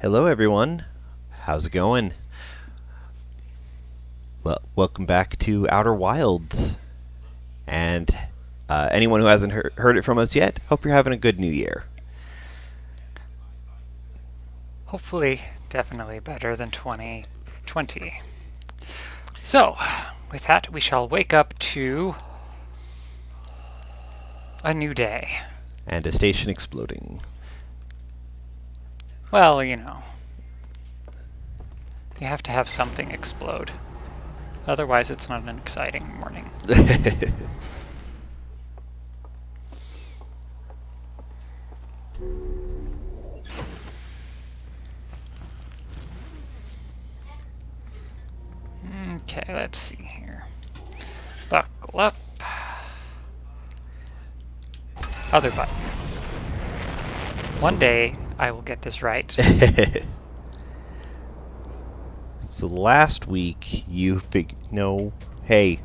Hello, everyone. How's it going? Well, welcome back to Outer Wilds. And anyone who hasn't heard it from us yet, hope you're having a good new year. Hopefully, definitely better than 2020. So, with that, we shall wake up to a new day. And a station exploding. Well, you have to have something explode. Otherwise, it's not an exciting morning. Okay, let's see here. Buckle up. Other button. One day, I will get this right. So last week you No. Hey.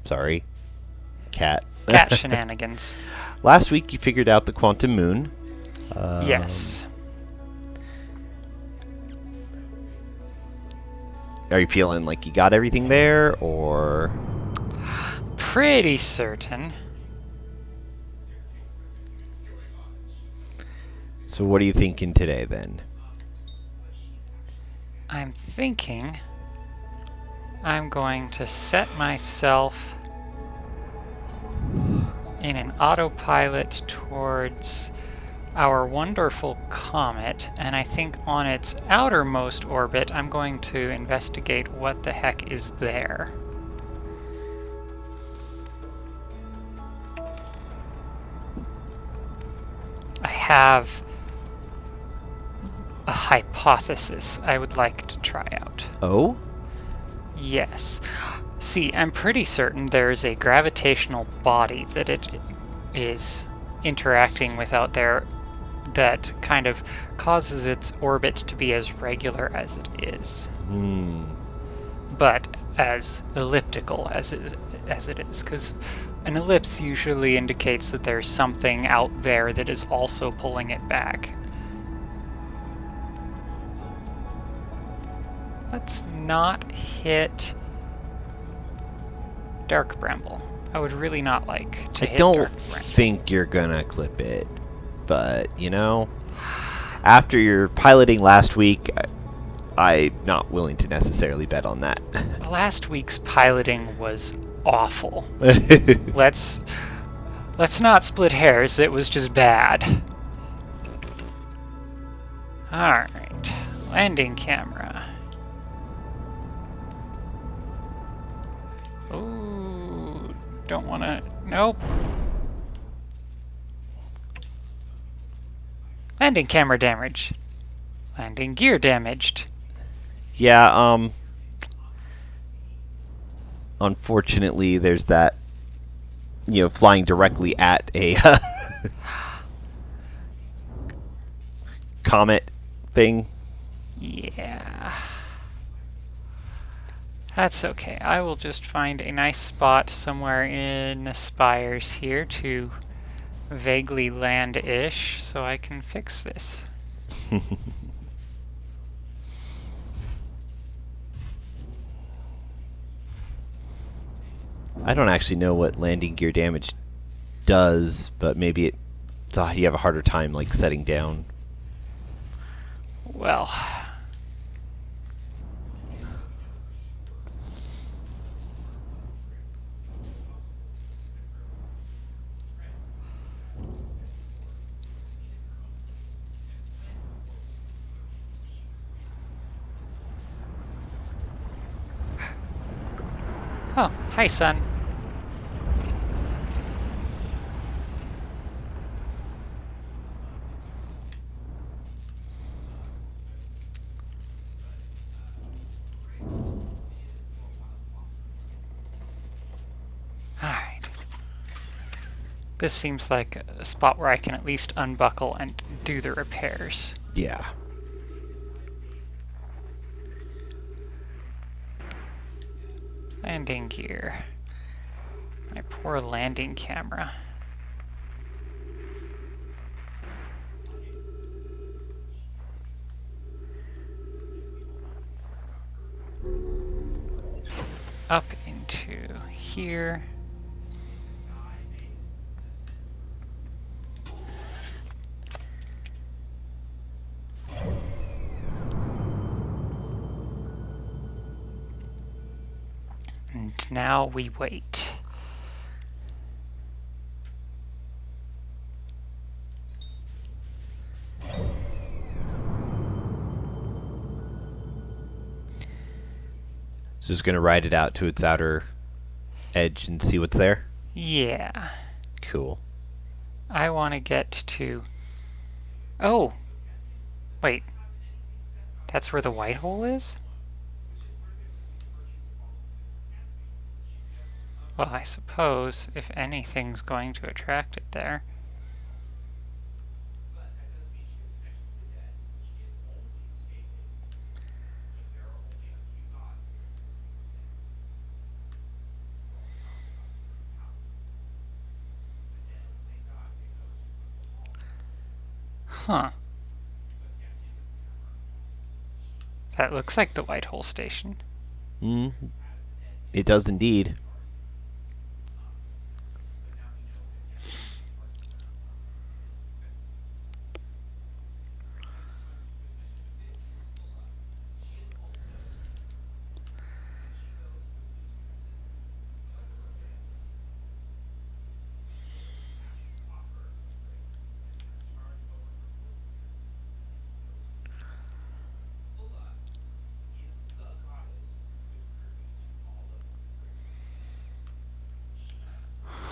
Sorry. Cat. Cat shenanigans. Last week you figured out the quantum moon. Yes. Are you feeling like you got everything there, or...? Pretty certain. So what are you thinking today, then? I'm thinking I'm going to set myself in an autopilot towards our wonderful comet, and I think on its outermost orbit I'm going to investigate what the heck is there. I have a hypothesis I would like to try out. Oh? Yes. See, I'm pretty certain there's a gravitational body that it is interacting with out there that kind of causes its orbit to be as regular as it is. But as elliptical as it is, because an ellipse usually indicates that there's something out there that is also pulling it back. Let's not hit Dark Bramble. I would really not like to hit Dark Bramble. I don't think you're gonna clip it, but, after your piloting last week, I'm not willing to necessarily bet on that. Last week's piloting was awful. Let's not split hairs. It was just bad. Alright. Landing camera. Ooh, don't want to... Nope. Landing camera damage. Landing gear damaged. Yeah, unfortunately, there's that, flying directly at a comet thing. Yeah. That's okay. I will just find a nice spot somewhere in the spires here to vaguely land-ish so I can fix this. I don't actually know what landing gear damage does, but maybe you have a harder time, setting down. Well... Oh, hi, son. Alright. This seems like a spot where I can at least unbuckle and do the repairs. Yeah. Landing gear. My poor landing camera. up into here. And now we wait. So just gonna ride it out to its outer edge and see what's there? Yeah. Cool. I want to get to... Oh! Wait. That's where the white hole is? Well, I suppose if anything's going to attract it there. Huh. That looks like the White Hole Station. It does indeed.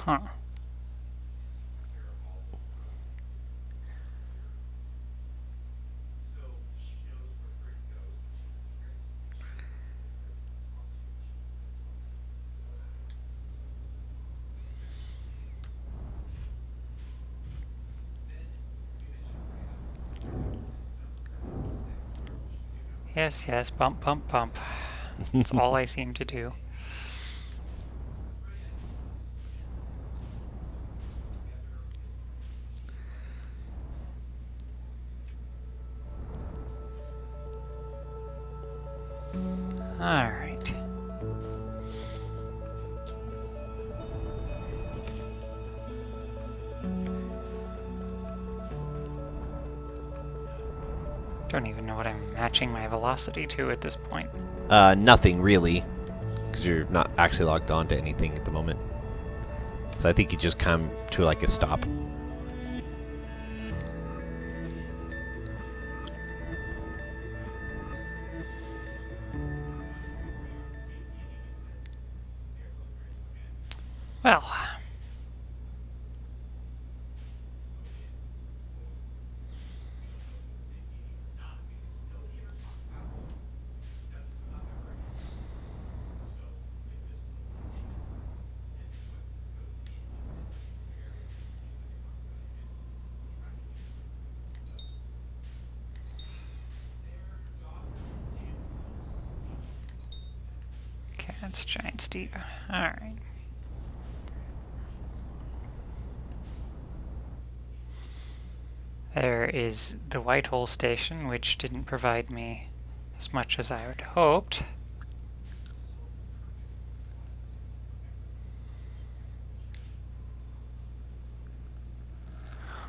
Huh. Yes, yes, bump, bump, bump. That's all I seem to do. Alright. Don't even know what I'm matching my velocity to at this point. Nothing really, because you're not actually logged on to anything at the moment. So I think you just come to like a stop. Well. Okay, that's giant steep. Alright. There is the White Hole Station, which didn't provide me as much as I had hoped.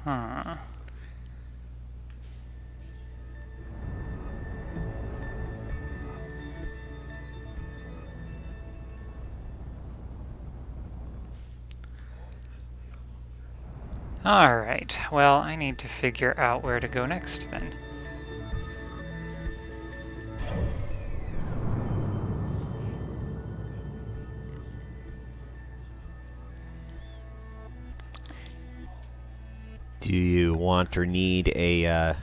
Huh. Alright, well, I need to figure out where to go next then. Do you want or need a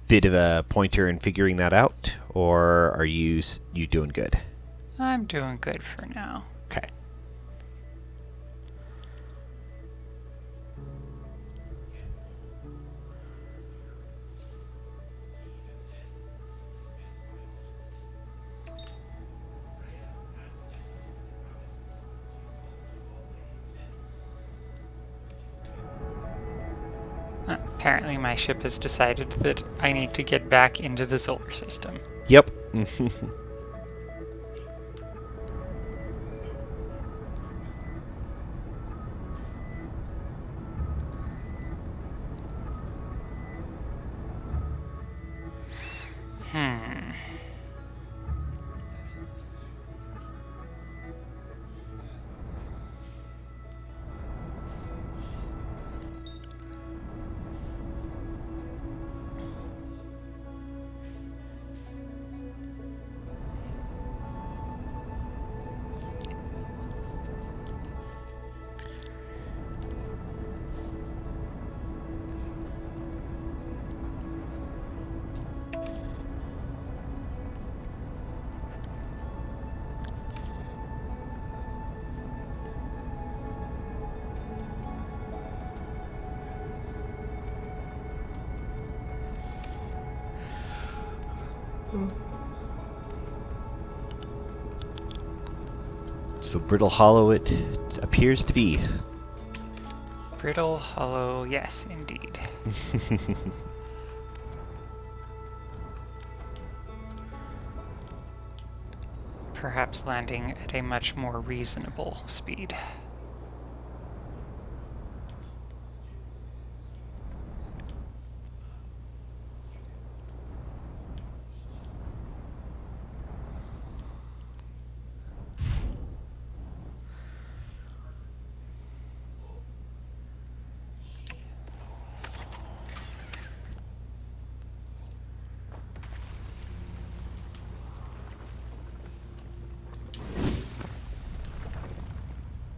bit of a pointer in figuring that out, or are you doing good? I'm doing good for now. Okay. Apparently my ship has decided that I need to get back into the solar system. Yep. So Brittle Hollow it appears to be. Brittle Hollow, yes, indeed. Perhaps landing at a much more reasonable speed.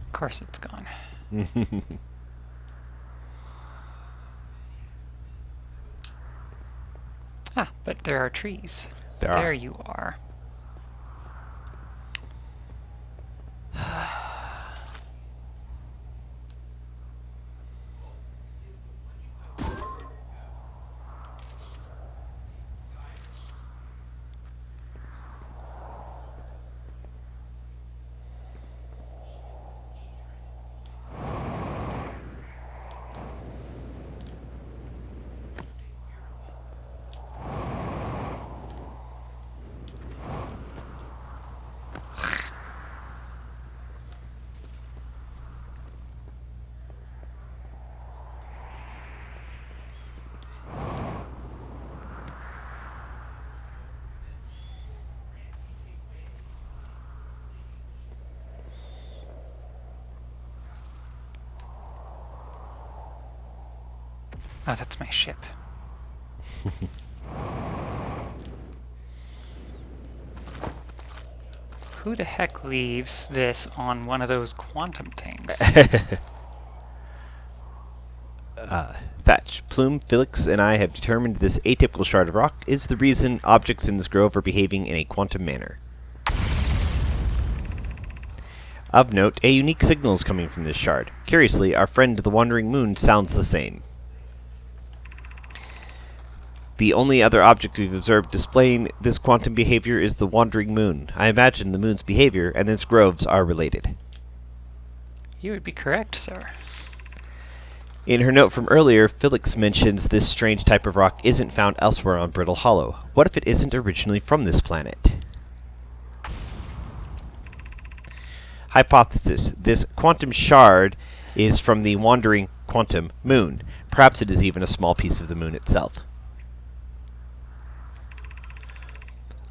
Of course it's gone. Ah, but there are trees. There you are. Oh, that's my ship. Who the heck leaves this on one of those quantum things? Thatch, Plume, Felix, and I have determined this atypical shard of rock is the reason objects in this grove are behaving in a quantum manner. Of note, a unique signal is coming from this shard. Curiously, our friend the Wandering Moon sounds the same. The only other object we've observed displaying this quantum behavior is the Wandering Moon. I imagine the moon's behavior and this groves are related. You would be correct, sir. In her note from earlier, Felix mentions this strange type of rock isn't found elsewhere on Brittle Hollow. What if it isn't originally from this planet? Hypothesis. This quantum shard is from the Wandering Quantum Moon. Perhaps it is even a small piece of the moon itself.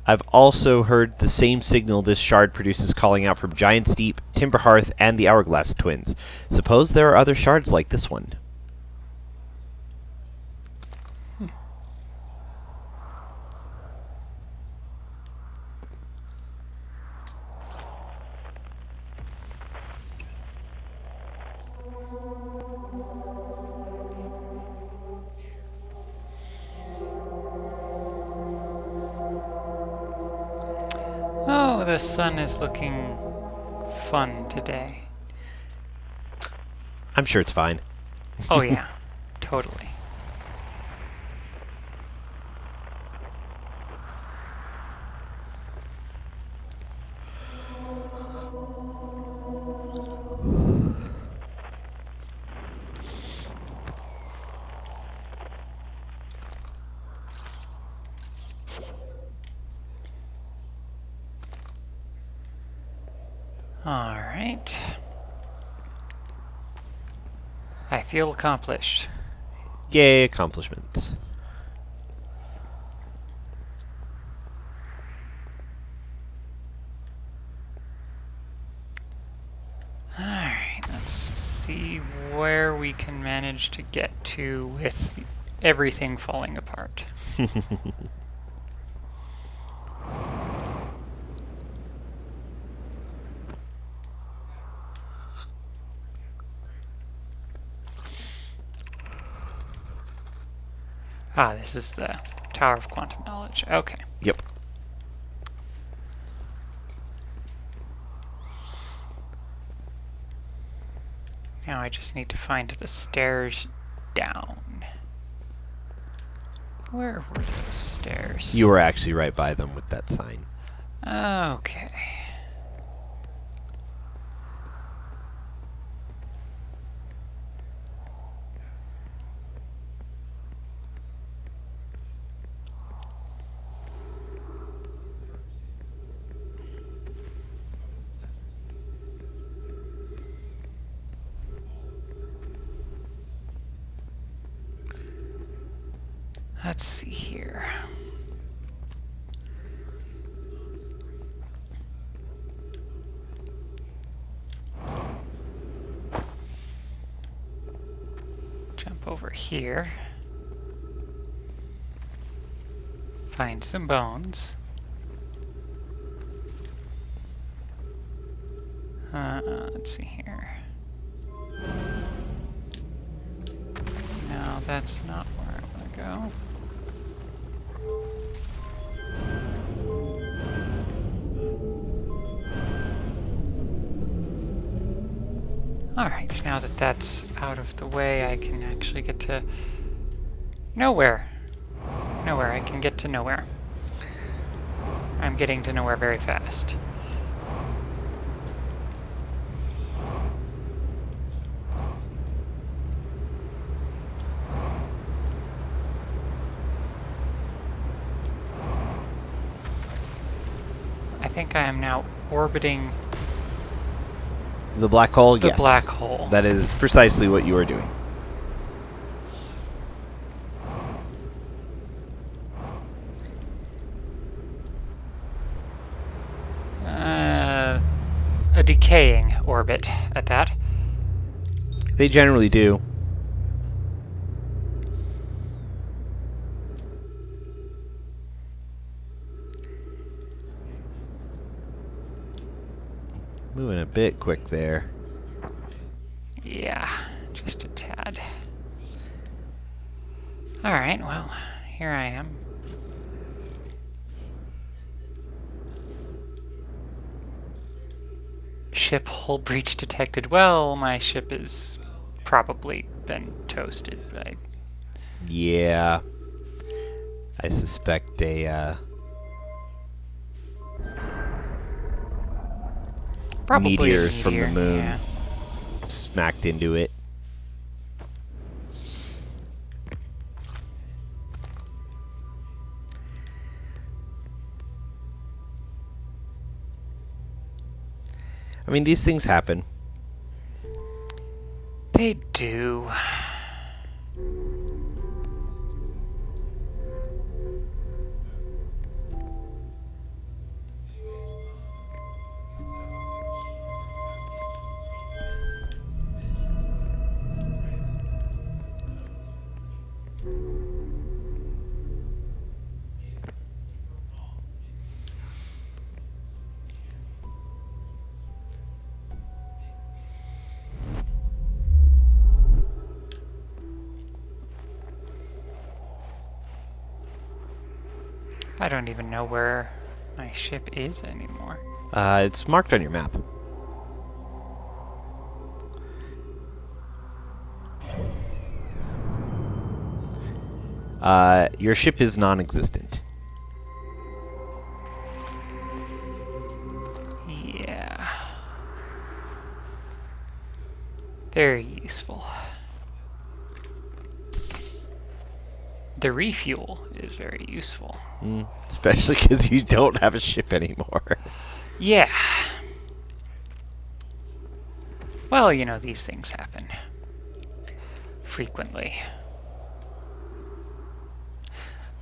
I've also heard the same signal this shard produces calling out from Giant's Deep, Timberhearth, and the Hourglass Twins. Suppose there are other shards like this one. Oh, the sun is looking fun today. I'm sure it's fine. Oh yeah, totally. Alright. I feel accomplished. Yay, accomplishments. Alright, let's see where we can manage to get to with everything falling apart. Ah, this is the Tower of Quantum Knowledge. Okay. Yep. Now I just need to find the stairs down. Where were those stairs? You were actually right by them with that sign. Okay. Let's see here. Jump over here. Find some bones. Let's see here. No, that's not where I want to go. Alright, now that that's out of the way, I can actually get to nowhere. Nowhere, I can get to nowhere. I'm getting to nowhere very fast. I think I am now orbiting The black hole? the Yes. black hole. That is precisely what you are doing. A decaying orbit at that. They generally do. Moving a bit quick there. Yeah, just a tad. Alright, well, here I am. Ship hull breach detected. Well, my ship has probably been toasted. Yeah. I suspect Probably meteor a from the moon yeah. smacked into it. I mean, these things happen. They do. I don't even know where my ship is anymore. It's marked on your map. Your ship is non-existent. Yeah. Very useful. The refuel is very useful. Especially because you don't have a ship anymore. Yeah. Well, you know, these things happen frequently.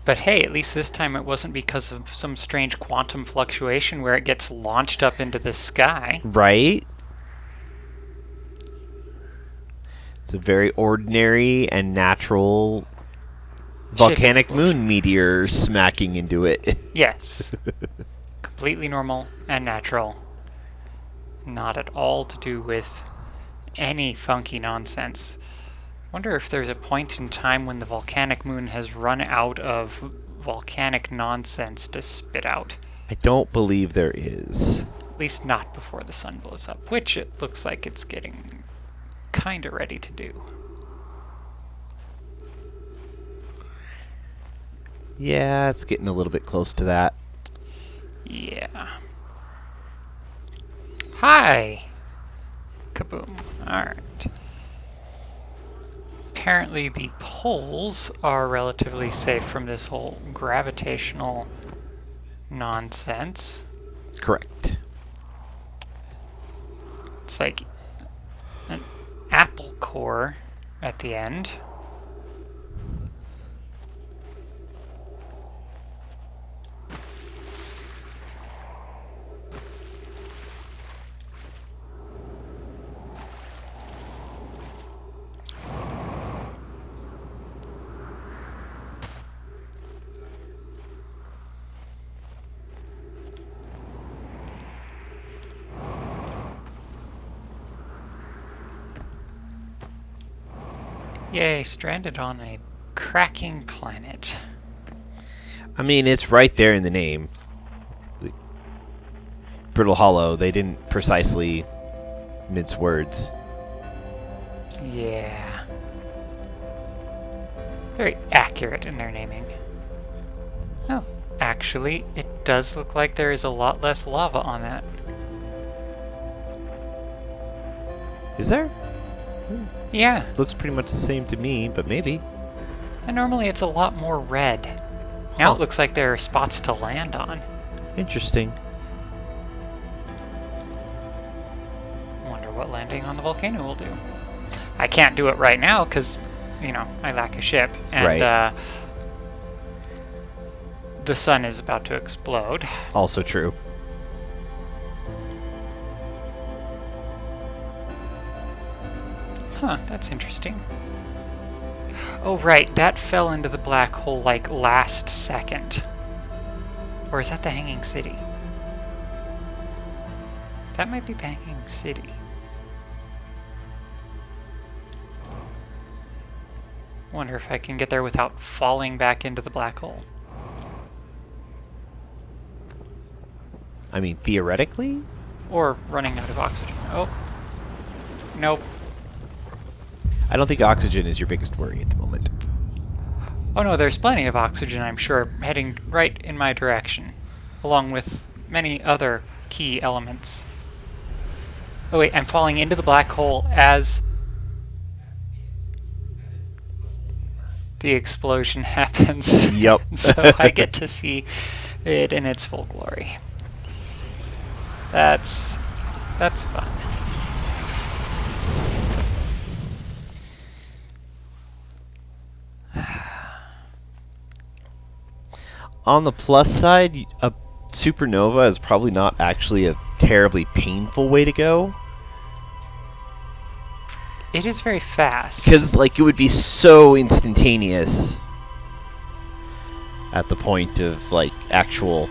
But hey, at least this time it wasn't because of some strange quantum fluctuation where it gets launched up into the sky. Right? It's a very ordinary and natural volcanic explosion. moon meteor smacking into it. Yes. Completely normal and natural. Not at all to do with any funky nonsense. Wonder if there's a point in time when the volcanic moon has run out of volcanic nonsense to spit out. I don't believe there is. At least not before the sun blows up, which it looks like it's getting kinda ready to do. Yeah, it's getting a little bit close to that. Yeah. Hi! Kaboom. Alright. Apparently the poles are relatively safe from this whole gravitational nonsense. Correct. It's like an apple core at the end. Yay, stranded on a cracking planet. I mean, it's right there in the name. Brittle Hollow, they didn't precisely mince words. Yeah. Very accurate in their naming. Oh, actually, it does look like there is a lot less lava on that. Is there? Yeah, Looks pretty much the same to me, but maybe. and normally it's a lot more red. Now Huh. it looks like there are spots to land on. Interesting. Wonder what landing on the volcano will do. I can't do it right now because, you know, I lack a ship. And Right. The sun is about to explode. Also true. Huh, that's interesting. Oh, right, that fell into the black hole like last second. Or is that the Hanging City? That might be the Hanging City. Wonder if I can get there without falling back into the black hole. I mean, theoretically? Or running out of oxygen. Oh. Nope. I don't think oxygen is your biggest worry at the moment. Oh no, there's plenty of oxygen, I'm sure, heading right in my direction. Along with many other key elements. Oh wait, I'm falling into the black hole as the explosion happens. Yep. So I get to see it in its full glory. That's fun. On the plus side, a supernova is probably not actually a terribly painful way to go. It is very fast. Because, like, it would be so instantaneous at the point of, like, actual...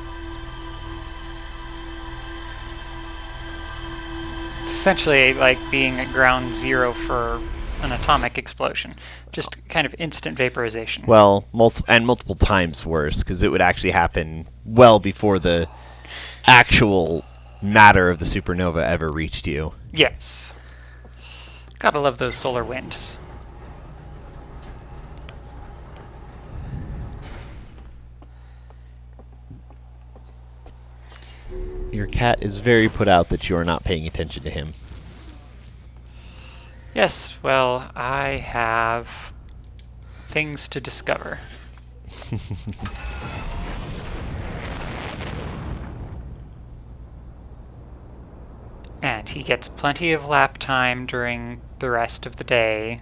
It's essentially like being at ground zero for an atomic explosion. Just kind of instant vaporization. Well, multiple times worse, because it would actually happen well before the actual matter of the supernova ever reached you. Yes. Gotta love those solar winds. Your cat is very put out that you are not paying attention to him. Yes, well, I have things to discover. And he gets plenty of lap time during the rest of the day.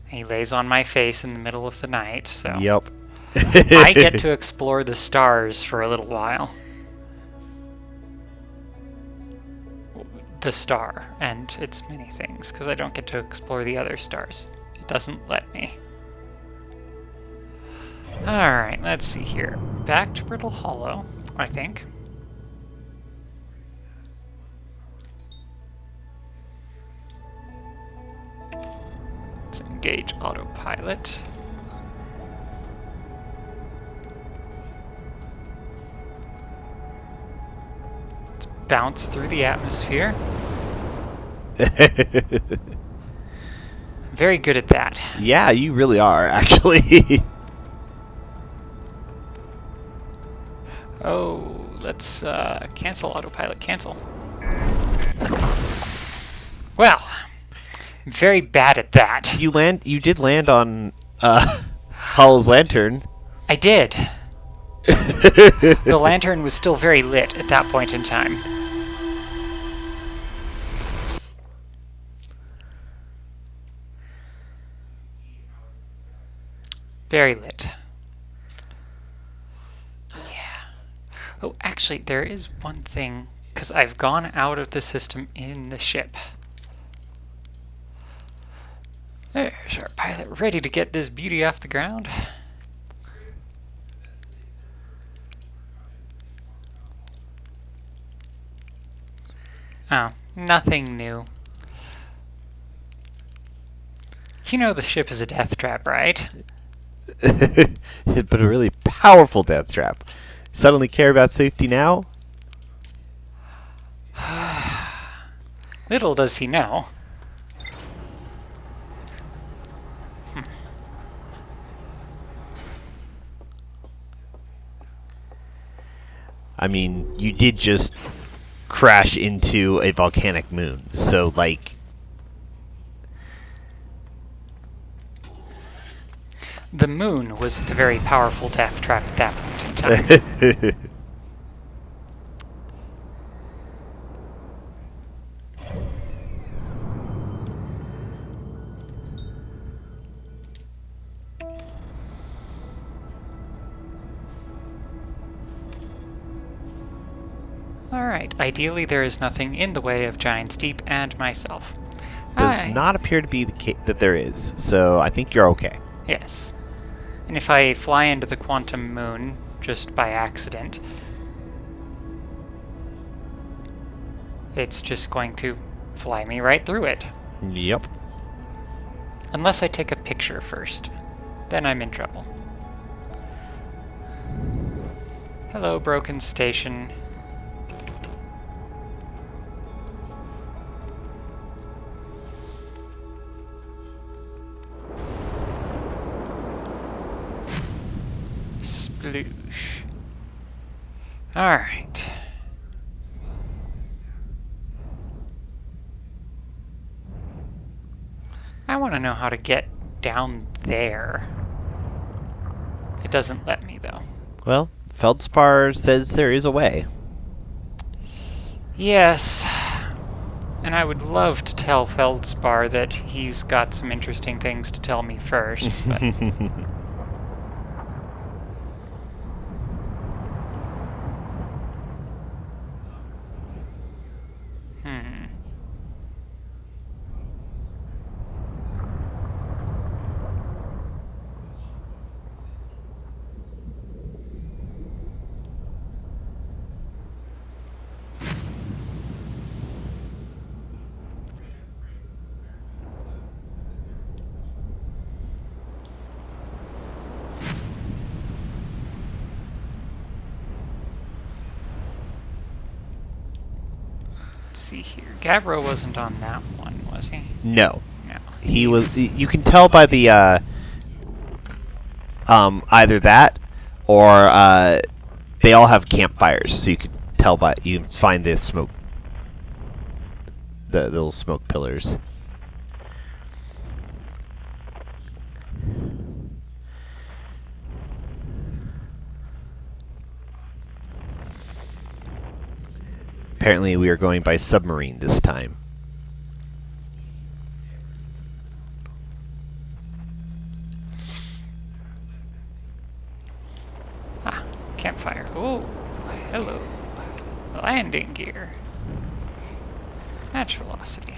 He lays on my face in the middle of the night, so Yep. I get to explore the stars for a little while. The star and its many things, because I don't get to explore the other stars. It doesn't let me. Alright, let's see here. Back to Brittle Hollow, I think. Let's engage autopilot. Let's bounce through the atmosphere. Very good at that. Yeah, you really are, actually. Oh, let's cancel autopilot. Cancel. Well, I'm very bad at that. You did land on Hollow's lantern. I did. The lantern was still very lit at that point in time. Very lit. Oh, actually, there is one thing, because I've gone out of the system in the ship. There's our pilot ready to get this beauty off the ground. Oh, nothing new. You know the ship is a death trap, right? But a really powerful death trap. Suddenly care about safety now? Little does he know. I mean, you did just crash into a volcanic moon, so, like... The moon was the very powerful death trap at that point in time. Alright, ideally there is nothing in the way of Giant's Deep and myself. Does not appear to be that there is, so I think you're okay. Yes. And if I fly into the quantum moon just by accident, it's just going to fly me right through it. Yep. Unless I take a picture first. Then I'm in trouble. Hello, broken station. Sploosh. Alright. I want to know how to get down there. It doesn't let me, though. Well, Feldspar says there is a way. Yes. And I would love to tell Feldspar that he's got some interesting things to tell me first, but... see here. Gabbro wasn't on that one, was he? No. No. He was... You can tell by the, either that, or, they all have campfires, so you can tell by... You can find the smoke... The little smoke pillars. Apparently we are going by submarine this time. Ah, campfire. Oh, hello. Landing gear. Match velocity.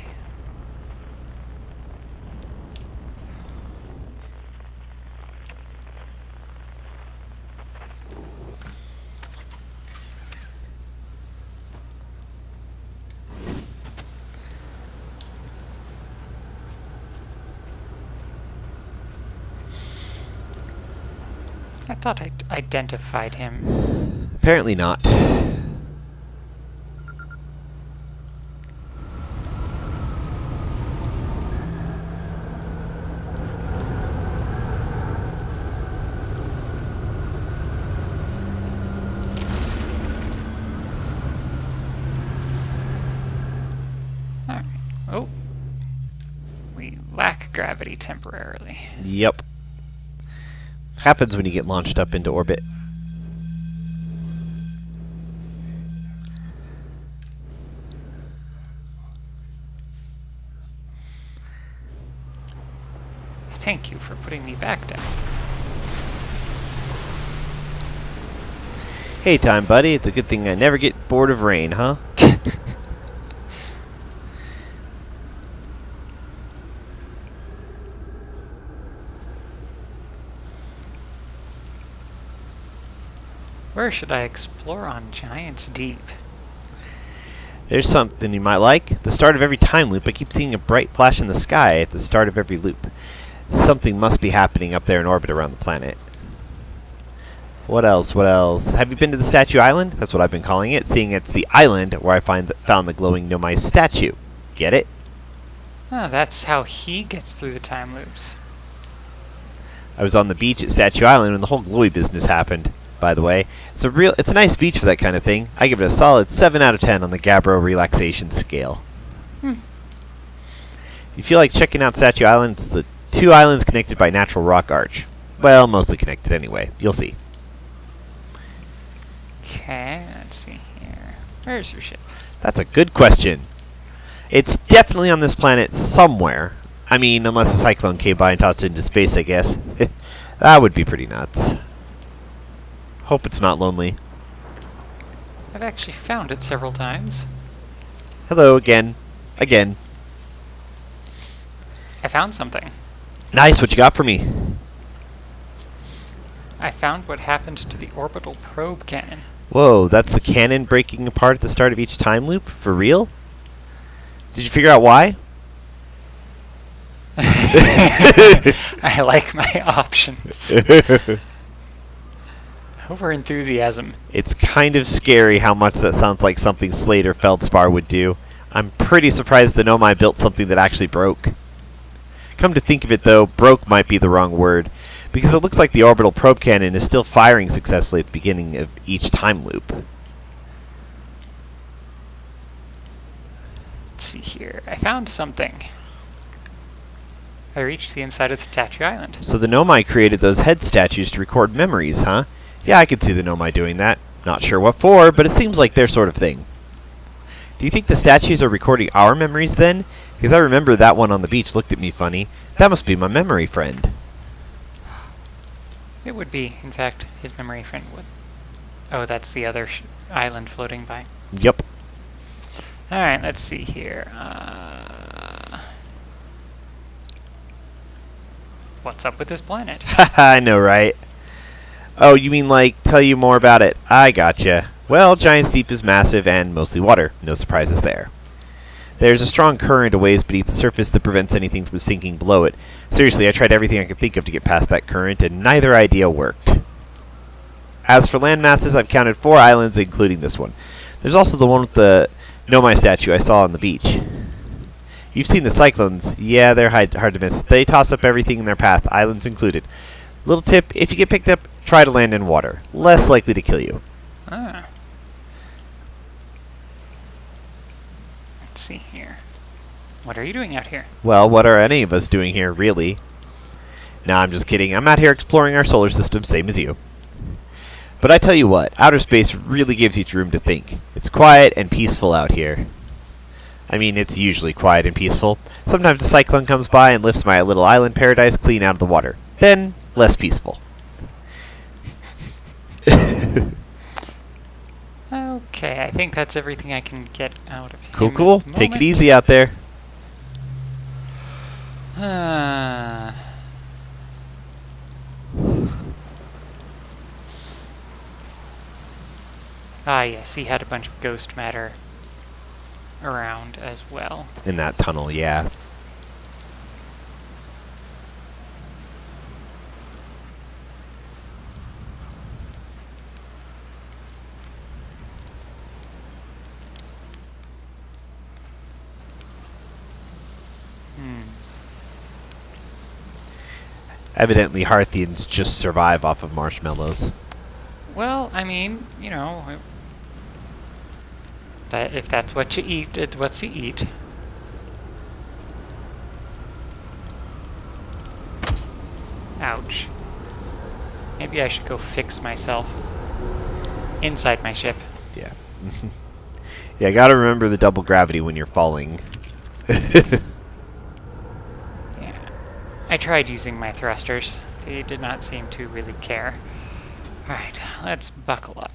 I thought I identified him. Apparently not. Alright. Oh. We lack gravity temporarily. Yep. Happens when you get launched up into orbit. Thank you for putting me back down. Hey, time buddy, it's a good thing I never get bored of rain, huh? Where should I explore on Giant's Deep? There's something you might like. At the start of every time loop, I keep seeing a bright flash in the sky at the start of every loop. Something must be happening up there in orbit around the planet. What else? What else? Have you been to the Statue Island? That's what I've been calling it, seeing it's the island where I found the glowing Nomai statue. Get it? Oh, that's how he gets through the time loops. I was on the beach at Statue Island when the whole glowy business happened. By the way, it's a nice beach for that kind of thing. I give it a solid 7 out of 10 on the Gabbro relaxation scale. If you feel like checking out Statue Island, it's the 2 islands connected by natural rock arch. Well, mostly connected anyway. You'll see. Okay, let's see here. Where's your ship? That's a good question. It's definitely on this planet somewhere. I mean, unless a cyclone came by and tossed it into space, I guess. That would be pretty nuts. Hope it's not lonely. I've actually found it several times. Hello again. Again. I found something. Nice, what you got for me? I found what happened to the orbital probe cannon. Whoa, that's the cannon breaking apart at the start of each time loop? For real? Did you figure out why? I like my options. Over enthusiasm. It's kind of scary how much that sounds like something Slade or Feldspar would do. I'm pretty surprised the Nomai built something that actually broke. Come to think of it, though, broke might be the wrong word, because it looks like the orbital probe cannon is still firing successfully at the beginning of each time loop. Let's see here. I found something. I reached the inside of the Statue Island. So the Nomai created those head statues to record memories, huh? Yeah, I could see the Nomai doing that. Not sure what for, but it seems like their sort of thing. Do you think the statues are recording our memories then? Because I remember that one on the beach looked at me funny. That must be my memory friend. It would be, in fact, his memory friend would. Oh, that's the other island floating by. Yup. Alright, let's see here. What's up with this planet? Haha, I know, right? Oh, you mean like tell you more about it? I gotcha. Well, Giant's Deep is massive and mostly water. No surprises there. There's a strong current a ways beneath the surface that prevents anything from sinking below it. Seriously, I tried everything I could think of to get past that current, and neither idea worked. As for land masses, I've counted 4 islands, including this one. There's also the one with the Nomai statue I saw on the beach. You've seen the cyclones. Yeah, they're hard to miss. They toss up everything in their path, islands included. Little tip, if you get picked up, try to land in water. Less likely to kill you. Ah. Let's see here. What are you doing out here? Well, what are any of us doing here, really? Nah, I'm just kidding. I'm out here exploring our solar system, same as you. But I tell you what, outer space really gives you room to think. It's quiet and peaceful out here. I mean, it's usually quiet and peaceful. Sometimes a cyclone comes by and lifts my little island paradise clean out of the water. Then, less peaceful. Okay, I think that's everything I can get out of him. Cool, at cool. the Take it moment. easy out there. Yes, he had a bunch of ghost matter around as well. In that tunnel, yeah. Evidently, Harthians just survive off of marshmallows. Well, I mean, you know, that if that's what you eat, it's what you eat. Ouch. Maybe I should go fix myself inside my ship. Yeah. Yeah, gotta remember the double gravity when you're falling. Yeah. I tried using my thrusters. They did not seem to really care. Alright, let's buckle up.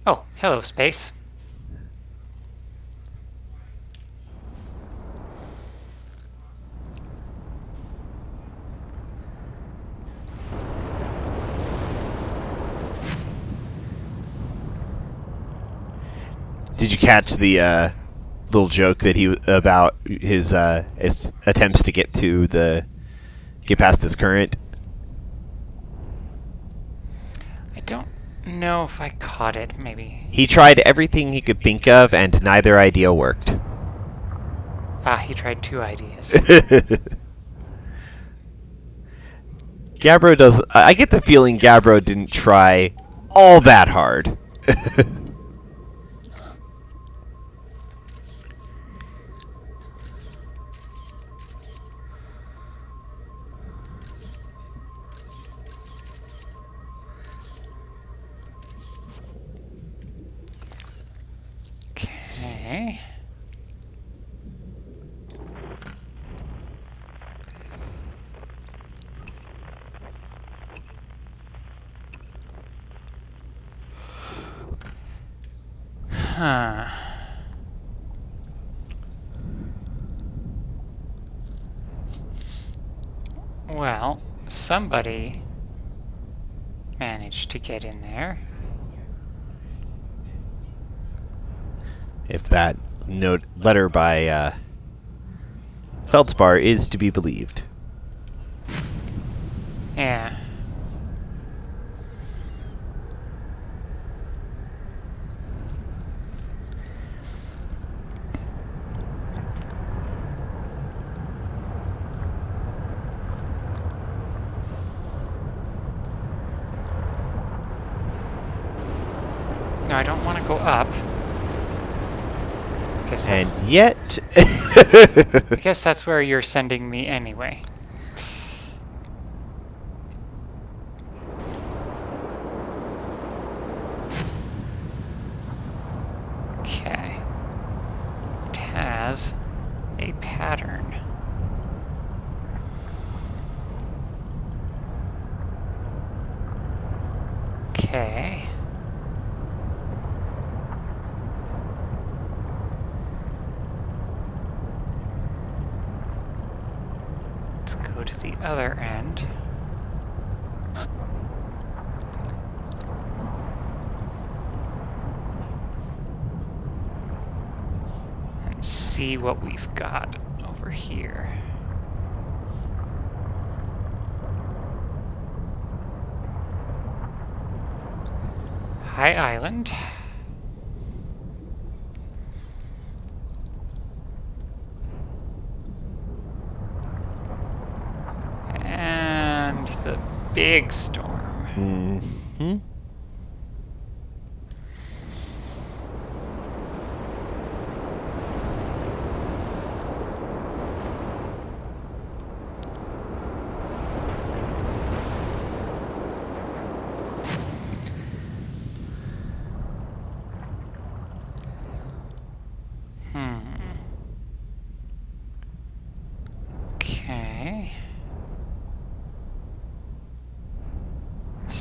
Oh, hello, space. Did you catch the little joke that he about his attempts to get past this current? I don't know if I caught it, maybe. He tried everything he could think of, and neither idea worked. He tried 2 ideas. Gabbro does. I get the feeling Gabbro didn't try all that hard. Okay. Huh. Well, somebody managed to get in there. If that letter by Feldspar is to be believed. Yeah. No, I don't want to go up. And yet... I guess that's where you're sending me anyway. Okay. It has a pattern. Okay. Let's go to the other end. And see what we've got over here. High Island. And the big storm. Mm-hmm.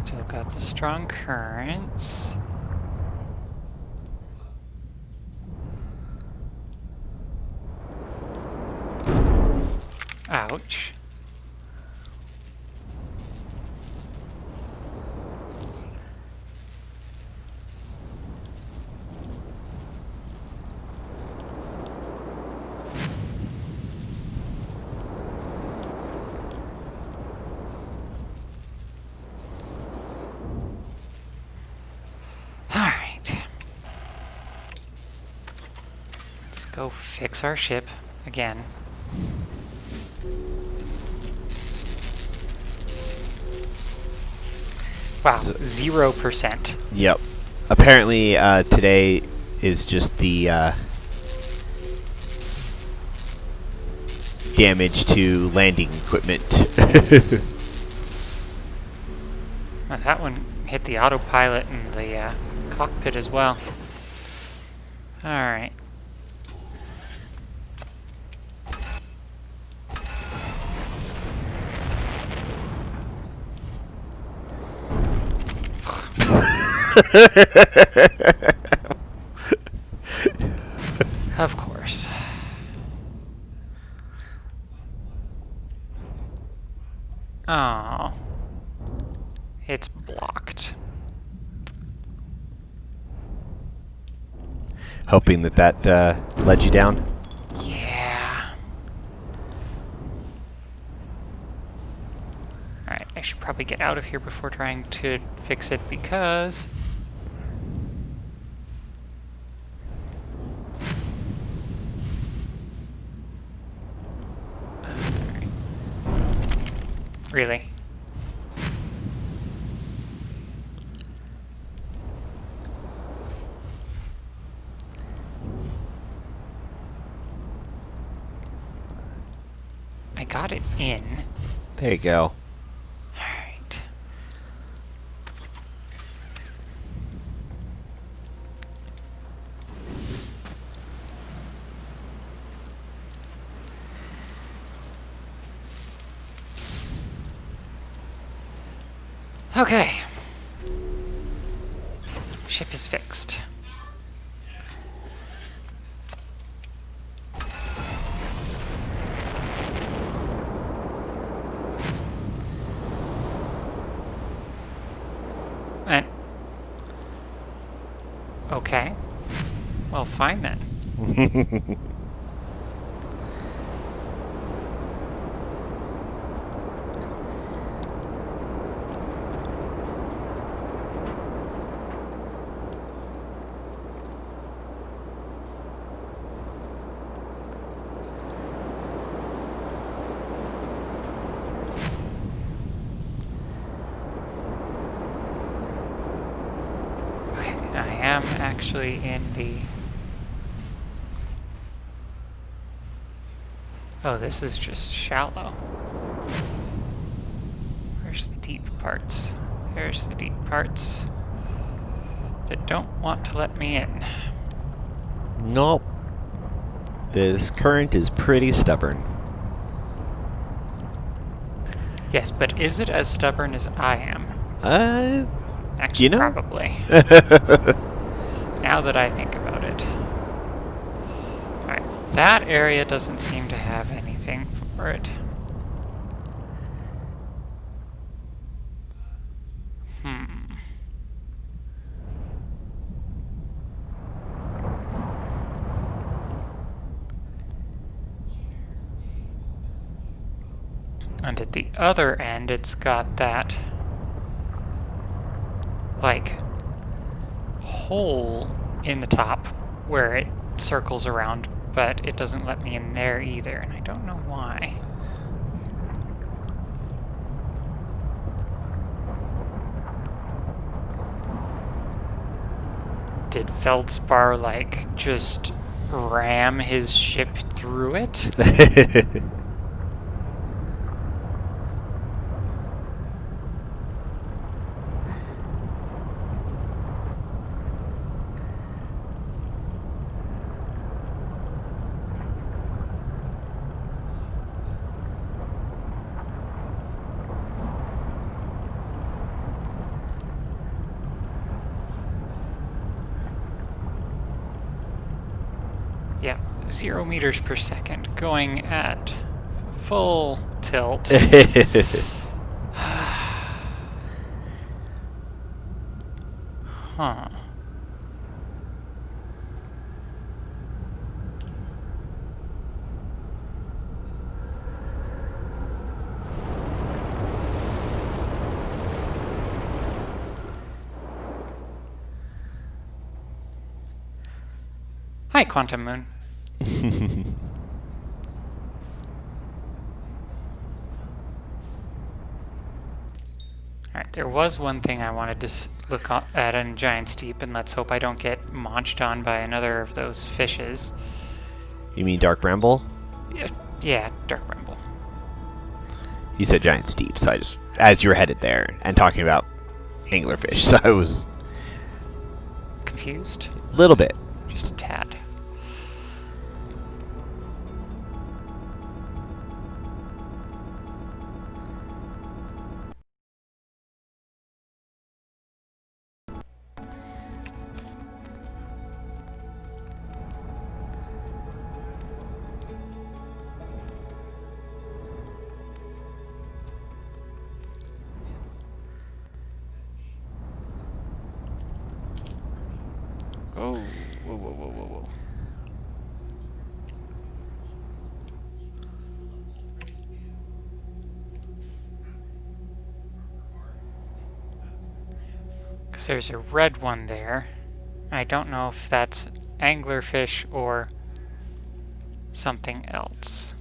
Still got the strong currents. Ouch. Alright. Let's go fix our ship again. Wow, 0%. Yep. Apparently, today is just the damage to landing equipment. Well, that one hit the autopilot and the cockpit as well. Alright. Of course. Oh. It's blocked. Hoping that led you down. Yeah. Alright, I should probably get out of here before trying to fix it because... Alright. Really? I got it in. There you go. Alright. Okay. Ship is fixed. And okay. Well, fine then. Okay, I am actually in the... Oh, this is just shallow. Where's the deep parts? There's the deep parts that don't want to let me in. Nope. This current is pretty stubborn. Yes, but is it as stubborn as I am? Actually, you know? probably. Now that I think about it. Alright, that area doesn't seem to have anything for it. And at the other end, it's got that, like, hole in the top where it circles around, but it doesn't let me in there either, and I don't know why. Did Feldspar, like, just ram his ship through it? Yeah, 0 meters per second, going at full tilt. Huh. Hi, Quantum Moon. Alright, there was one thing I wanted to look at in Giant's Deep, and let's hope I don't get maunched on by another of those fishes. You mean Dark Bramble? Yeah, Dark Bramble. You said Giant's Deep, so I just... As you were headed there, and talking about anglerfish, so I was... Confused? A little bit. Just a tad. Oh, whoa, whoa, whoa, whoa, whoa. Because there's a red one there. I don't know if that's anglerfish or something else.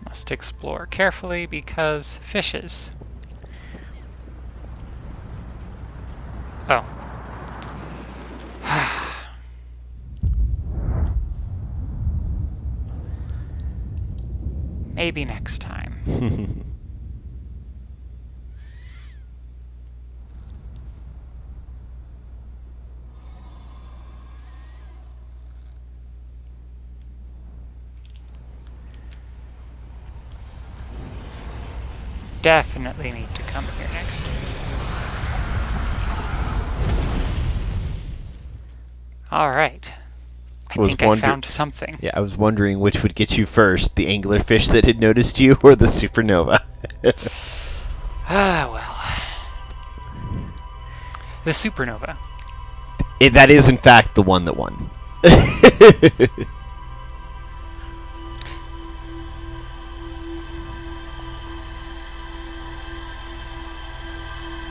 Must explore carefully because fishes. Oh. Maybe next time. Definitely need to come here next. Alright. I think I found something. Yeah, I was wondering which would get you first, the anglerfish that had noticed you or the supernova. Ah, well. The supernova. That is, in fact, the one that won.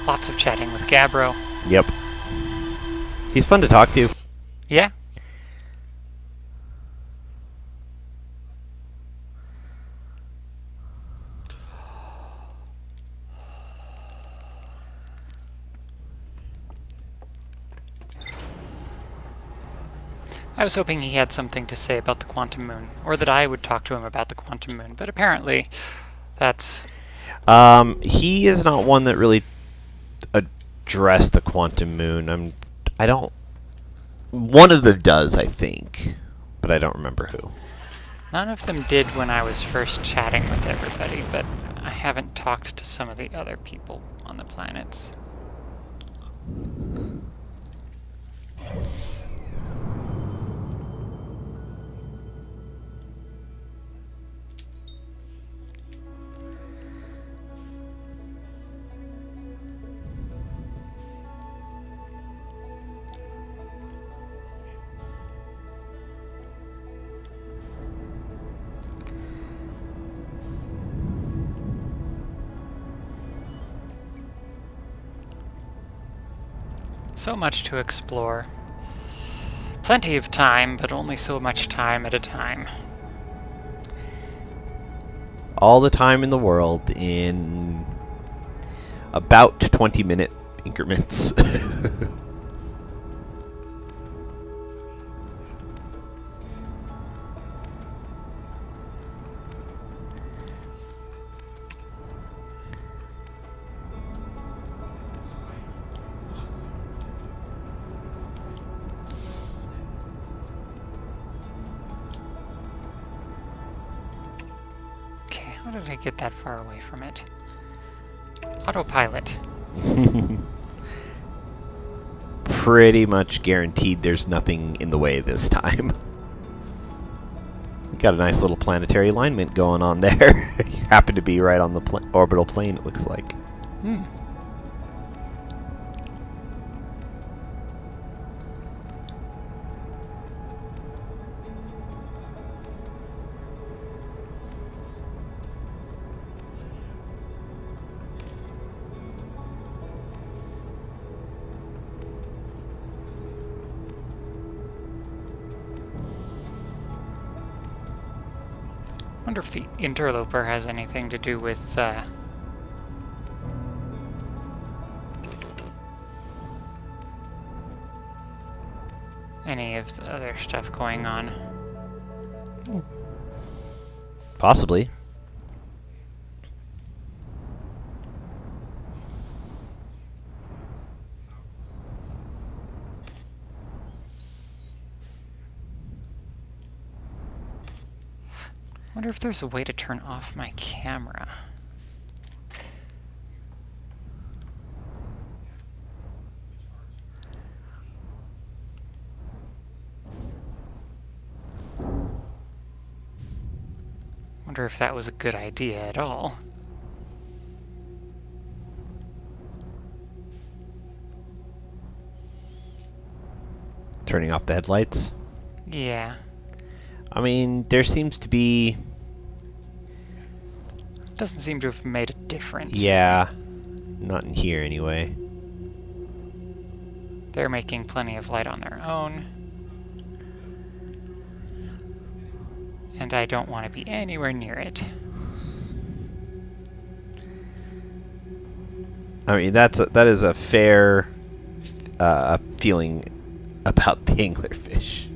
Lots of chatting with Gabbro. Yep. He's fun to talk to. Yeah. I was hoping he had something to say about the Quantum Moon, or that I would talk to him about the Quantum Moon, but apparently that's... He is not one that really addressed the Quantum Moon. I don't... One of them does, I think, but I don't remember who. None of them did when I was first chatting with everybody, but I haven't talked to some of the other people on the planets. So much to explore. Plenty of time, but only so much time at a time. All the time in the world in about 20-minute increments. Okay, how did I get that far away from it? Autopilot. Pretty much guaranteed there's nothing in the way this time. Got a nice little planetary alignment going on there. You happen to be right on the orbital plane, it looks like. Hmm. Wonder if the interloper has anything to do with any of the other stuff going on. Possibly. Wonder if there's a way to turn off my camera. Wonder if that was a good idea at all. Turning off the headlights. Yeah. I mean, there seems to be... Doesn't seem to have made a difference. Yeah. Not in here, anyway. They're making plenty of light on their own. And I don't want to be anywhere near it. I mean, that is a fair feeling about the anglerfish.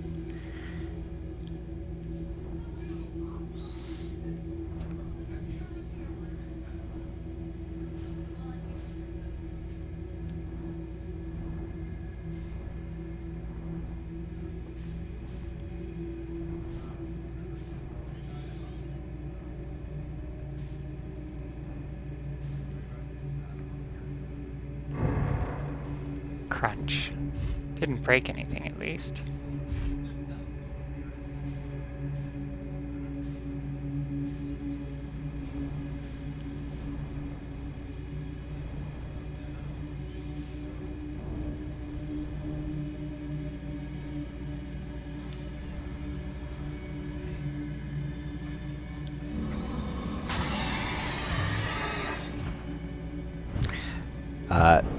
Crunch. Didn't break anything, at least.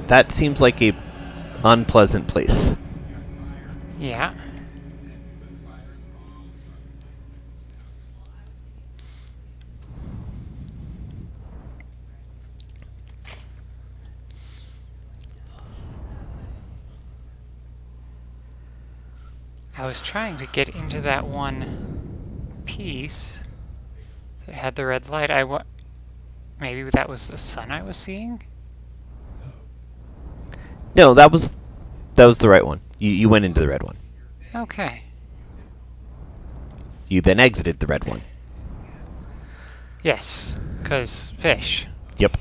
That seems like a unpleasant place. Yeah. I was trying to get into that one piece that had the red light. Maybe that was the sun I was seeing? No, that was the right one. You went into the red one. Okay. You then exited the red one. Yes, 'cause fish. Yep.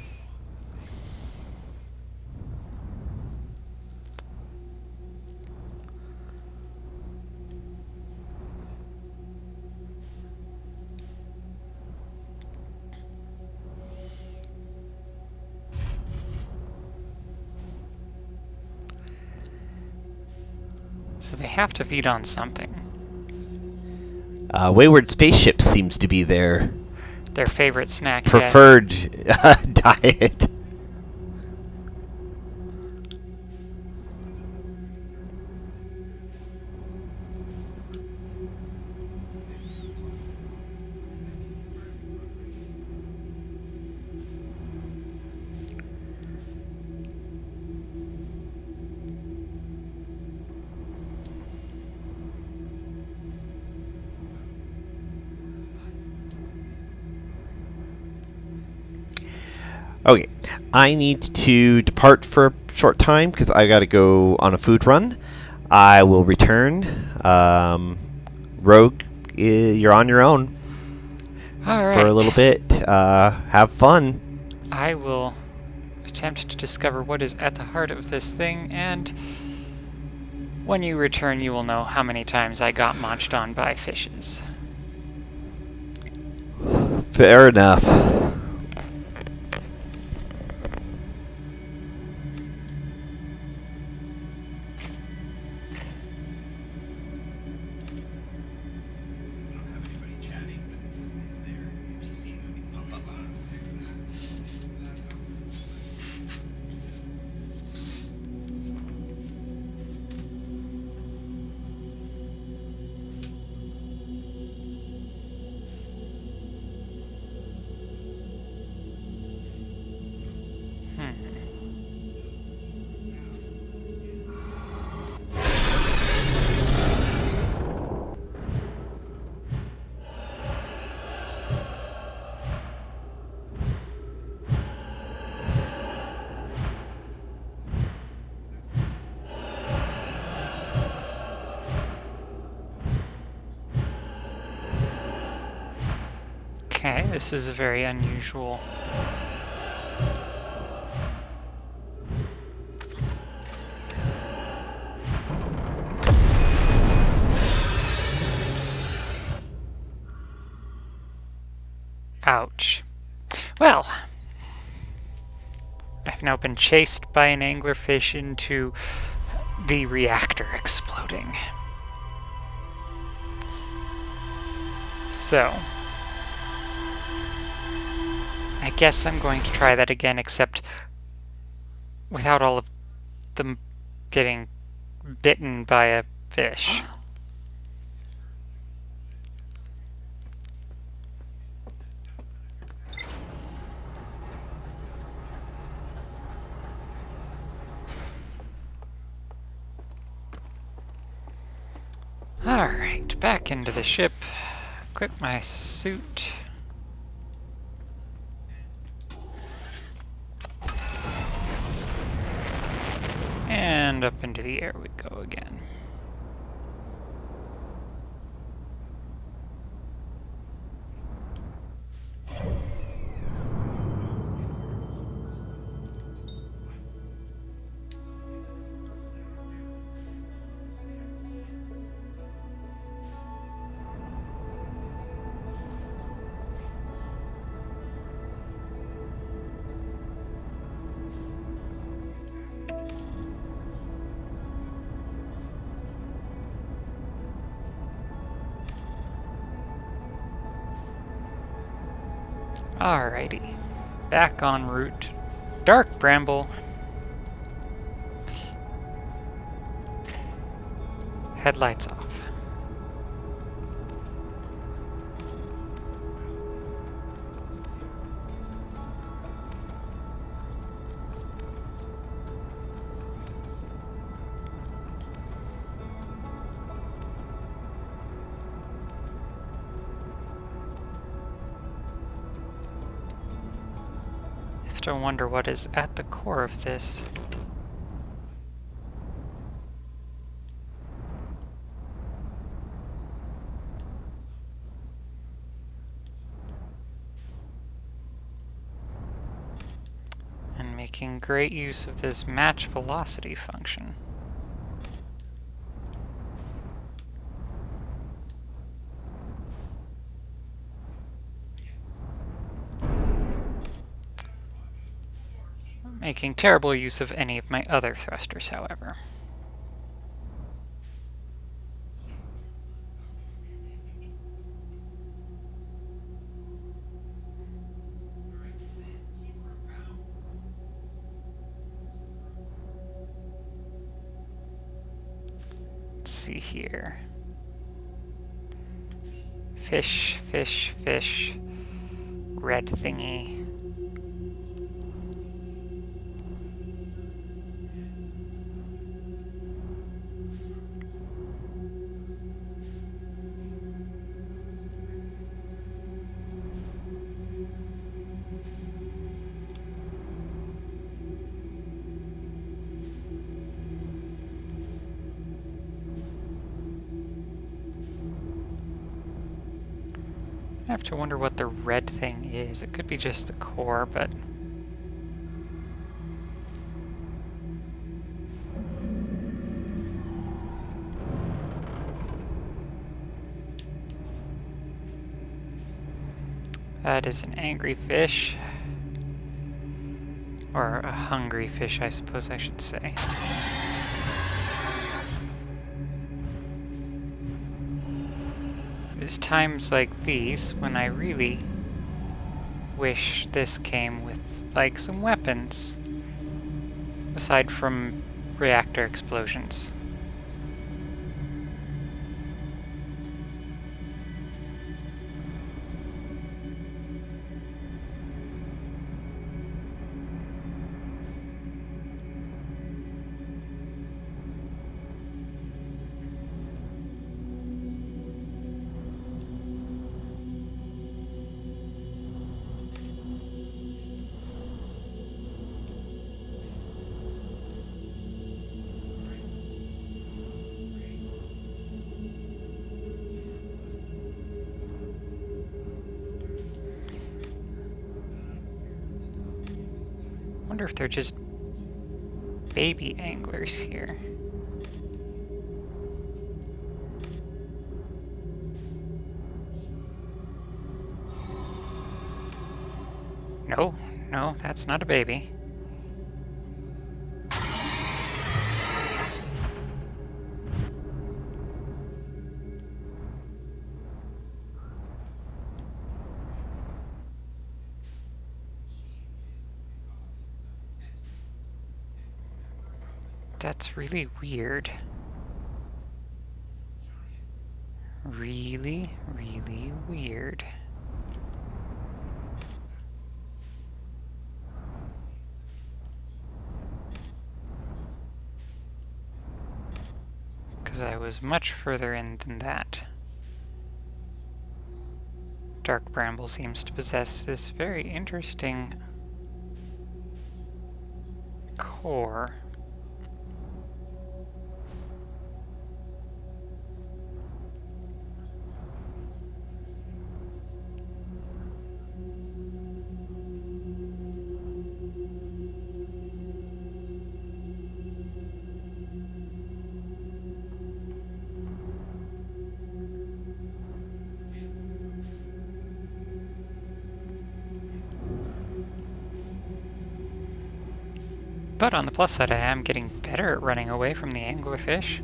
So they have to feed on something. Wayward Spaceship seems to be their Their favorite snack. preferred diet. Okay, I need to depart for a short time because I got to go on a food run. I will return. Rogue, you're on your own All right. for a little bit. Have fun. I will attempt to discover what is at the heart of this thing, and when you return, you will know how many times I got munched on by fishes. Fair enough. Okay, this is a very unusual. Ouch. Well, I've now been chased by an anglerfish into the reactor exploding. So, I guess I'm going to try that again, except without all of them getting bitten by a fish. Alright, back into the ship. Equip my suit. And up into the air we go again. Alrighty, back en route. Dark Bramble. Headlights off. I wonder what is at the core of this. And making great use of this match velocity function. Making terrible use of any of my other thrusters, however. Let's see here. Fish, fish, fish. Red thingy. I have to wonder what the red thing is. It could be just the core, but... That is an angry fish. Or a hungry fish, I suppose I should say. It's times like these when I really wish this came with, like, some weapons. Aside from reactor explosions. I wonder if they're just baby anglers here. No, no, that's not a baby. That's really weird. Really, really weird. Because I was much further in than that. Dark Bramble seems to possess this very interesting core. But on the plus side, I am getting better at running away from the anglerfish.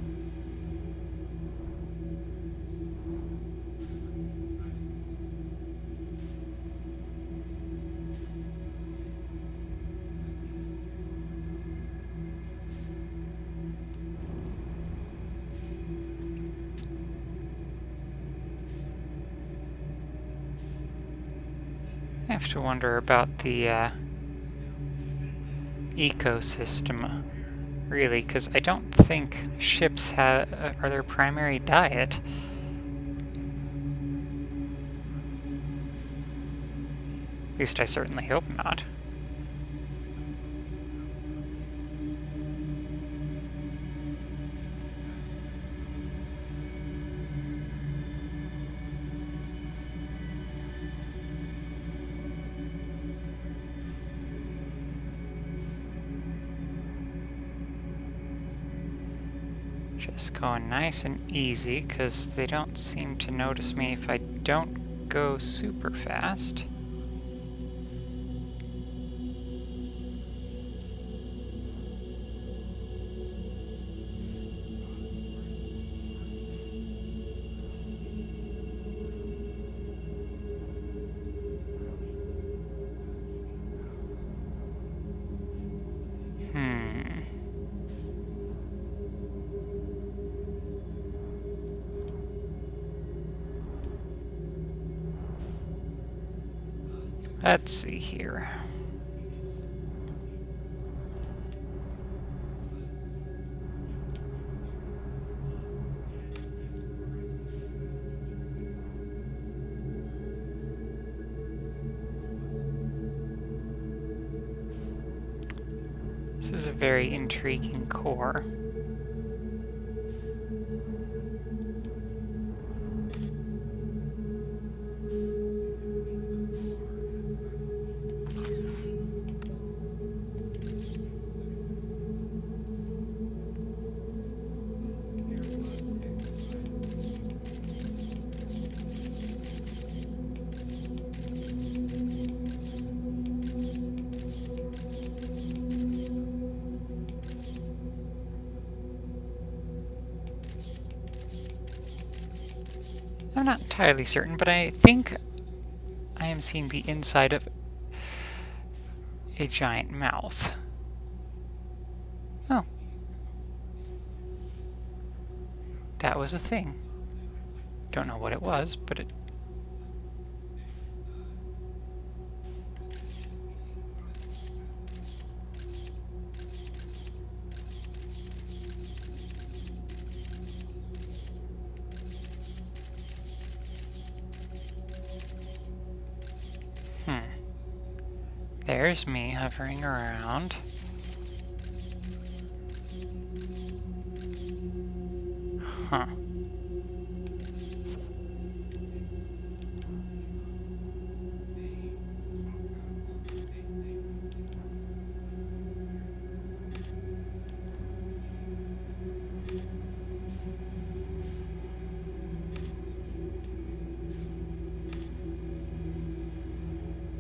I have to wonder about the ecosystem, really, because I don't think ships are their primary diet. At least I certainly hope not. Just going nice and easy, because they don't seem to notice me if I don't go super fast. Let's see here. This is a very intriguing core. I'm not entirely certain, but I think I am seeing the inside of a giant mouth. Oh. That was a thing. Don't know what it was, but it... There's me hovering around. Huh.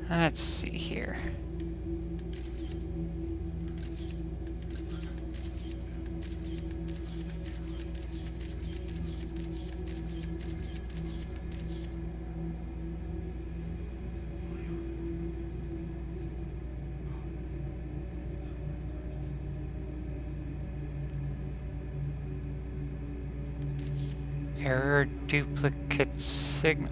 Let's see here. Error duplicate signal.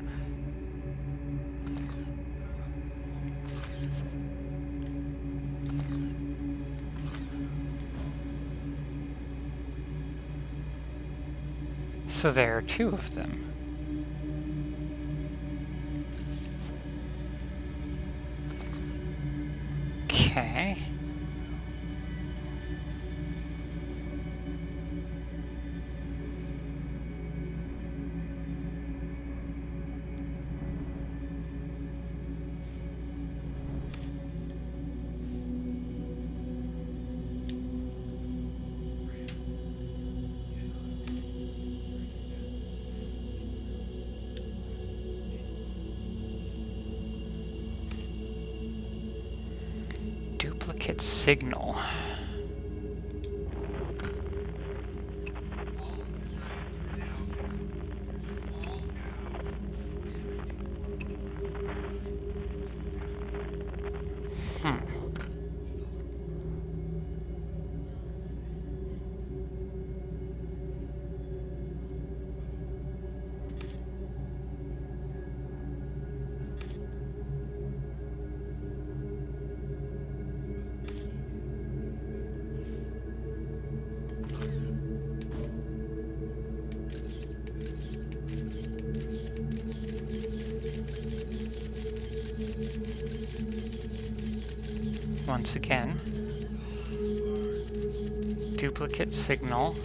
So there are two of them. Okay. Duplicate signal. Once again, duplicate signal.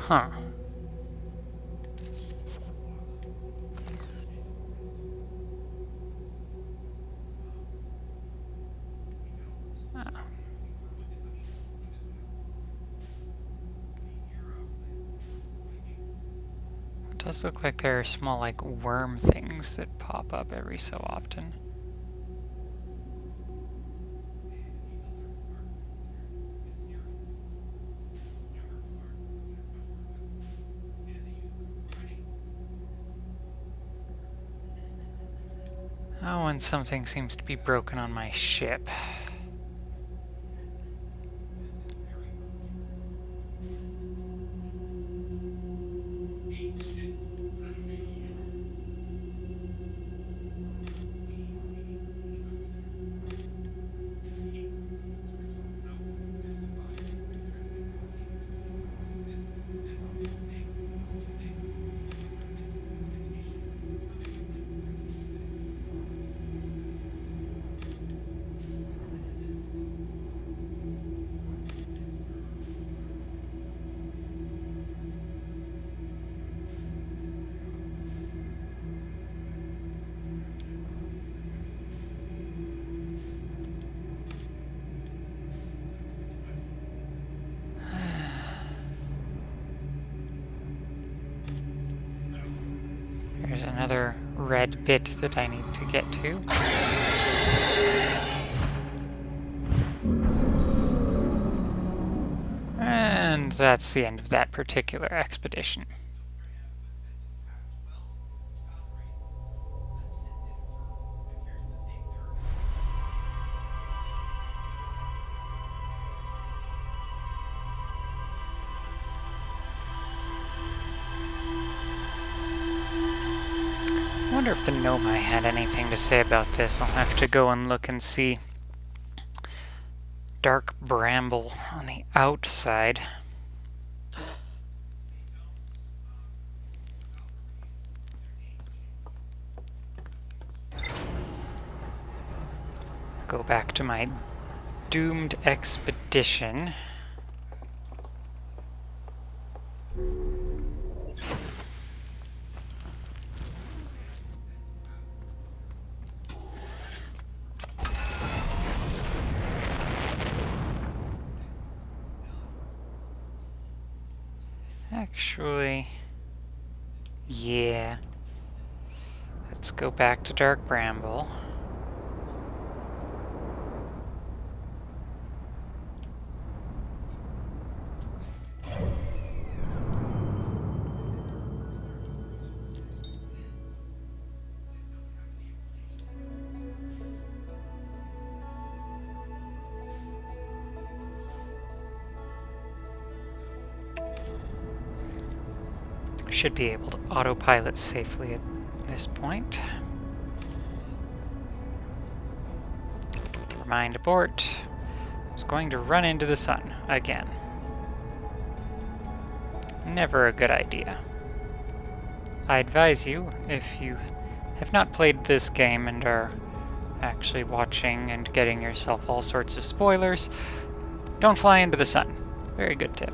Huh. It does look like there are small, like, worm things that pop up every so often. Oh, and something seems to be broken on my ship. There's another red bit that I need to get to. And that's the end of that particular expedition. I wonder if the Nomai had anything to say about this. I'll have to go and look and see. Dark bramble on the outside. Go back to my doomed expedition. Actually, yeah. Let's go back to Dark Bramble. Should be able to autopilot safely at this point. Remind abort. I was going to run into the sun again. Never a good idea. I advise you, if you have not played this game and are actually watching and getting yourself all sorts of spoilers, don't fly into the sun. Very good tip.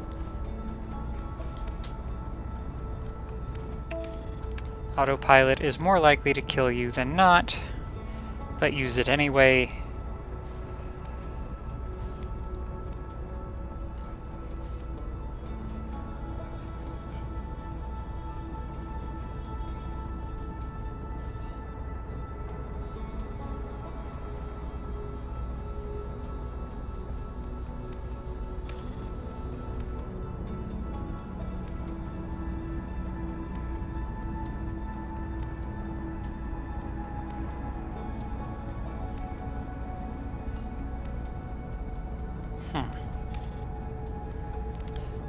Autopilot is more likely to kill you than not, but use it anyway.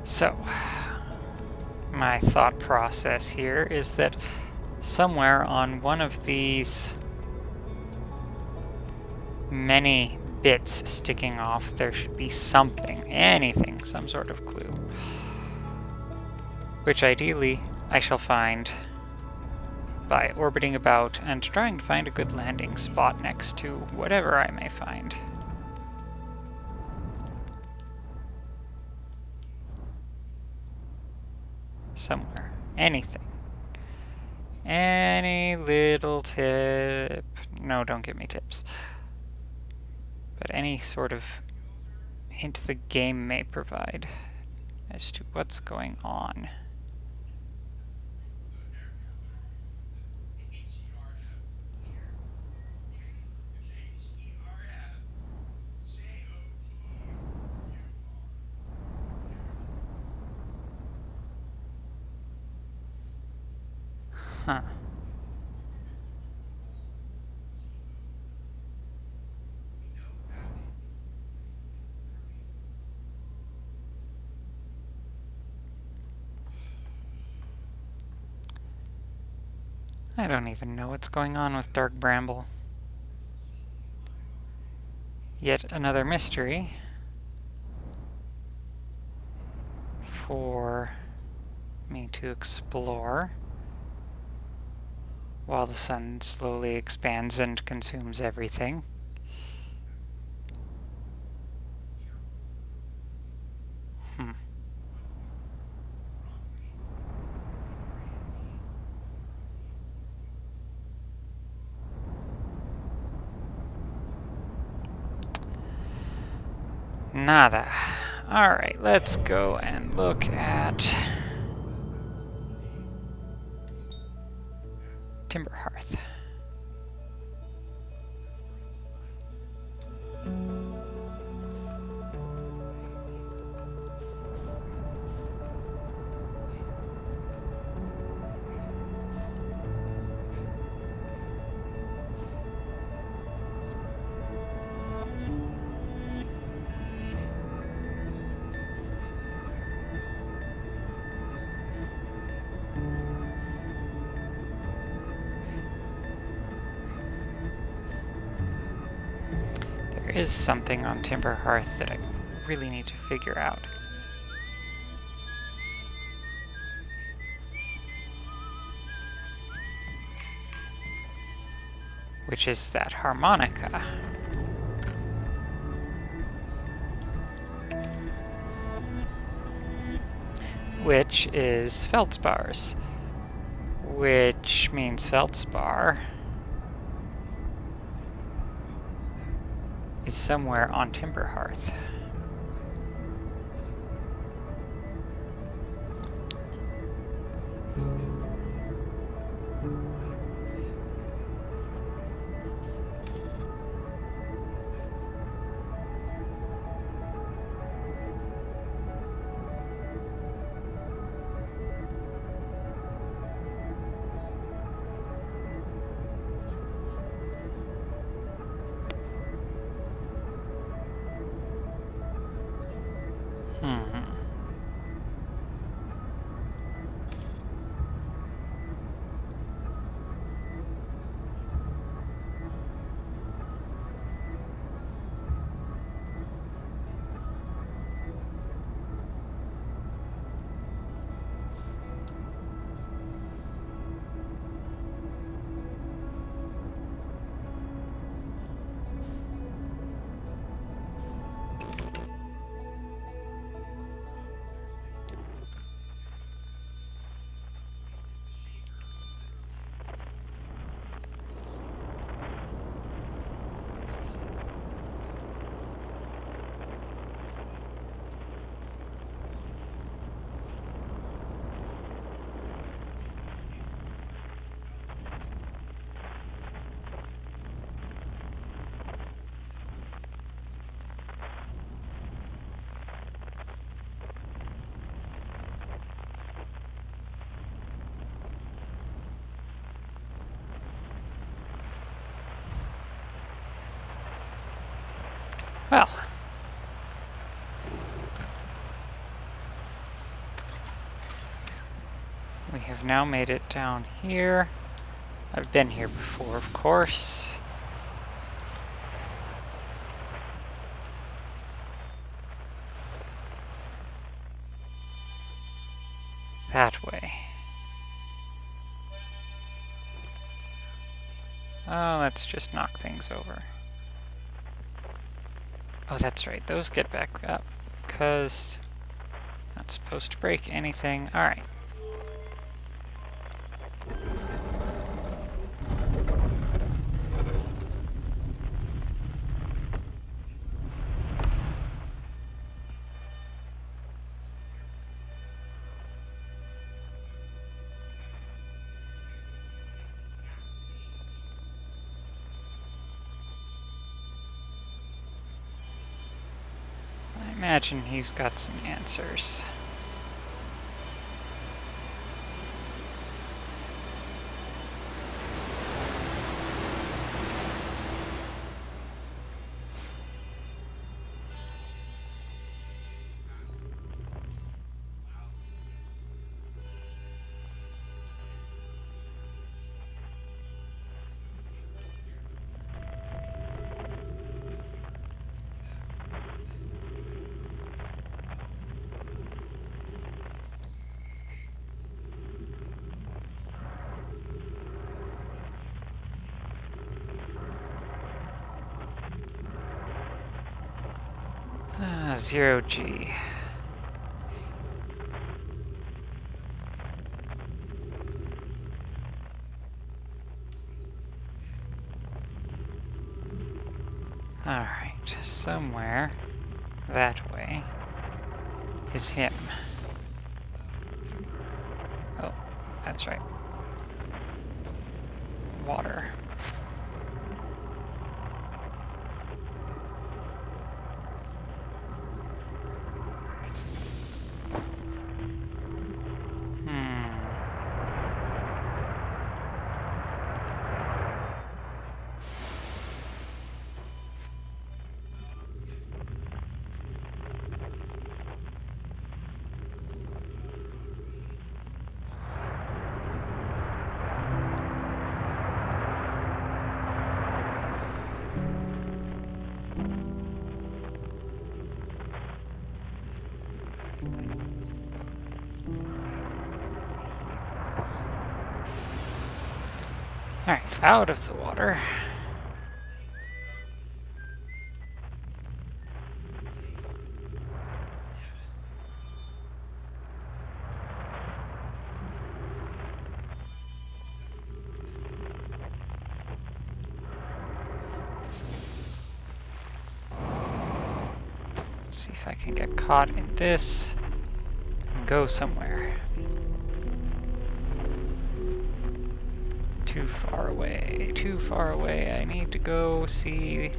So, my thought process here is that somewhere on one of these many bits sticking off, there should be something, anything, some sort of clue. Which ideally I shall find by orbiting about and trying to find a good landing spot next to whatever I may find. Somewhere. Anything. Any little tip. No, don't give me tips. But any sort of hint the game may provide as to what's going on. Huh. I don't even know what's going on with Dark Bramble. Yet another mystery for me to explore while the sun slowly expands and consumes everything. Nada. Alright, let's go and look at Timber Hearth. There is something on Timber Hearth that I really need to figure out. Which is that harmonica. Which is Feldspar's. Which means Feldspar is somewhere on Timber Hearth. Well, we have now made it down here. I've been here before, of course. That way. Oh, let's just knock things over. Oh, that's right. Those get back up, because not supposed to break anything. Alright. I imagine he's got some answers. 0G. Alright, somewhere that way is him. Oh, that's right. Water. Alright, out of the water. Let's see if I can get caught in this and go somewhere. Too far away, too far away. I need to go see.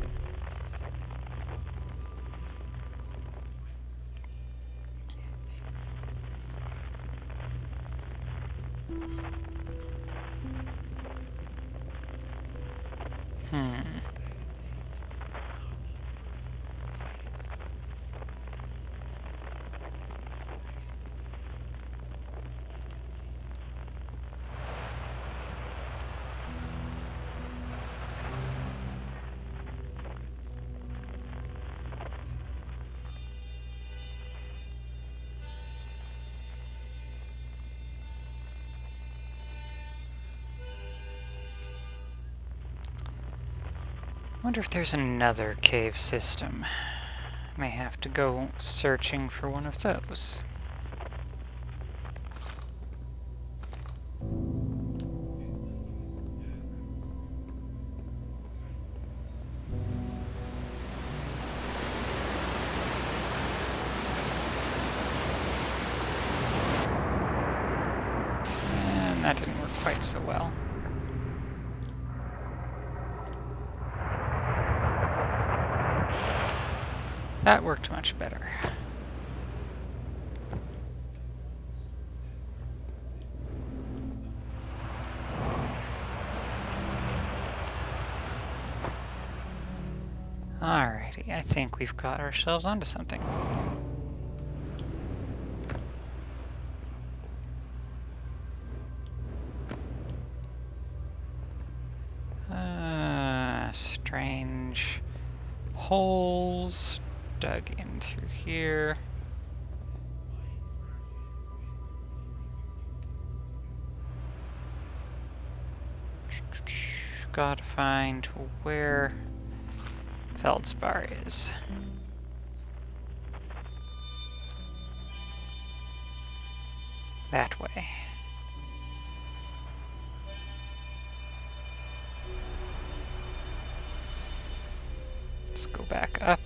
Wonder if there's another cave system. May have to go searching for one of those. And that didn't work quite so well. That worked much better. Alrighty, I think we've got ourselves onto something. Strange holes dug in through here. Gotta find where Feldspar is. That way. Let's go back up.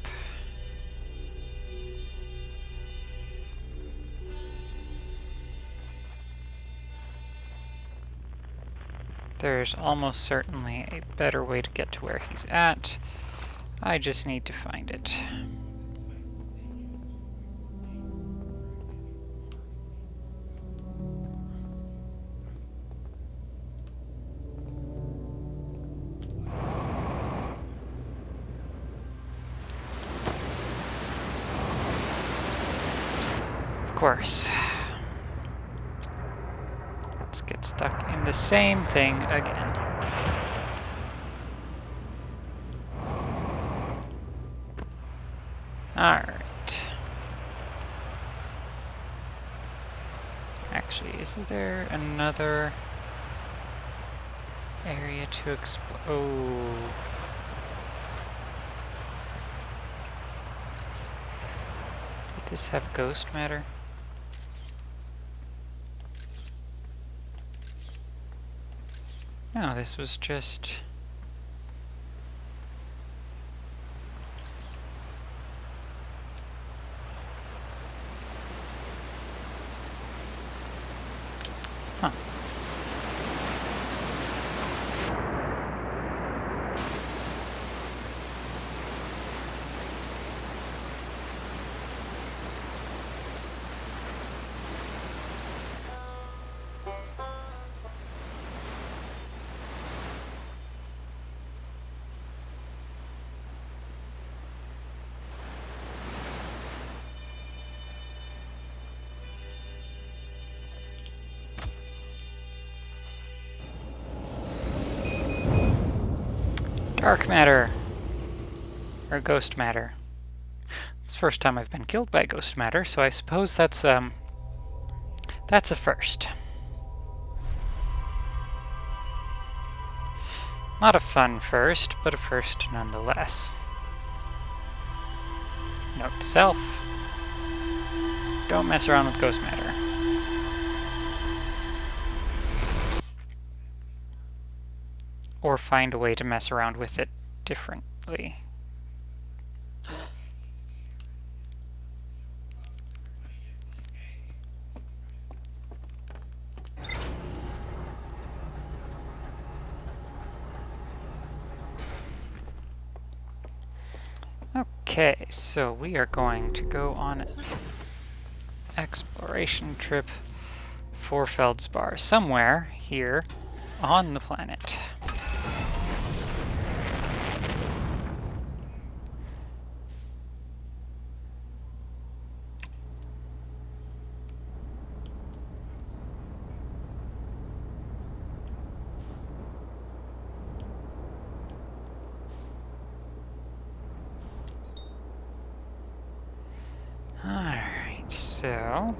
There's almost certainly a better way to get to where he's at. I just need to find it. Of course. Let's get stuck in the same thing again. Alright. Actually, is there another area to explore? Oh. this have ghost matter? No, this was just... Huh. Dark matter. Or ghost matter. It's the first time I've been killed by ghost matter, so I suppose that's a first. Not a fun first, but a first nonetheless. Note to self. Don't mess around with ghost matter. Or find a way to mess around with it differently. Okay, so we are going to go on an exploration trip for Feldspar, somewhere here on the planet. Alright, so...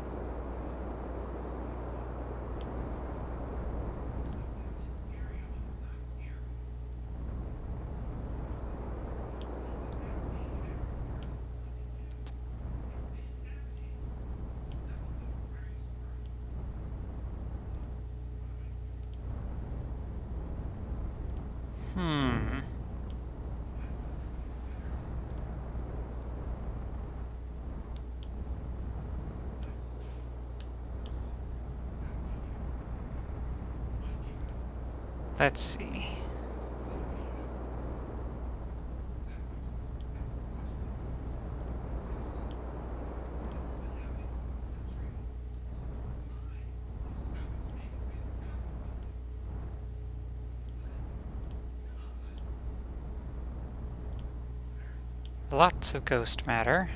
Let's see. Lots of ghost matter.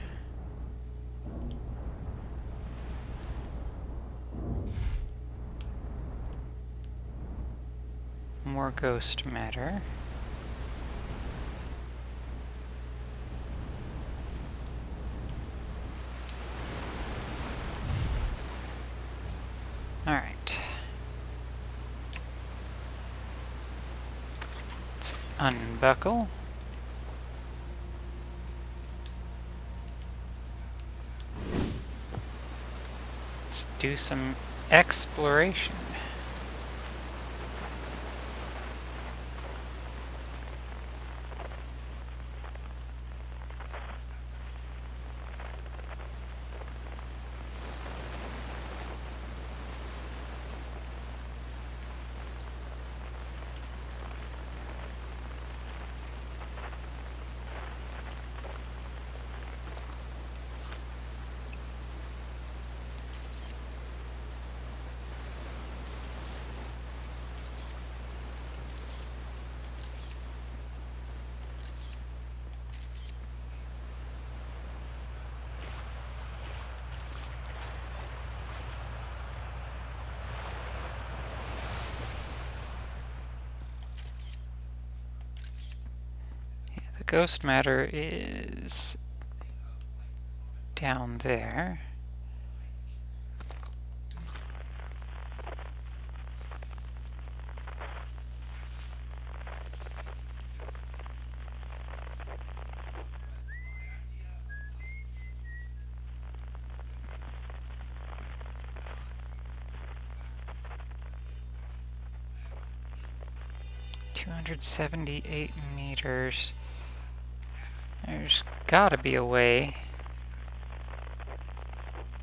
More ghost matter. Alright. Let's unbuckle. Let's do some exploration. Ghost matter is down there. 278 meters. There's gotta be a way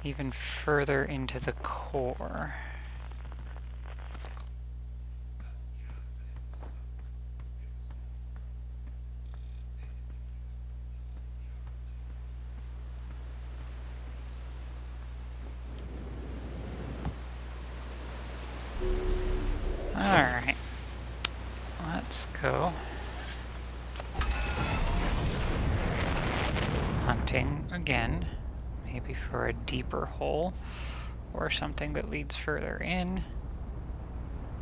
even further into the core. Alright. Let's go hunting again. Maybe for a deeper hole or something that leads further in.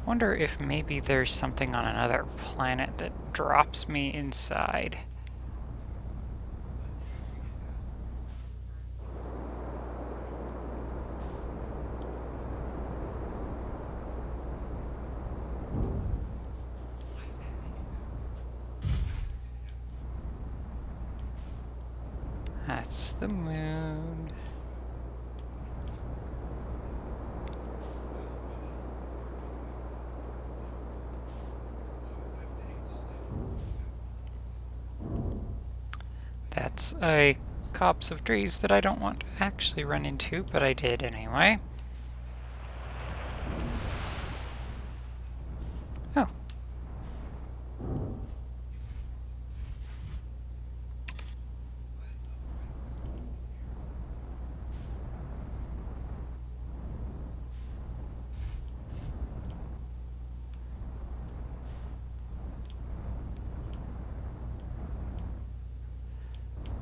Wonder if maybe there's something on another planet that drops me inside. That's the moon. That's a copse of trees that I don't want to actually run into, but I did anyway. Oh.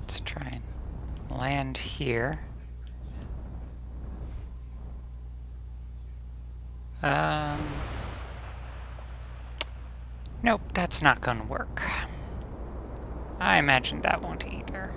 Let's try and land here. Nope, that's not gonna work. I imagine that won't either.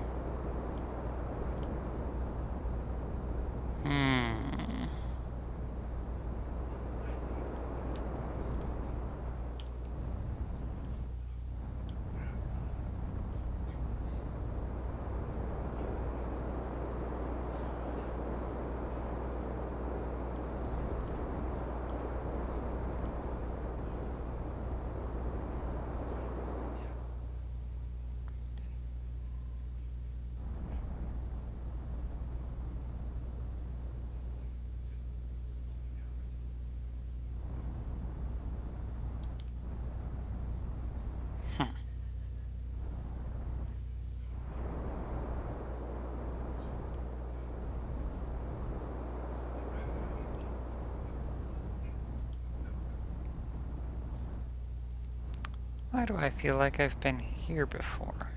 Why do I feel like I've been here before?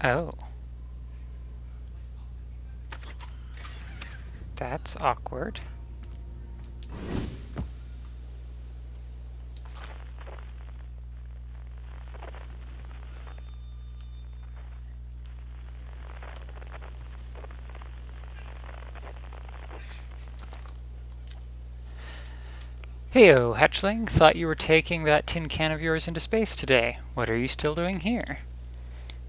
Oh. That's awkward. Heyo, hatchling. Thought you were taking that tin can of yours into space today. What are you still doing here?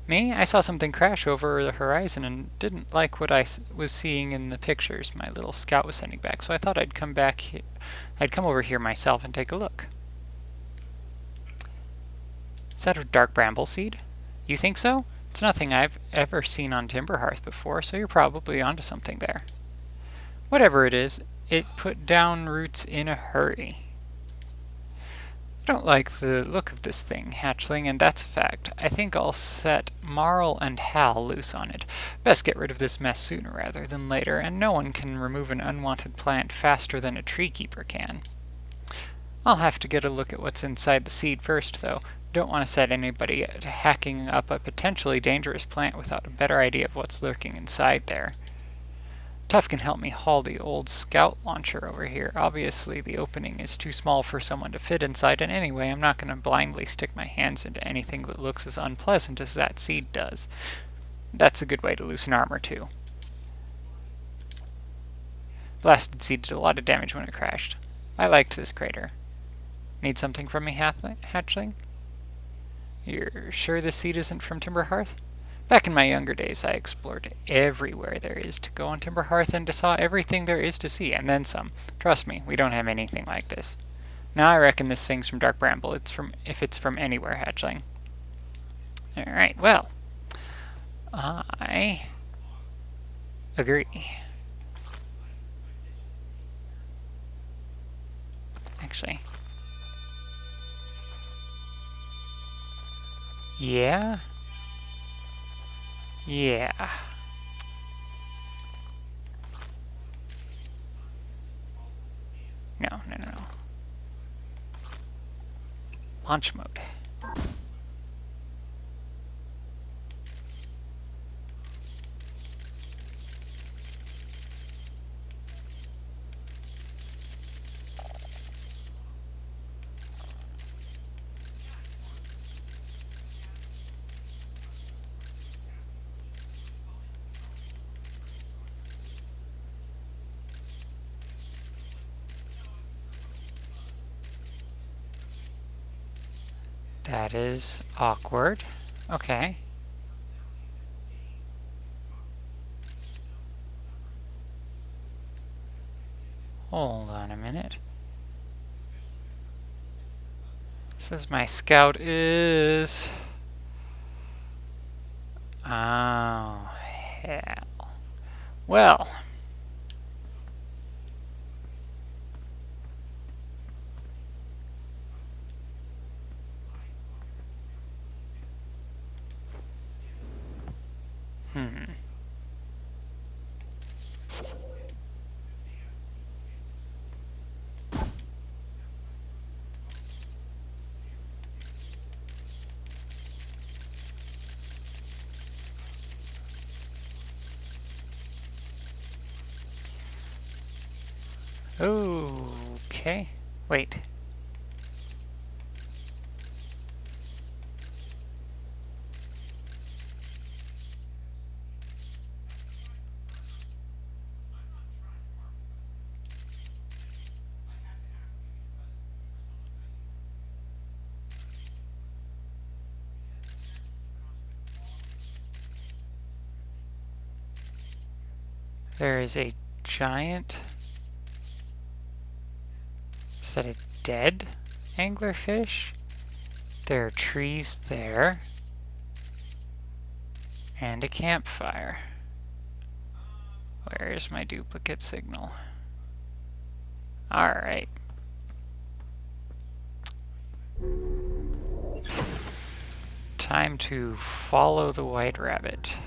Me? I saw something crash over the horizon and didn't like what I was seeing in the pictures my little scout was sending back, so I thought I'd come over here myself and take a look. Is that a dark bramble seed? You think so? It's nothing I've ever seen on Timberhearth before, so you're probably onto something there. Whatever it is, it put down roots in a hurry. I don't like the look of this thing, hatchling, and that's a fact. I think I'll set Marl and Hal loose on it. Best get rid of this mess sooner rather than later, and no one can remove an unwanted plant faster than a treekeeper can. I'll have to get a look at what's inside the seed first, though. Don't want to set anybody hacking up a potentially dangerous plant without a better idea of what's lurking inside there. Tuff can help me haul the old scout launcher over here. Obviously, the opening is too small for someone to fit inside, and anyway, I'm not going to blindly stick my hands into anything that looks as unpleasant as that seed does. That's a good way to loosen armor, too. Blasted seed did a lot of damage when it crashed. I liked this crater. Need something from me, hatchling? You're sure this seed isn't from Timberhearth? Back in my younger days, I explored everywhere there is to go on Timberhearth and saw everything there is to see, and then some. Trust me, we don't have anything like this. Now I reckon this thing's from Dark Bramble. If it's from anywhere, hatchling. Alright, well. I agree. Actually. Yeah? Yeah. No. Launch mode. That is awkward. Okay. Hold on a minute. Says my scout is... Oh, hell. Well. Okay. Wait. There is a giant... Is that a dead anglerfish? There are trees there. And a campfire. Where is my duplicate signal? Alright. Time to follow the white rabbit.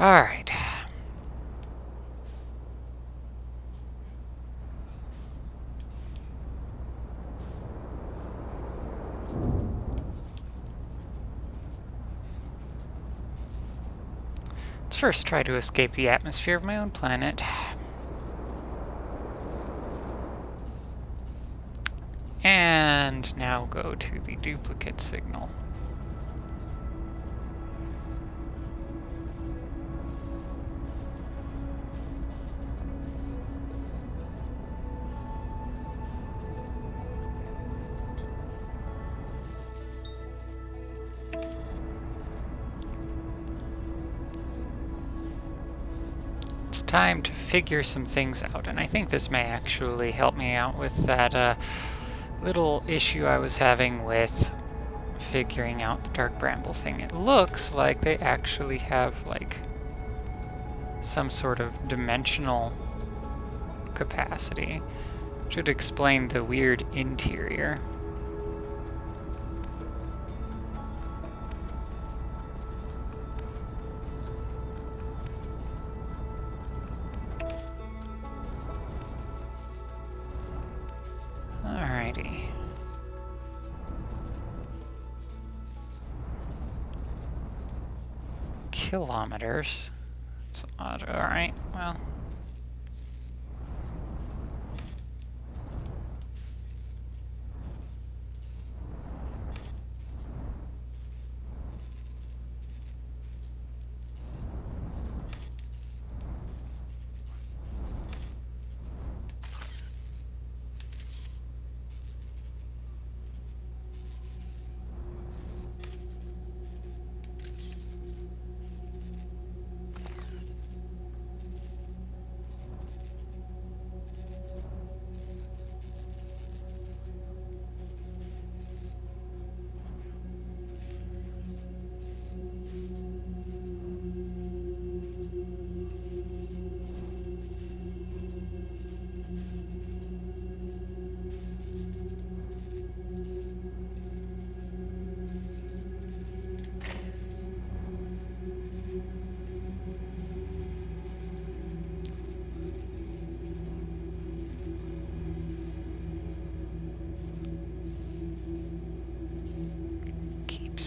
Alright. Let's first try to escape the atmosphere of my own planet. And now go to the duplicate signal. Time to figure some things out, and I think this may actually help me out with that little issue I was having with figuring out the Dark Bramble thing. It looks like they actually have like some sort of dimensional capacity, which would explain the weird interior. Alrighty. Kilometers. It's odd. Alright, well.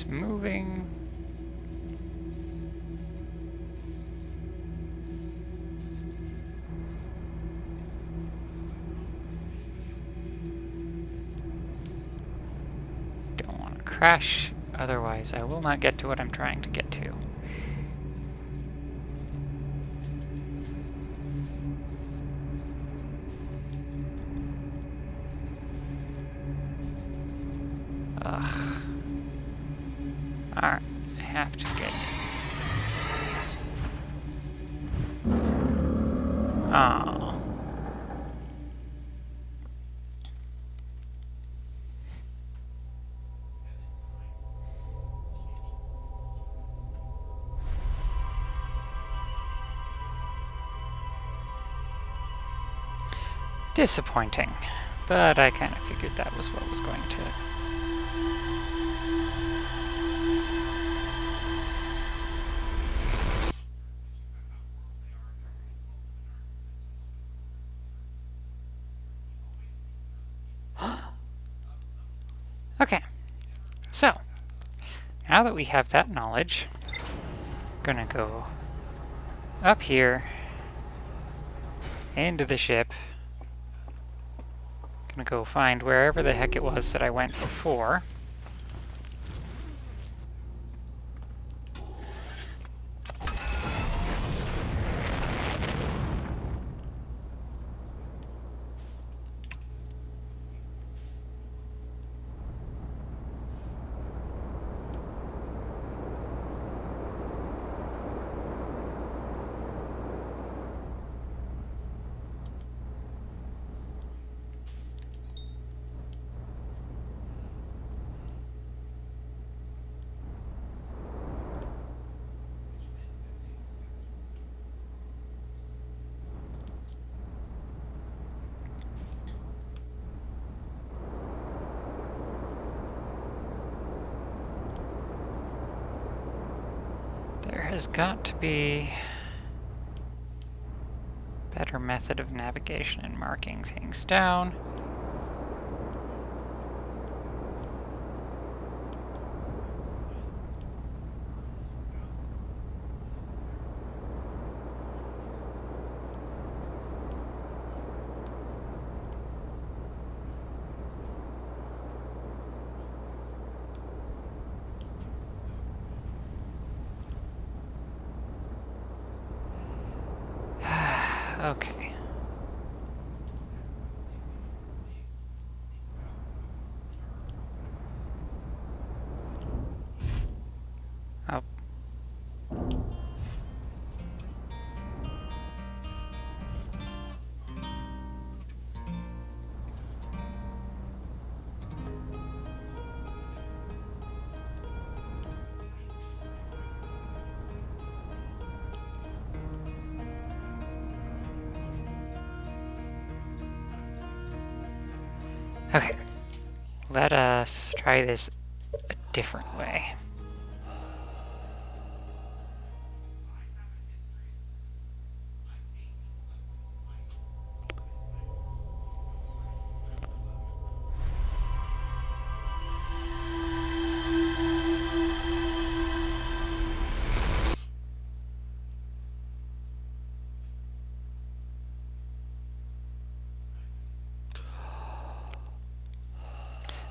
It's moving. Don't want to crash, otherwise I will not get to what I'm trying to get to. Ugh. Alright, I have to get... Oh. Disappointing, but I kind of figured that was what was going to... Okay, so, now that we have that knowledge, I'm gonna go up here, into the ship, gonna go find wherever the heck it was that I went before. There has got to be a better method of navigation and marking things down. Okay. Oh. Okay. Let us try this a different way.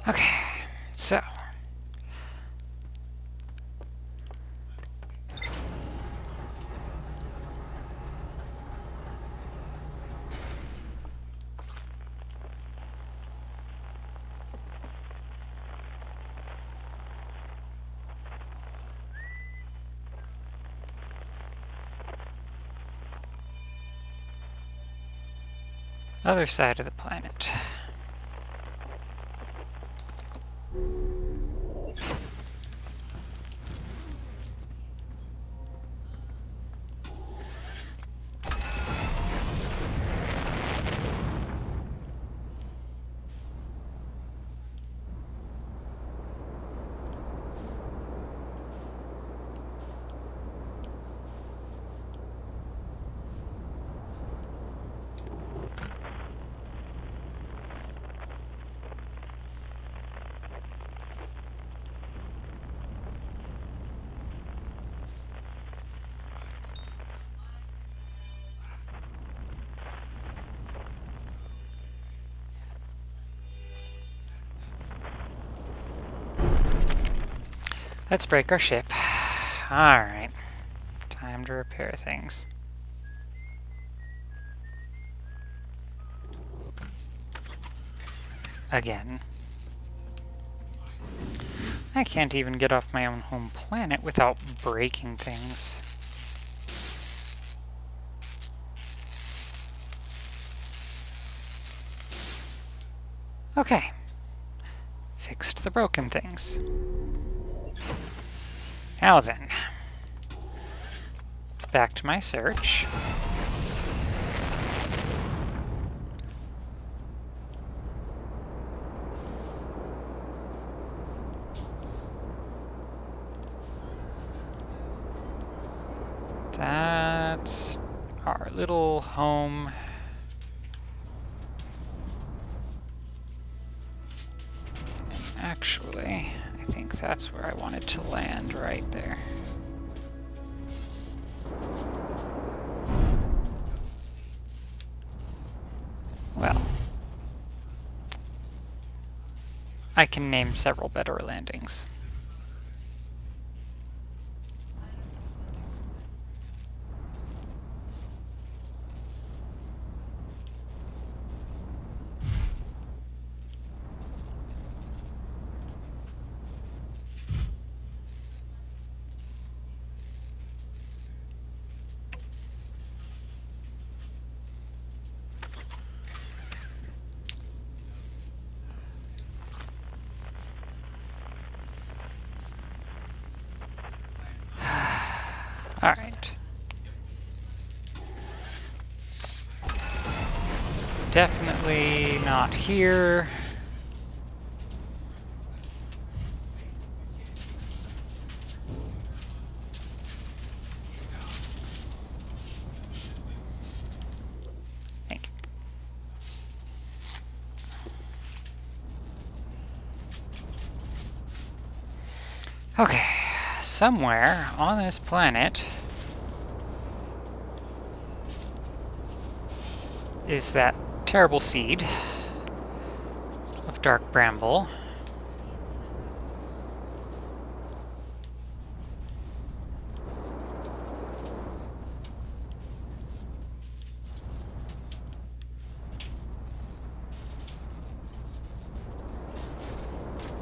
Okay, so other side of the planet. Let's break our ship. Alright. Time to repair things. Again. I can't even get off my own home planet without breaking things. Okay. Fixed the broken things. Now then. Back to my search. That's our little home. And actually, I think that's where I wanted to land, right there. Well, I can name several better landings. Alright. Definitely not here. Thank you. Okay, somewhere on this planet is that terrible seed of dark bramble.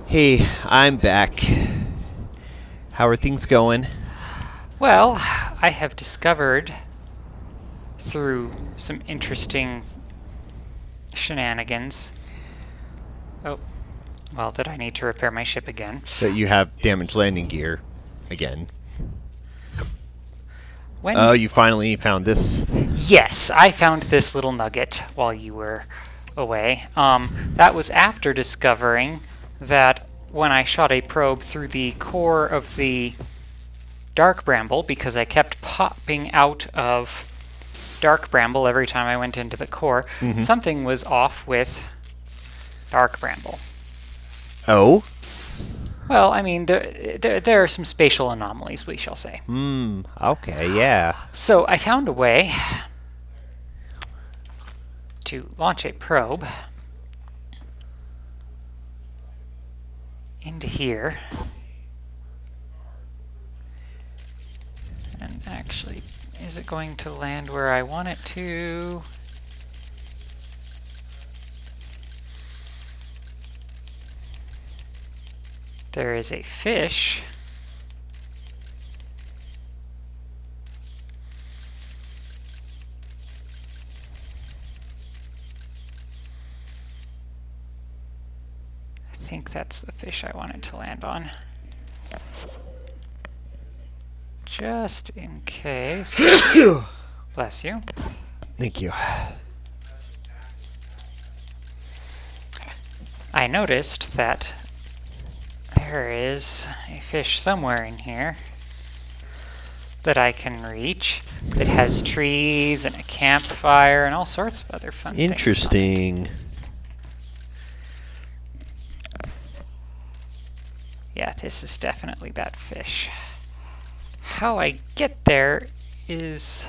Hey, I'm back. How are things going? Well, I have discovered through some interesting shenanigans. Oh, well, did I need to repair my ship again? That you have damaged landing gear again. When Oh, you finally found this. Yes, I found this little nugget while you were away. That was after discovering that when I shot a probe through the core of the dark bramble, because I kept popping out of dark bramble every time I went into the core, something was off with dark bramble. Oh? Well, I mean, there are some spatial anomalies, we shall say. Okay, yeah. So I found a way to launch a probe into here. And actually, is it going to land where I want it to? There is a fish. I think that's the fish I wanted to land on. Just in case. Bless you. Thank you. I noticed that there is a fish somewhere in here that I can reach that has trees and a campfire and all sorts of other fun things. Interesting. Yeah, this is definitely that fish. How I get there is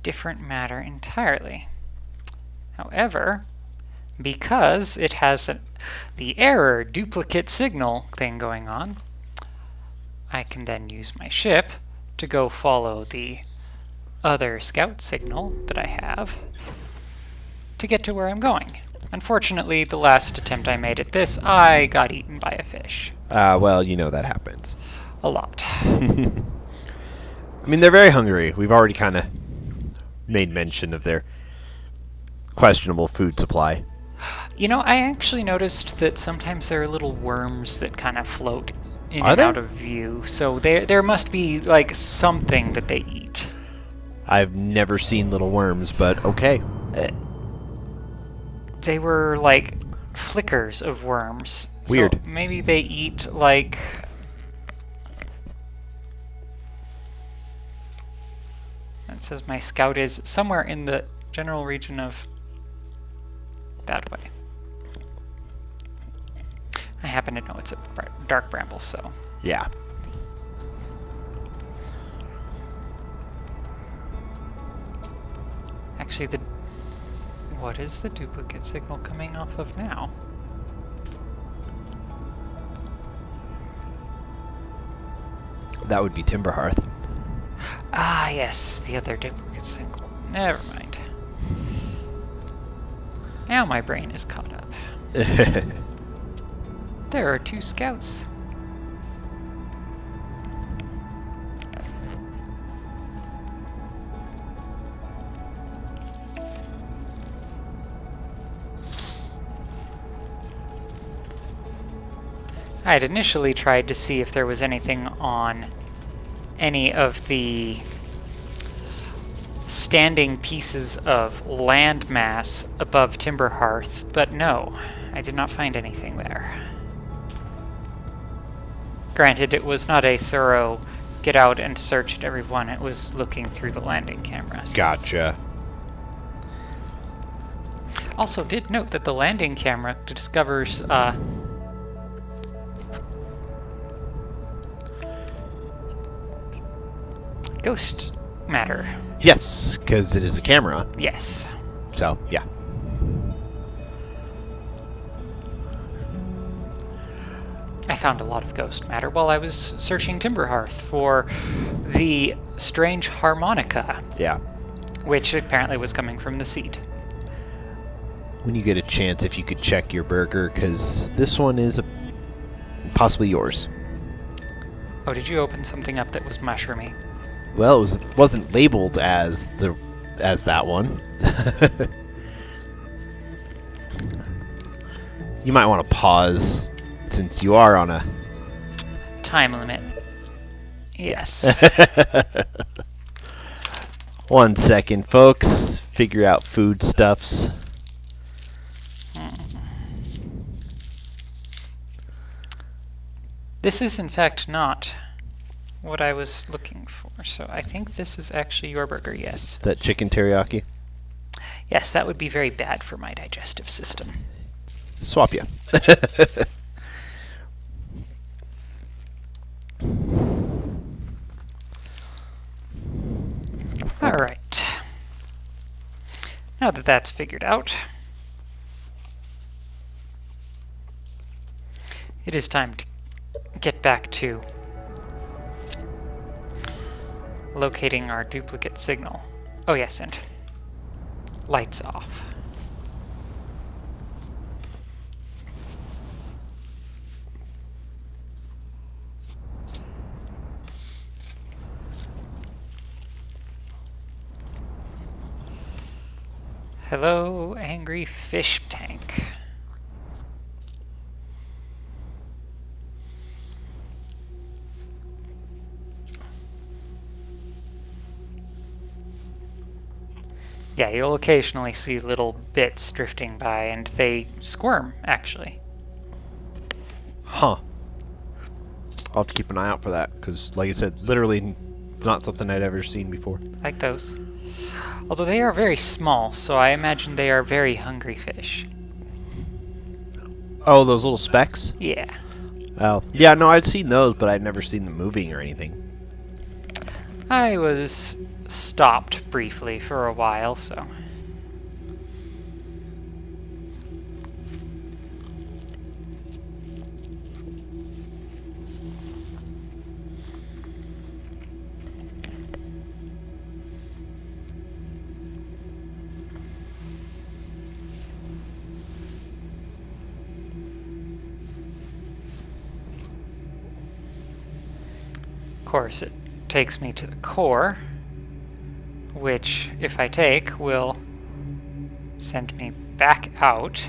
different matter entirely. However, because it has the error duplicate signal thing going on, I can then use my ship to go follow the other scout signal that I have to get to where I'm going. Unfortunately, the last attempt I made at this, I got eaten by a fish. Well, you know that happens. A lot. I mean, they're very hungry. We've already kind of made mention of their questionable food supply. You know, I actually noticed that sometimes there are little worms that kind of float in Are and there? out of view, so there must be, like, something that they eat. I've never seen little worms, but okay. They were, like, flickers of worms. Weird. So maybe they eat, like... It says my scout is somewhere in the general region of that way. I happen to know it's a dark bramble, so... Yeah. Actually, what is the duplicate signal coming off of now? That would be Timberhearth. Ah, yes, the other duplicate signal. Never mind. Now my brain is caught up. There are 2 scouts. I had initially tried to see if there was anything on any of the standing pieces of landmass above Timberhearth, but no, I did not find anything there. Granted, it was not a thorough get out and search at every one, it was looking through the landing cameras. Gotcha. Also did note that the landing camera discovers ghost matter. Yes, because it is a camera. Yes. So, yeah. I found a lot of ghost matter while I was searching Timberhearth for the strange harmonica, Yeah. which apparently was coming from the seed. When you get a chance, if you could check your burger, because this one is possibly yours. Oh, did you open something up that was mushroomy? Well, wasn't labeled as that one. You might want to pause, since you are on a... Time limit. Yes. 1 second, folks. Figure out foodstuffs. This is in fact not what I was looking for, so I think this is actually your burger, yes. That chicken teriyaki. Yes, that would be very bad for my digestive system. Swap you. Alright. Now that that's figured out, it is time to get back to locating our duplicate signal. Oh yes, and lights off. Hello, angry fish tank. Yeah, you'll occasionally see little bits drifting by, and they squirm, actually. Huh. I'll have to keep an eye out for that, because, like I said, literally not something I'd ever seen before. Like those. Although they are very small, so I imagine they are very hungry fish. Oh, those little specks? Yeah. Oh, yeah, no, I'd seen those, but I'd never seen them moving or anything. I was stopped briefly for a while, so... course, it takes me to the core, which, if I take, will send me back out.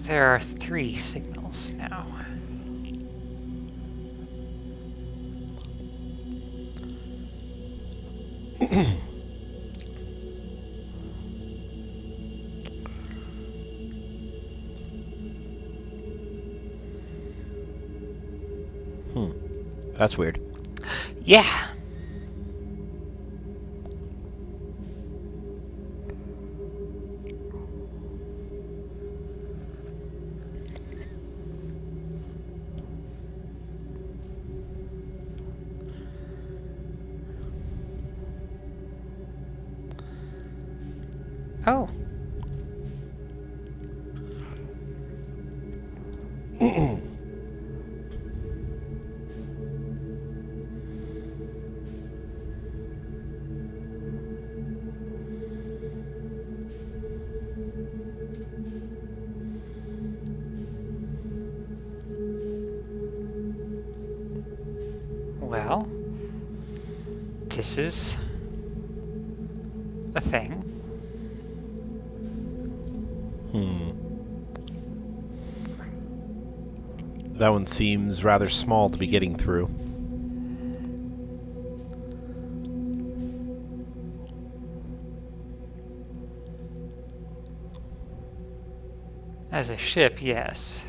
There are 3 signals now. That's weird. Yeah. Oh. Well, this is a thing. That one seems rather small to be getting through. As a ship, yes.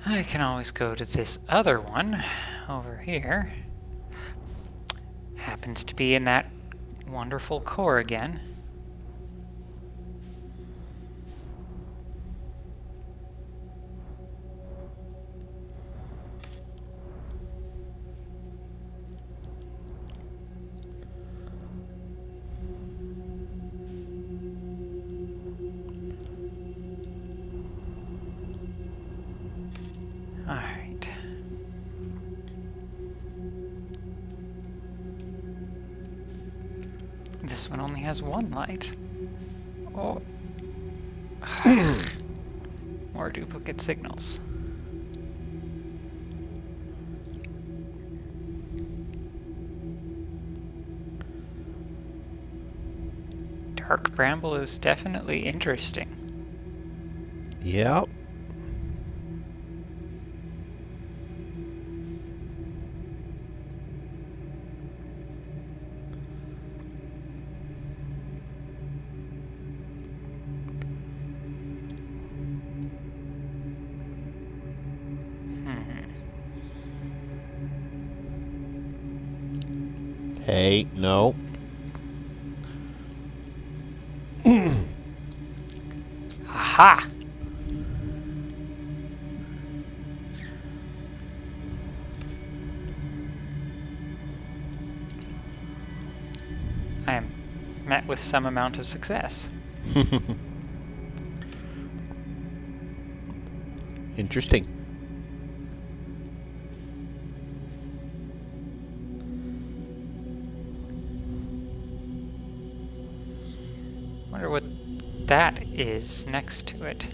I can always go to this other one over here. Happens to be in that wonderful core again. Alright. This one only has 1 light. Oh. More duplicate signals. Dark Bramble is definitely interesting. Yep. Hey, no. Aha! I am met with some amount of success. Interesting. Wonder what that is next to it.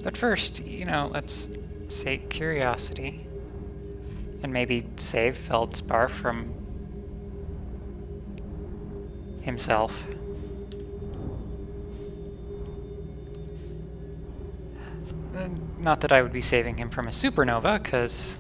But first, you know, let's sate curiosity and maybe save Feldspar from himself. Not that I would be saving him from a supernova, because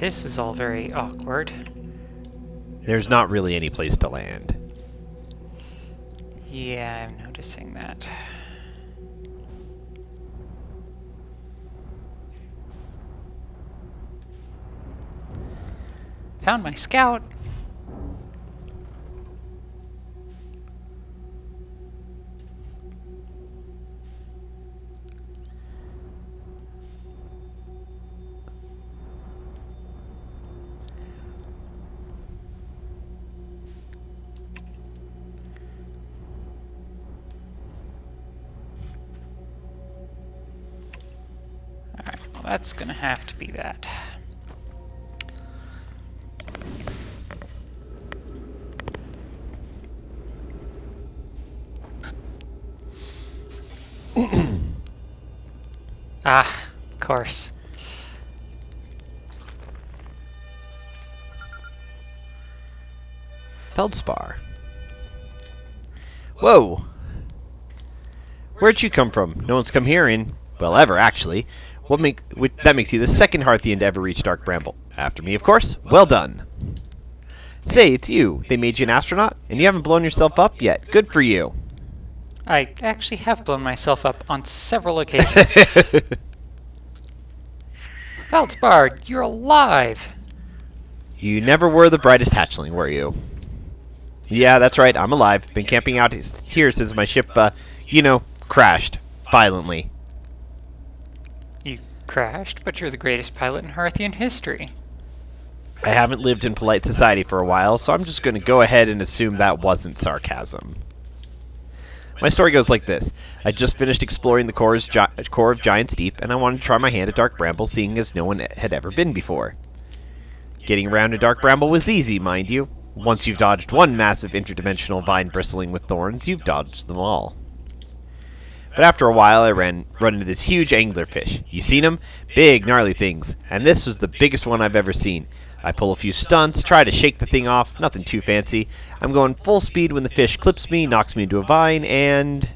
This is all very awkward. There's not really any place to land. Yeah, I'm noticing that. Found my scout! Alright, well that's gonna have to be that. Ah, of course. Feldspar. Whoa! Where'd you come from? No one's come here in, well, ever, actually. That makes you the second Hearthian to ever reach Dark Bramble. After me, of course. Well done. Say, it's you. They made you an astronaut, and you haven't blown yourself up yet. Good for you. I actually have blown myself up on several occasions. Feldspar, you're alive! You never were the brightest hatchling, were you? Yeah, that's right, I'm alive. Been camping out here since my ship, crashed. Violently. You crashed, but you're the greatest pilot in Hearthian history. I haven't lived in polite society for a while, so I'm just going to go ahead and assume that wasn't sarcasm. My story goes like this. I just finished exploring the core of Giant's Deep, and I wanted to try my hand at Dark Bramble, seeing as no one had ever been before. Getting around to Dark Bramble was easy, mind you. Once you've dodged one massive interdimensional vine bristling with thorns, you've dodged them all. But after a while, I run into this huge anglerfish. You seen him? Big, gnarly things. And this was the biggest one I've ever seen. I pull a few stunts, try to shake the thing off, nothing too fancy. I'm going full speed when the fish clips me, knocks me into a vine, and...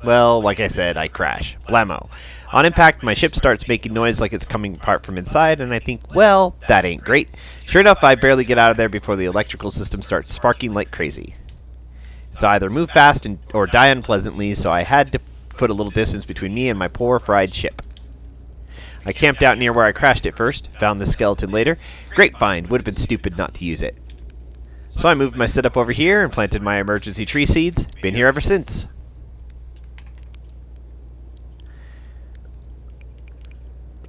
well, like I said, I crash. Blammo. On impact, my ship starts making noise like it's coming apart from inside, and I think, well, that ain't great. Sure enough, I barely get out of there before the electrical system starts sparking like crazy. It's either move fast or die unpleasantly, so I had to put a little distance between me and my poor fried ship. I camped out near where I crashed it first, found the skeleton later. Great find, would have been stupid not to use it. So I moved my setup over here and planted my emergency tree seeds. Been here ever since.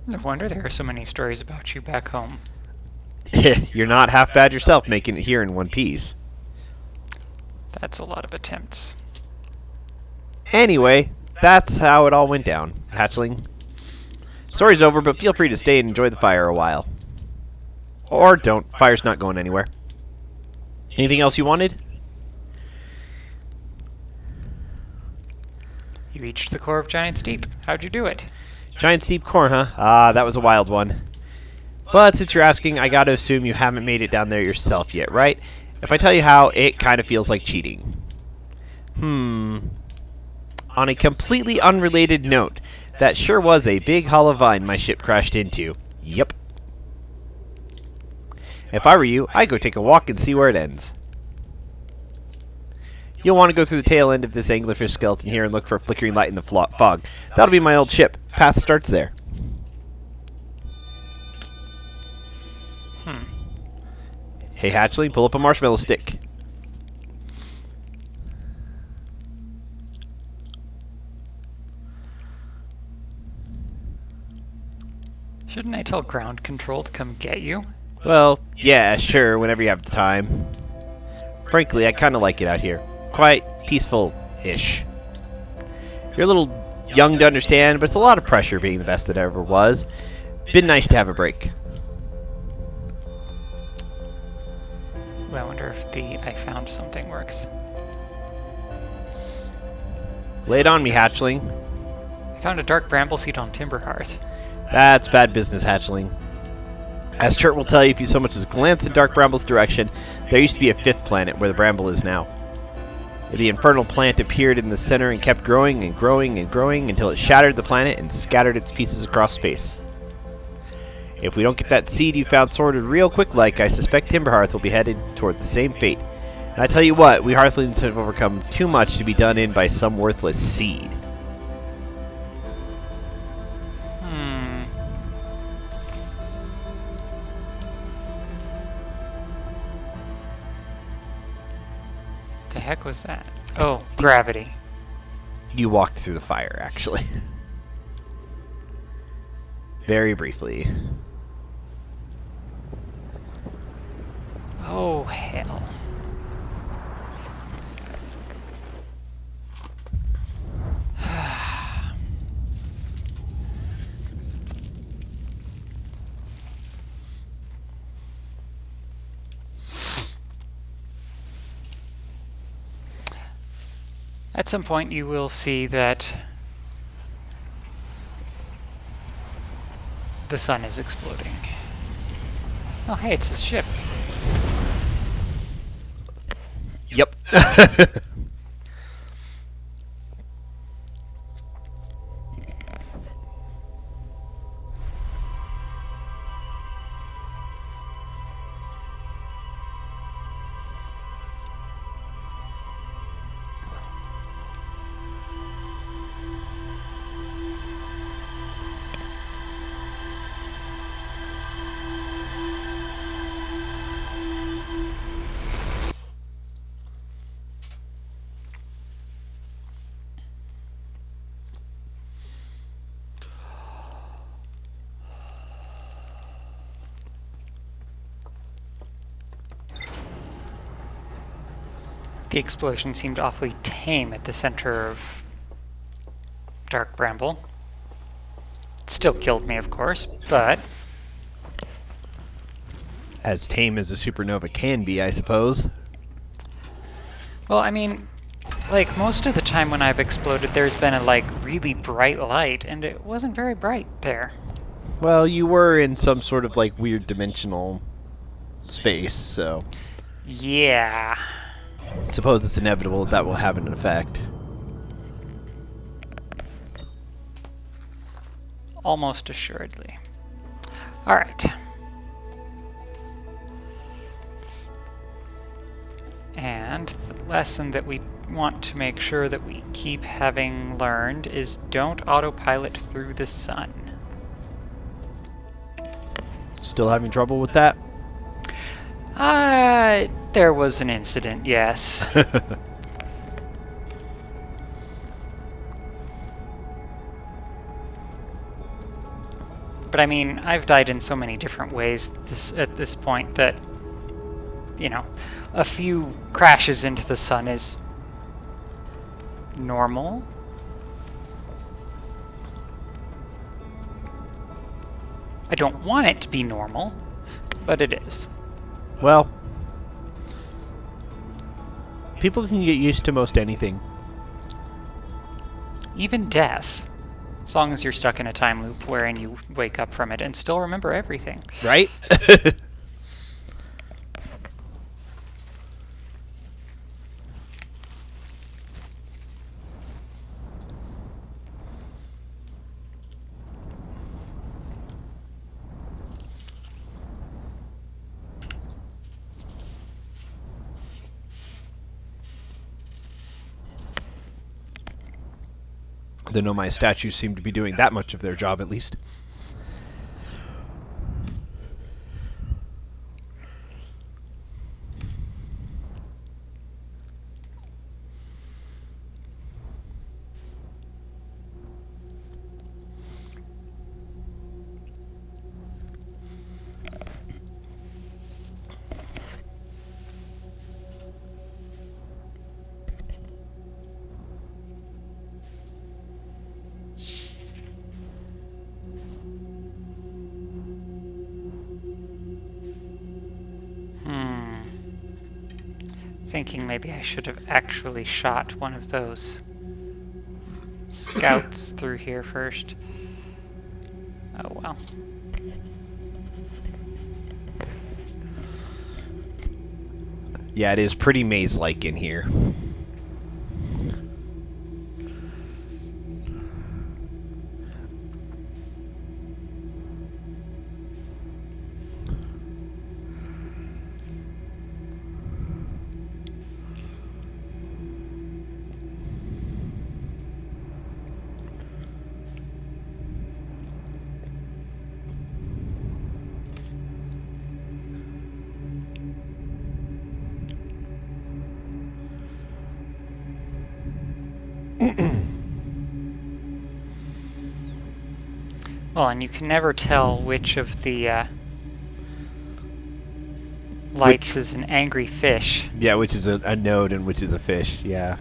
No wonder there are so many stories about you back home. You're not half bad yourself making it here in one piece. That's a lot of attempts. Anyway, that's how it all went down, hatchling. Story's over, but feel free to stay and enjoy the fire a while. Or don't. Fire's not going anywhere. Anything else you wanted? You reached the core of Giant's Deep. How'd you do it? Giant's Deep core, huh? Ah, that was a wild one. But since you're asking, I gotta assume you haven't made it down there yourself yet, right? If I tell you how, it kind of feels like cheating. On a completely unrelated note, that sure was a big hollow vine my ship crashed into. Yep. If I were you, I'd go take a walk and see where it ends. You'll want to go through the tail end of this anglerfish skeleton here and look for a flickering light in the fog. That'll be my old ship. Path starts there. Hey hatchling, pull up a marshmallow stick. Shouldn't I tell ground control to come get you? Well, yeah, sure, whenever you have the time. Frankly, I kind of like it out here. Quite peaceful-ish. You're a little young to understand, but it's a lot of pressure being the best that ever was. Been nice to have a break. I wonder if the I found something works. Lay it on me, hatchling. I found a dark bramble seed on Timber Hearth. That's bad business, hatchling. As Chert will tell you if you so much as glance in Dark Bramble's direction, there used to be a fifth planet where the bramble is now. The infernal plant appeared in the center and kept growing and growing and growing until it shattered the planet and scattered its pieces across space. If we don't get that seed you found sorted real quick like, I suspect Timberhearth will be headed toward the same fate. And I tell you what, we Hearthlings have overcome too much to be done in by some worthless seed. The heck was that? Oh, gravity. You walked through the fire, actually. Very briefly. Oh, hell. At some point you will see that the sun is exploding. Oh hey, it's a ship. Yep. The explosion seemed awfully tame at the center of Dark Bramble. It still killed me, of course, but As tame as a supernova can be, I suppose. well, I mean, like most of the time when I've exploded, there's been a like really bright light, and it wasn't very bright there. Well, you were in some sort of like weird dimensional space, so Yeah. I suppose it's inevitable that will have an effect. Almost assuredly. Alright. And the lesson that we want to make sure that we keep having learned is don't autopilot through the sun. Still having trouble with that? There was an incident, yes. But I mean, I've died in so many different ways at this point that, you know, a few crashes into the sun is normal. I don't want it to be normal, but it is. Well, people can get used to most anything. Even death. As long as you're stuck in a time loop wherein you wake up from it and still remember everything. Right? The Nomai statues seem to be doing that much of their job, at least. Thinking maybe I should have actually shot one of those scouts through here first. Oh well. Yeah, it is pretty maze-like in here. Well, and you can never tell which of the lights is an angry fish. Yeah, which is a node and which is a fish, yeah.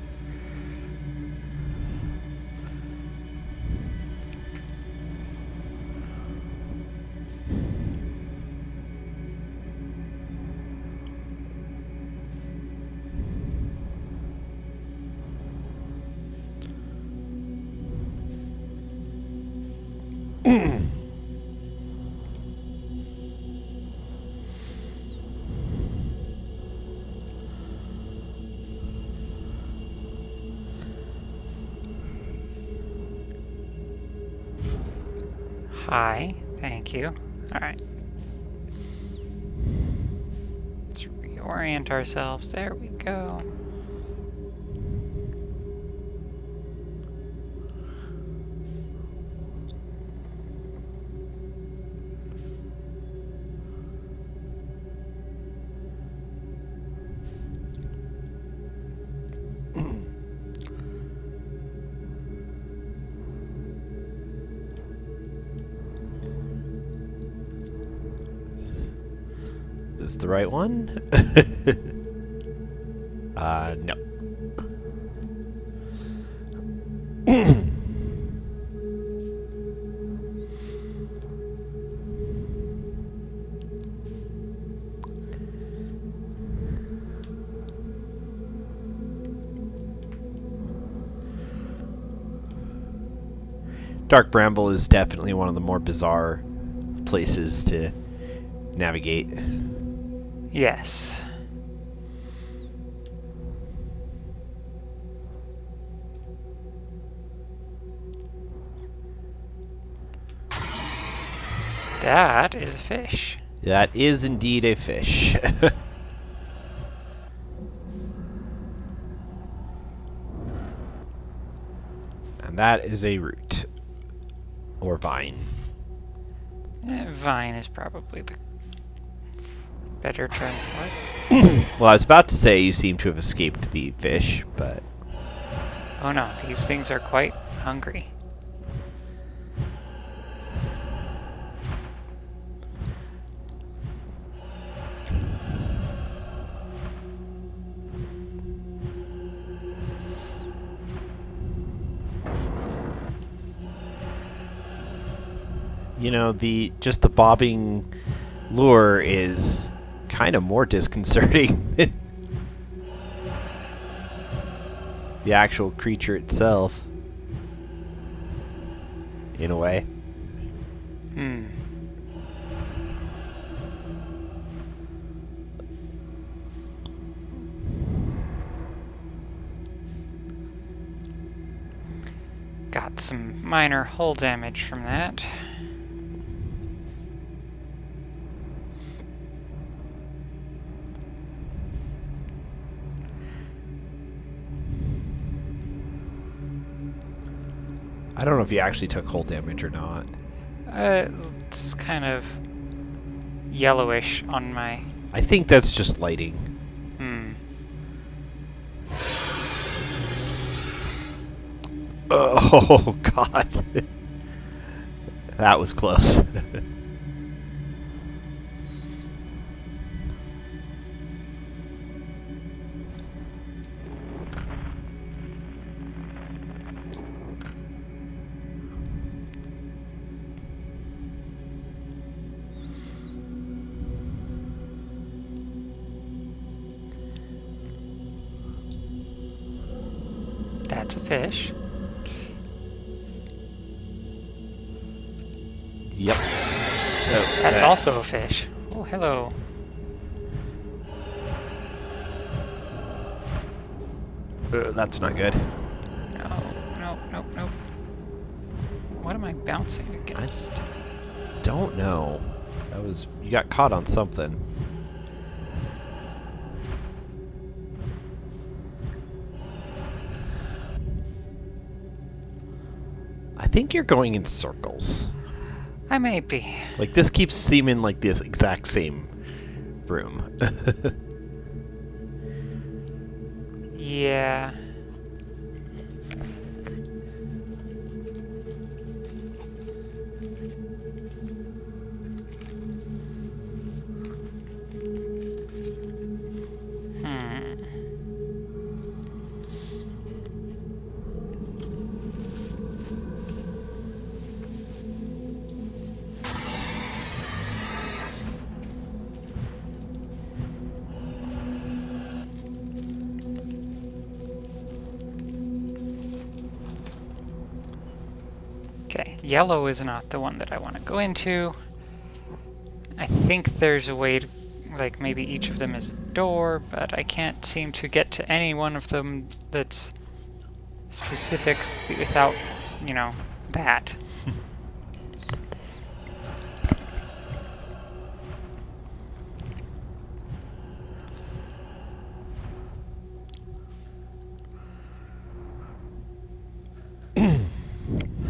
Hi, thank you. Alright. Let's reorient ourselves. There we go. Is this the right one? No. Dark Bramble is definitely one of the more bizarre places to navigate. Yes. That is a fish. That is indeed a fish. And that is a root. Or vine. Vine is probably the better term for it. Well, I was about to say you seem to have escaped the fish, but... Oh no, these things are quite hungry. You know, just the bobbing lure is kind of more disconcerting than the actual creature itself, in a way. Got some minor hull damage from that. I don't know if you actually took hull damage or not. It's kind of yellowish on my... I think that's just lighting. Oh, God. That was close. That's a fish. Yep. That's also a fish. Oh, hello. That's not good. No, no, no, no. What am I bouncing against? Don't know. That was... You got caught on something. I think you're going in circles. I may be. Like, this keeps seeming like this exact same room. Yeah. Okay, yellow is not the one that I want to go into. I think there's a way to, like, maybe each of them is a door, but I can't seem to get to any one of them that's specific without, you know, that.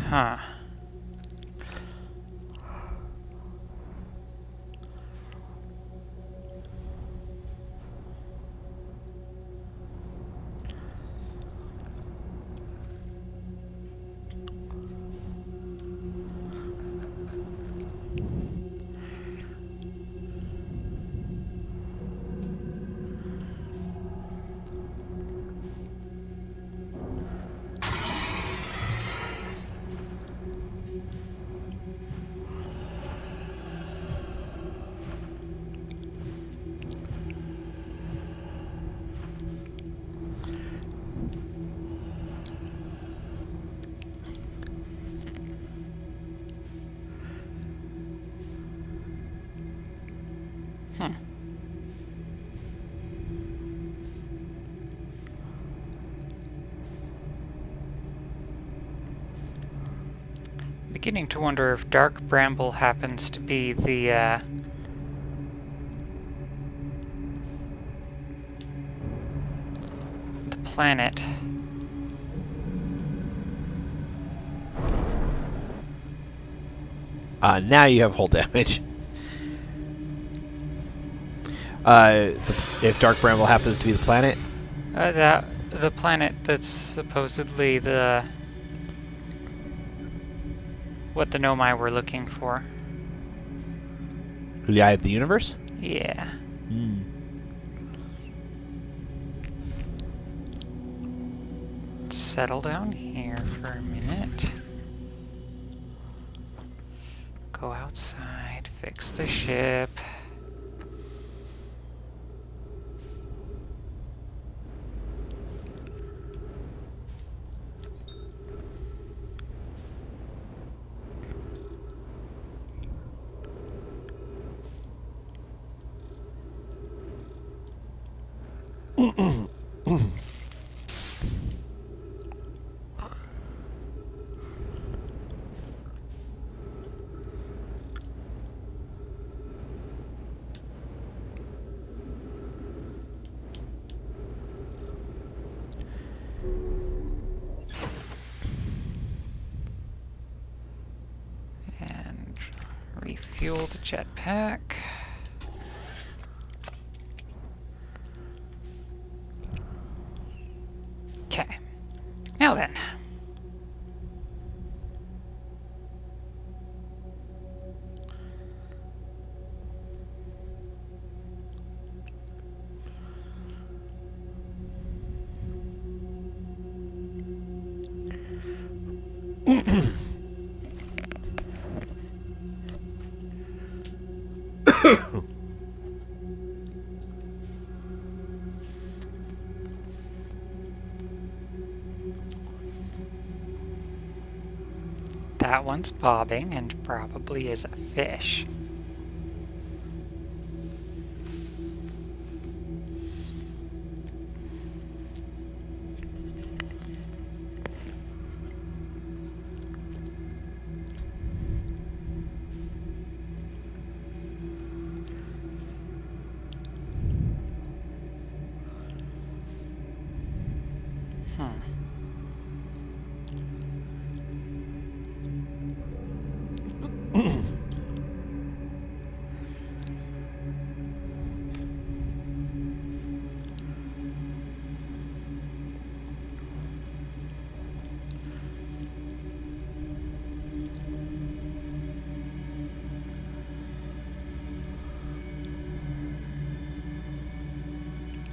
Huh. Beginning to wonder if Dark Bramble happens to be the planet. Now you have hull damage. If Dark Bramble happens to be the planet? The planet that's supposedly what the Nomai were looking for. The Eye of the Universe? Yeah. Settle down here for a minute. Go outside, fix the ship. And refuel the jetpack. Okay. Now then. That one's bobbing and probably is a fish.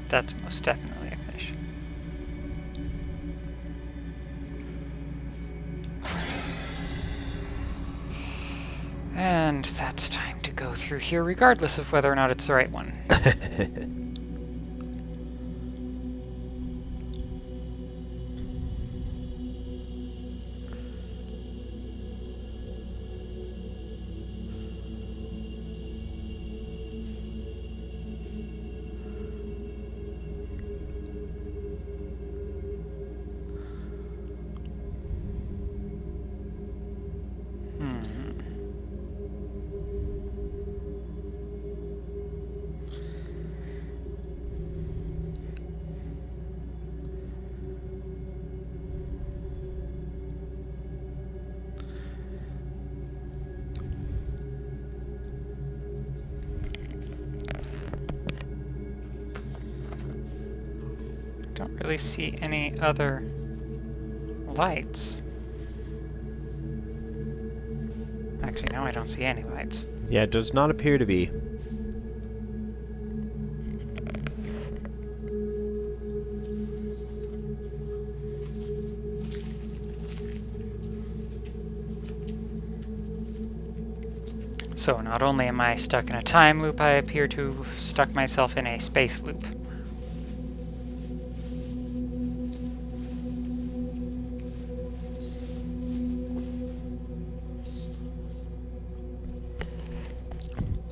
That's most definitely a fish. And that's time to go through here, regardless of whether or not it's the right one. really see any other lights. Actually, no, I don't see any lights. Yeah, it does not appear to be. So not only am I stuck in a time loop, I appear to have stuck myself in a space loop.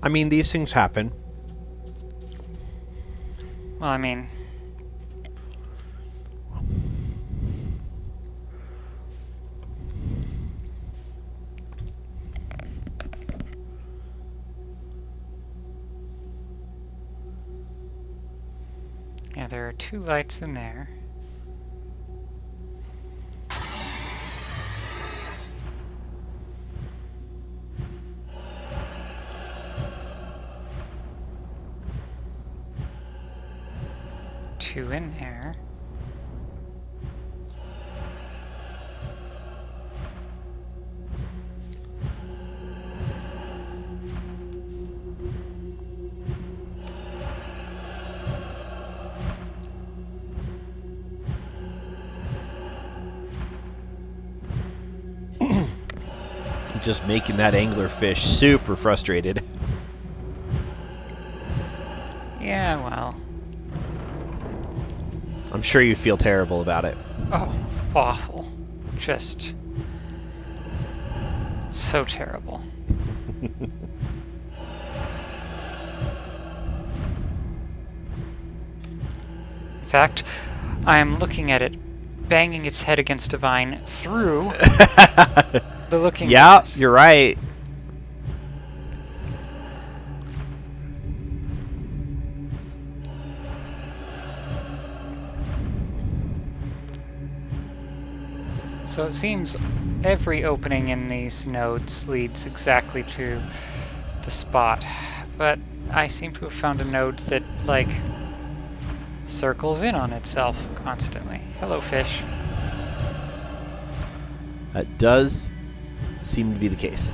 I mean, these things happen. Well, I mean... yeah, there are 2 lights in there. Two in there. Just making that anglerfish super frustrated. Yeah, well... I'm sure you feel terrible about it. oh, awful. Just... so terrible. In fact, I'm looking at it banging its head against a vine through the looking Yeah, glass. you're right. So it seems every opening in these nodes leads exactly to the spot, but I seem to have found a node that, like, circles in on itself constantly. Hello, fish. That does seem to be the case.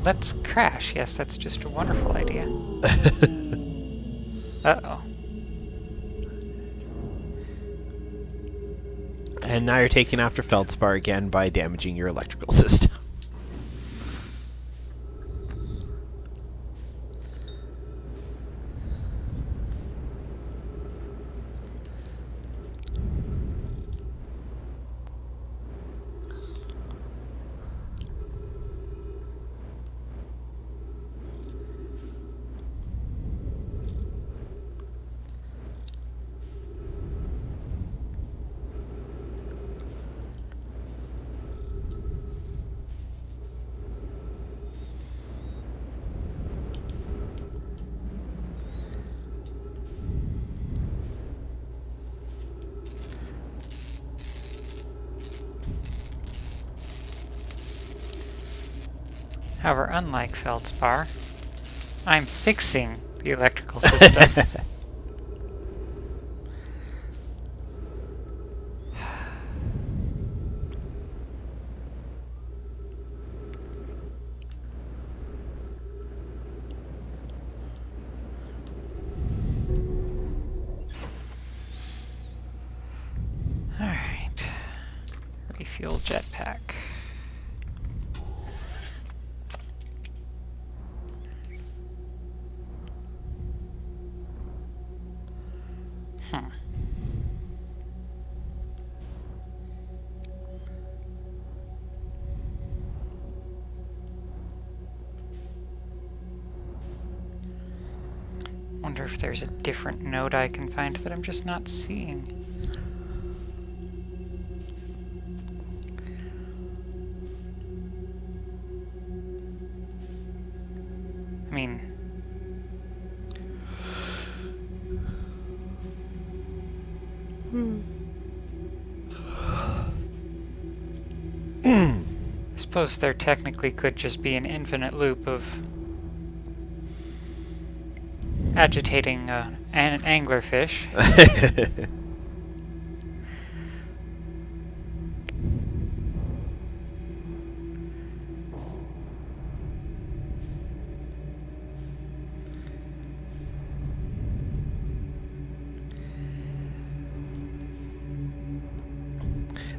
Let's crash. Yes, that's just a wonderful idea. Uh-oh. And now you're taking after Feldspar again by damaging your electrical system. However, unlike Feldspar, I'm fixing the electrical system. Alright. Refuel jetpack. Wonder if there's a different node I can find that I'm just not seeing. I mean, suppose there technically could just be an infinite loop of agitating an anglerfish.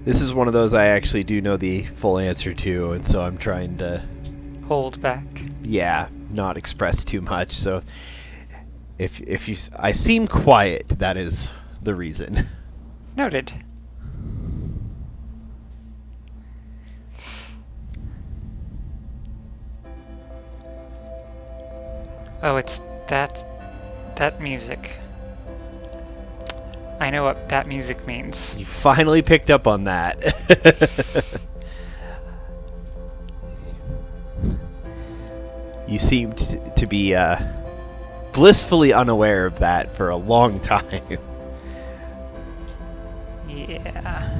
This is one of those I actually do know the full answer to, and so I'm trying to, Hold back. yeah, not express too much. So if you I seem quiet, that is the reason. Noted. Oh, it's that music. I know what that music means. You finally picked up on that. You seemed to be blissfully unaware of that for a long time. Yeah.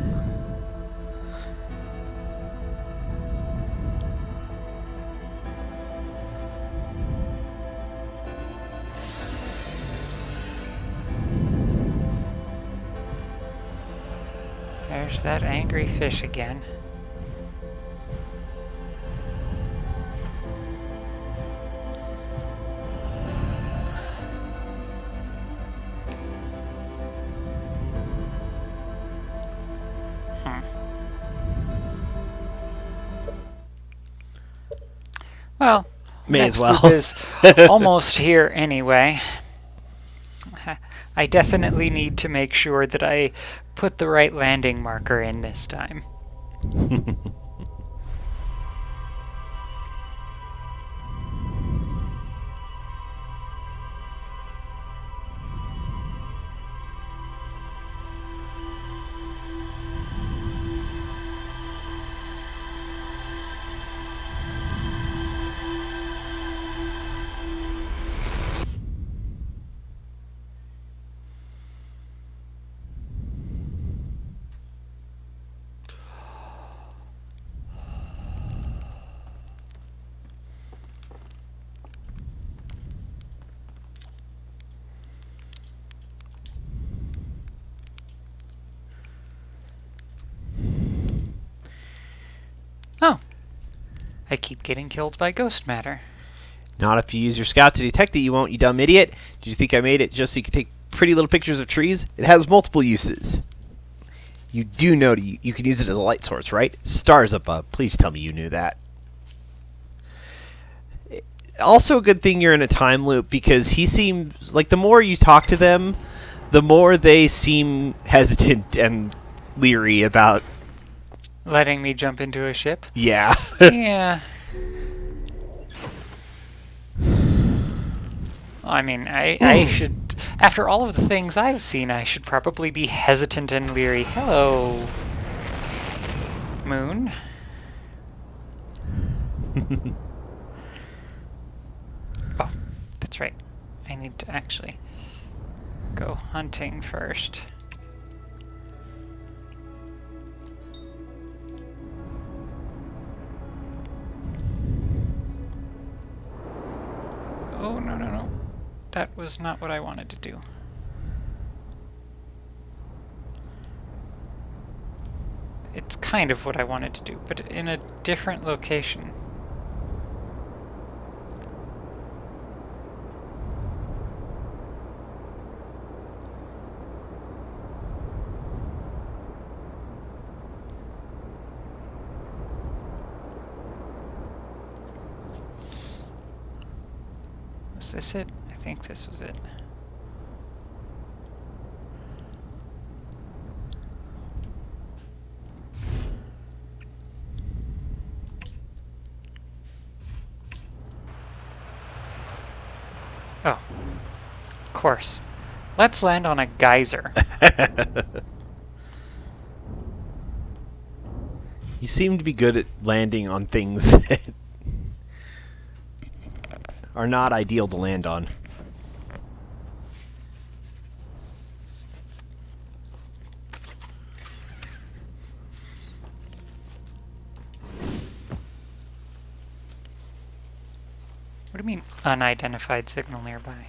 There's that angry fish again. Well, May next as well. loop is almost here anyway. I definitely need to make sure that I put the right landing marker in this time. Oh. I keep getting killed by ghost matter. Not if you use your scout to detect it, you won't, you dumb idiot. Did you think I made it just so you could take pretty little pictures of trees? It has multiple uses. You do know you can use it as a light source, right? Stars above. Please tell me you knew that. Also a good thing you're in a time loop, because he seems like the more you talk to them, the more they seem hesitant and leery about... Letting me jump into a ship? Yeah. Yeah. I mean, I should... After all of the things I've seen, I should probably be hesitant and leery. Hello, Moon. Oh, that's right. I need to actually go hunting first. Oh, no, no, no. That was not what I wanted to do. It's kind of what I wanted to do, but in a different location. Was this it? I think this was it. Oh, of course. Let's land on a geyser. You seem to be good at landing on things that are not ideal to land on. What do you mean, unidentified signal nearby?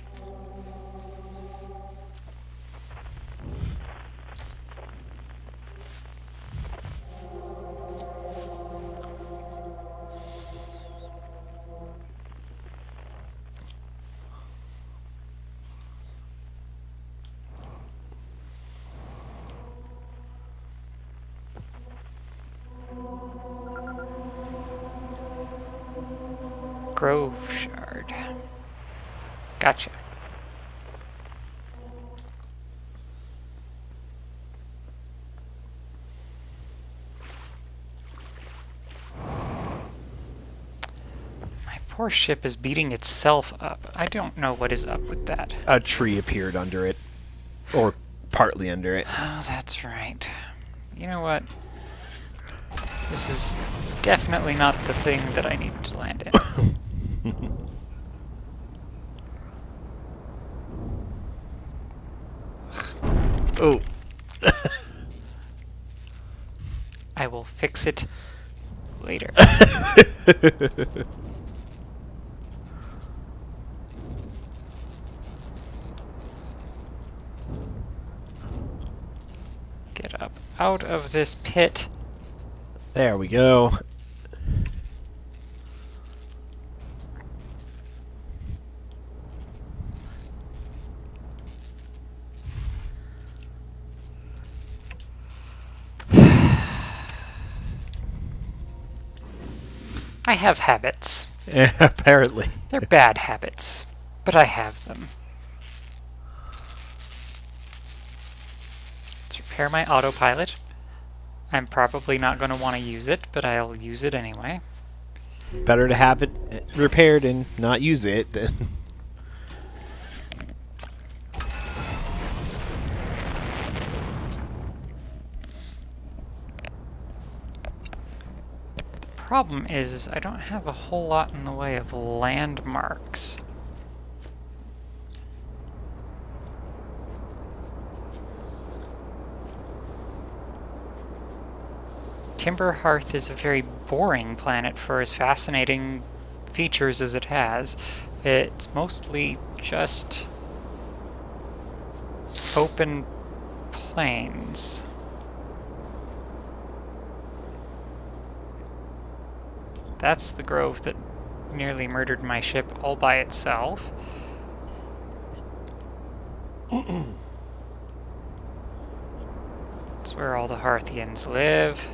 Grove Shard. Gotcha. My poor ship is beating itself up. I don't know what is up with that. A tree appeared under it. Or partly under it. Oh, that's right. You know what? This is definitely not the thing that I need to land in. Oh. I will fix it later. Get up out of this pit. There we go. I have habits. Apparently. They're bad habits, but I have them. Let's repair my autopilot. I'm probably not going to want to use it, but I'll use it anyway. Better to have it repaired and not use it than... Problem is I don't have a whole lot in the way of landmarks. Timberhearth is a very boring planet for as fascinating features as it has. It's mostly just open plains. That's the grove that nearly murdered my ship all by itself. It's where all the Hearthians live.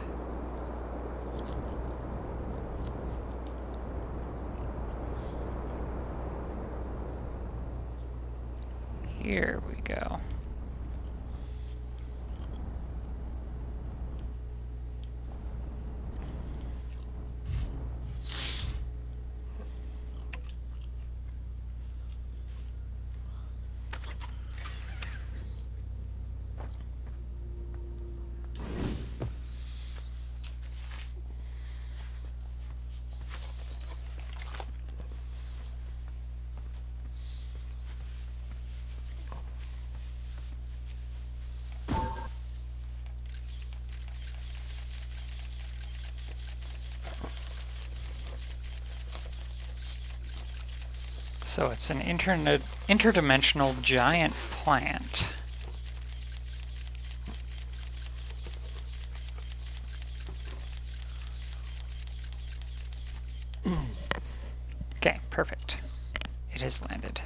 Here we go. So it's an interdimensional giant plant. Okay, perfect. It has landed.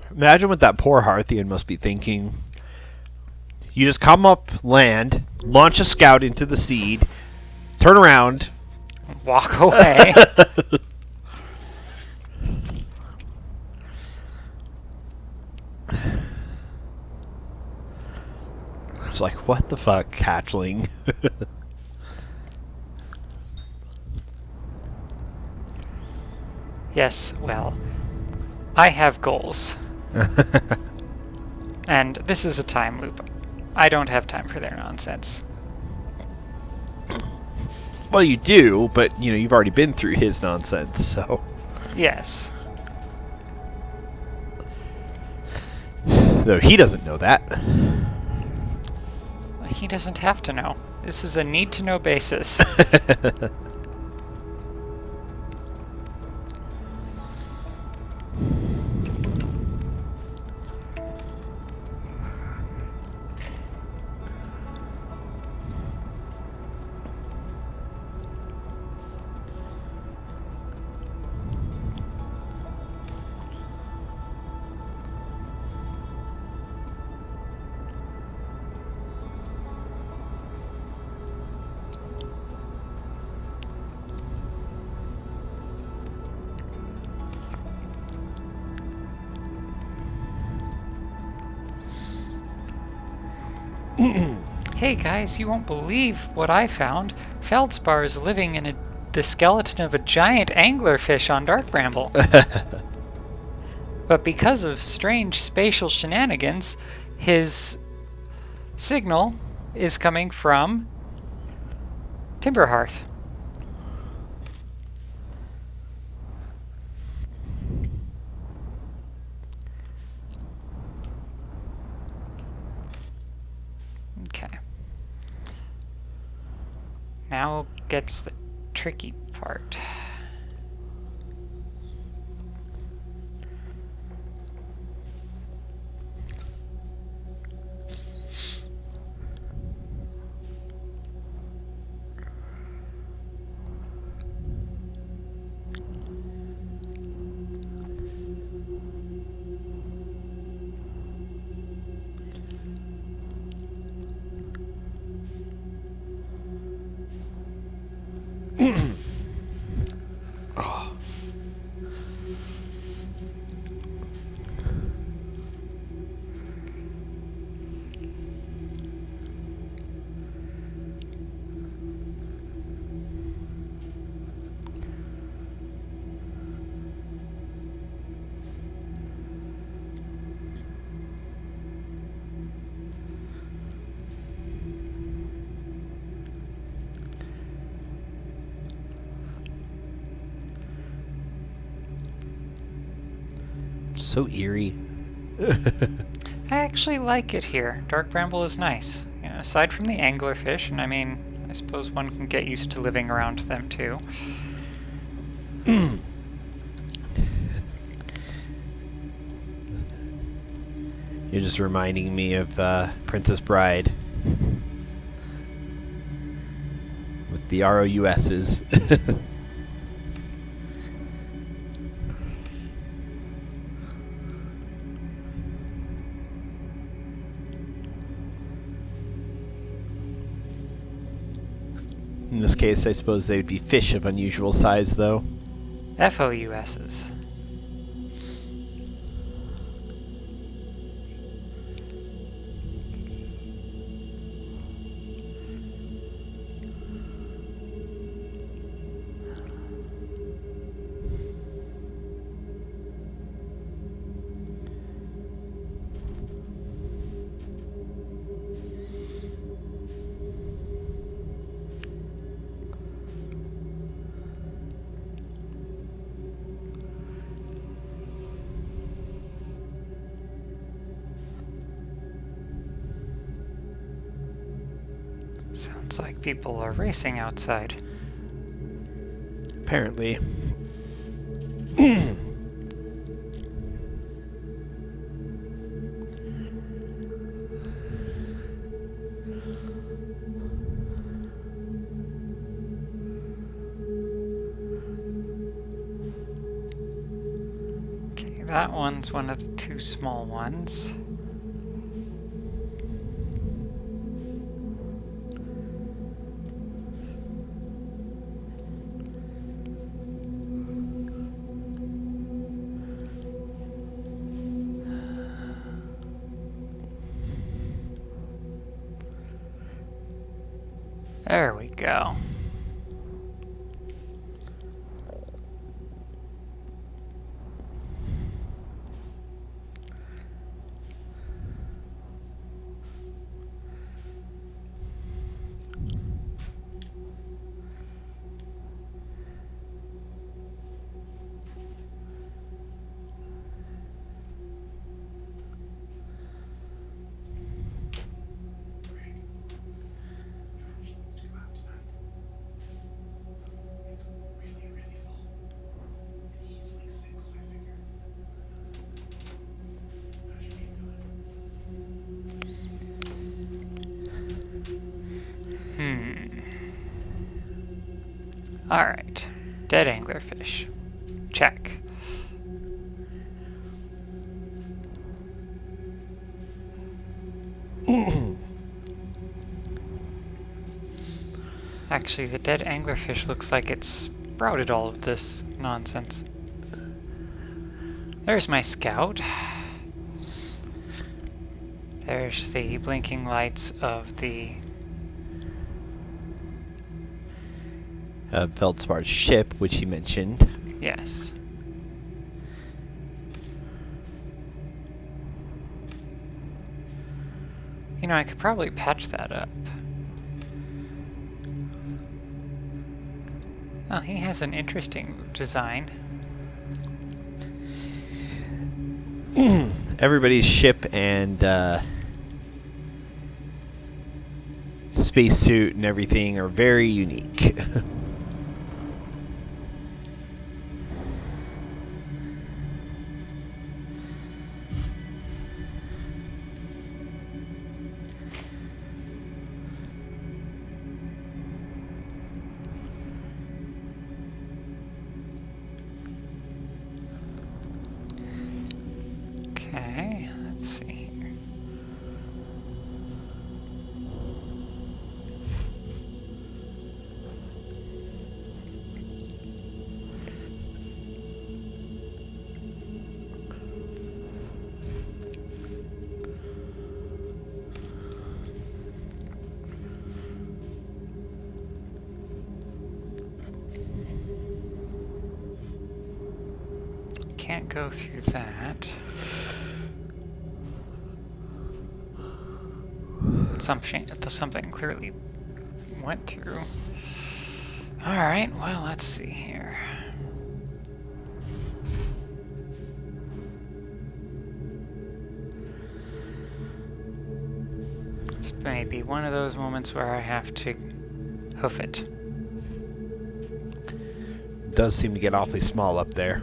Imagine what that poor Hearthian must be thinking. You just come up, land, launch a scout into the seed, turn around, walk away. It's like, what the fuck, hatchling? Yes, well, I have goals. And this is a time loop. I don't have time for their nonsense. Well, you do, but, you know, you've already been through his nonsense, so... Yes. Though he doesn't know that. He doesn't have to know. This is a need-to-know basis. Hey guys, you won't believe what I found. Feldspar is living in the skeleton of a giant anglerfish on Dark Bramble. But because of strange spatial shenanigans, his signal is coming from Timberhearth. Okay. Now gets the tricky part. So eerie. I actually like it here. Dark Bramble is nice. You know, aside from the anglerfish, and I mean, I suppose one can get used to living around them too. You're just reminding me of Princess Bride. With the ROUSs. In this case, I suppose they would be fish of unusual size, though. FOUSs. Sounds like people are racing outside. Apparently. Okay, that one's one of the two small ones. There we go. Alright. Dead anglerfish. Check. Actually, the dead anglerfish looks like it sprouted all of this nonsense. There's my scout. There's the blinking lights of the Feldspar's ship, which he mentioned. yes. You know, I could probably patch that up. Oh, he has an interesting design. Everybody's ship and spacesuit and everything are very unique. Okay, let's see here. Can't go through that. Something clearly went through. Alright, well, let's see here. This may be one of those moments where I have to hoof it. Does seem to get awfully small up there.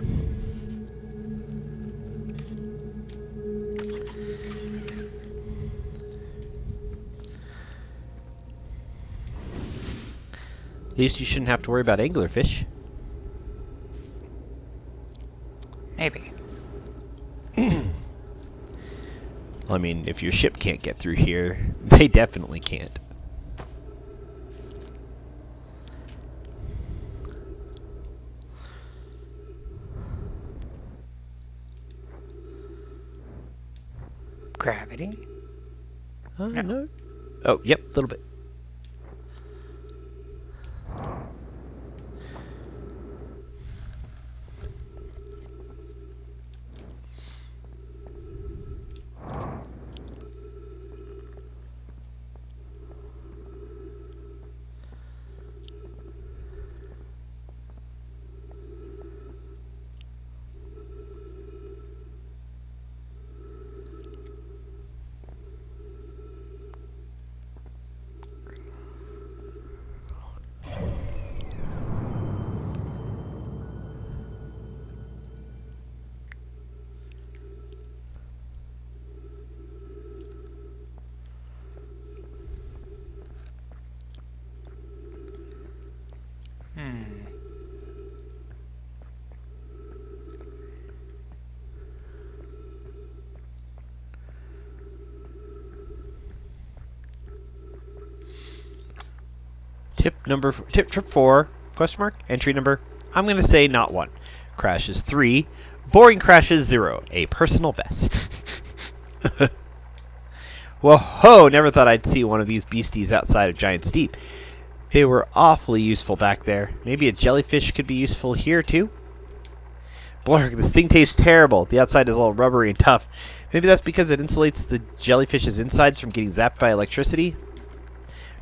At least you shouldn't have to worry about anglerfish. Maybe. I mean, if your ship can't get through here, they definitely can't. Gravity? No. Oh, yep, a little bit. Trip 4, question mark, entry number, I'm going to say not 1. Crashes 3, boring crashes 0, a personal best. Whoa, never thought I'd see one of these beasties outside of Giant's Deep. They were awfully useful back there. Maybe a jellyfish could be useful here too? Blurg, this thing tastes terrible. The outside is all rubbery and tough. Maybe that's because it insulates the jellyfish's insides from getting zapped by electricity?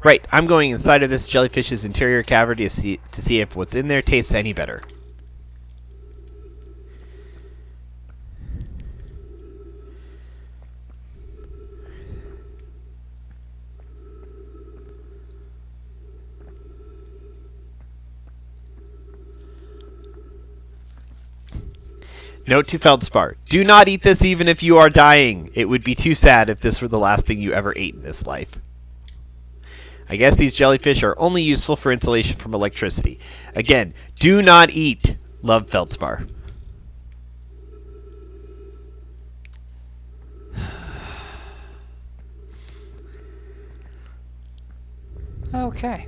Right, I'm going inside of this jellyfish's interior cavity to see if what's in there tastes any better. Note to Feldspar, do not eat this even if you are dying. It would be too sad if this were the last thing you ever ate in this life. I guess these jellyfish are only useful for insulation from electricity. Again, do not eat. Love, Feldspar. Okay.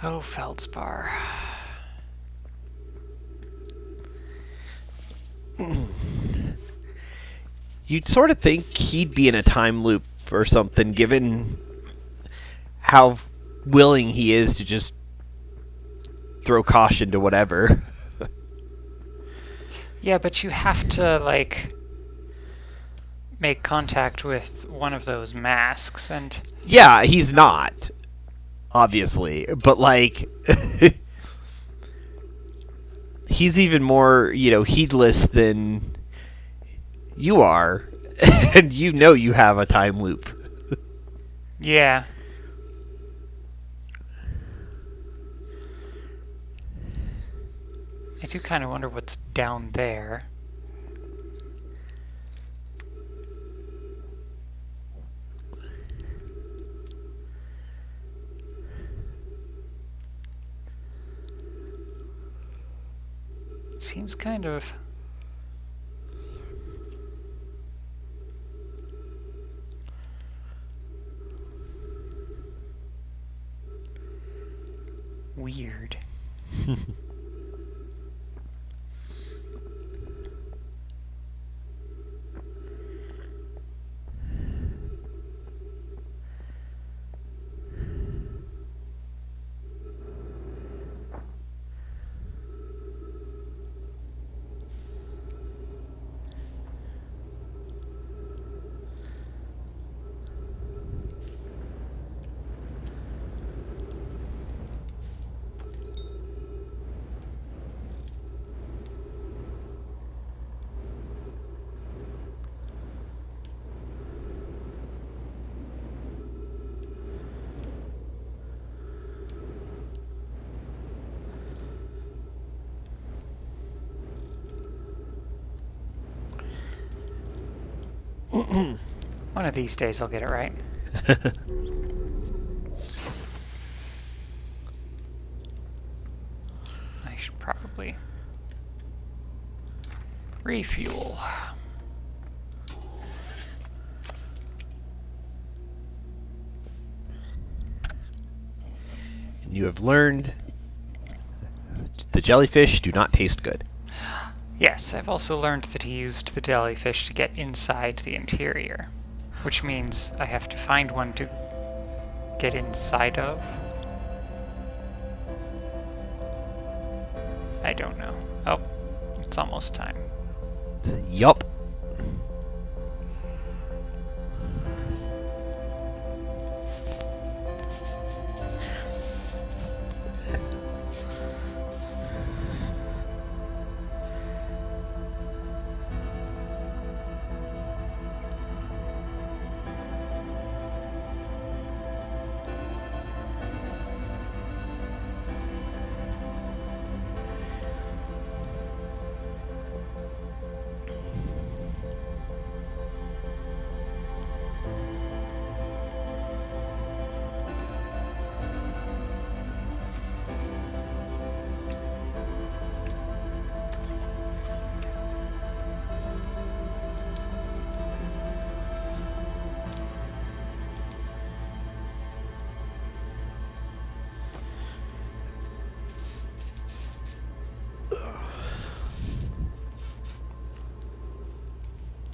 Oh, Feldspar. You'd sort of think he'd be in a time loop or something, given how willing he is to just throw caution to whatever. Yeah, but you have to, like, make contact with one of those masks, and... Yeah, he's not, obviously. But, like, he's even more, heedless than you are. And you know you have a time loop. Yeah. I do kind of wonder what's down there. Seems kind of... weird. One of these days I'll get it right. I should probably refuel. And you have learned the jellyfish do not taste good. Yes, I've also learned that he used the jellyfish to get inside the interior, which means I have to find one to get inside of. I don't know. Oh, it's almost time. Yup.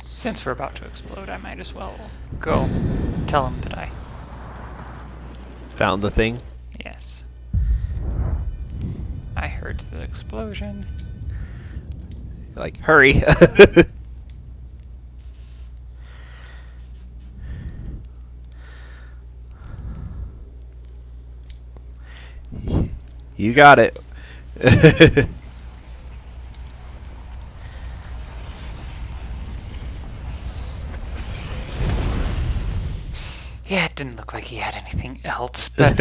Since we're about to explode, I might as well go tell him that I... Found the thing? Yes. I heard the explosion. Like, hurry. You got it. Yeah, it didn't look like he had anything else, but...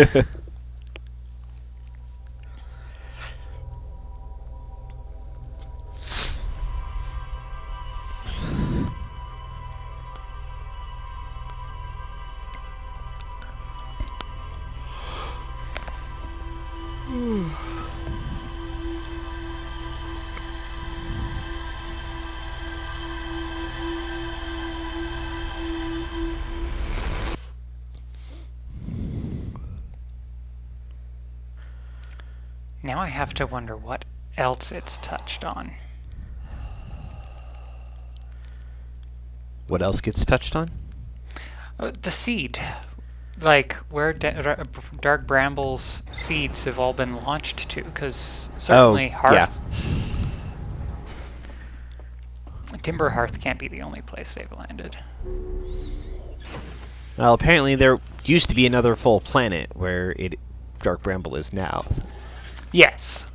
Now I have to wonder what else it's touched on. What else gets touched on? The seed. Like, where Dark Bramble's seeds have all been launched to, because certainly Hearth. Timber Hearth can't be the only place they've landed. Well, apparently there used to be another full planet where Dark Bramble is now. So. Yes.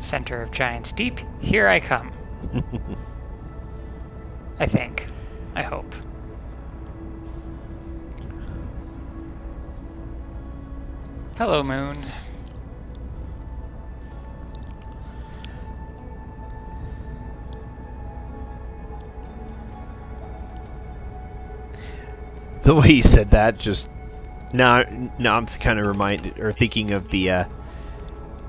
Center of Giants Deep, here I come. I think. I hope. Hello, Moon. The way you said that, just now I'm kind of reminded or thinking of the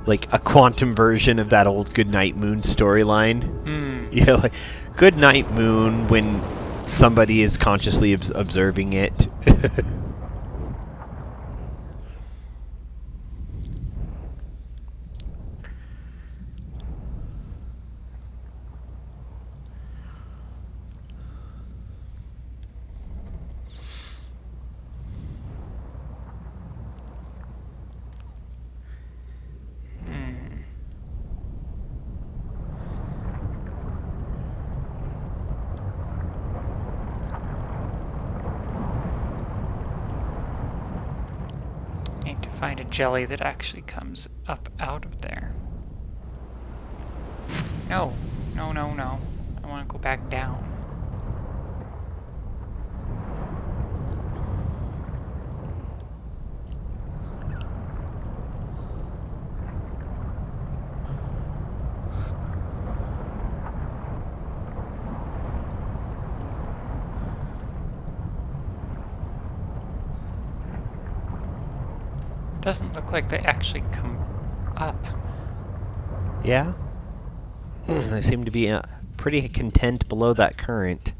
like a quantum version of that old Goodnight Moon storyline. Yeah, like Goodnight Moon when somebody is consciously observing it. Need to find a jelly that actually comes up out of there. No. No, no, no. I want to go back down. Doesn't look like they actually come up. Yeah. They seem to be pretty content below that current.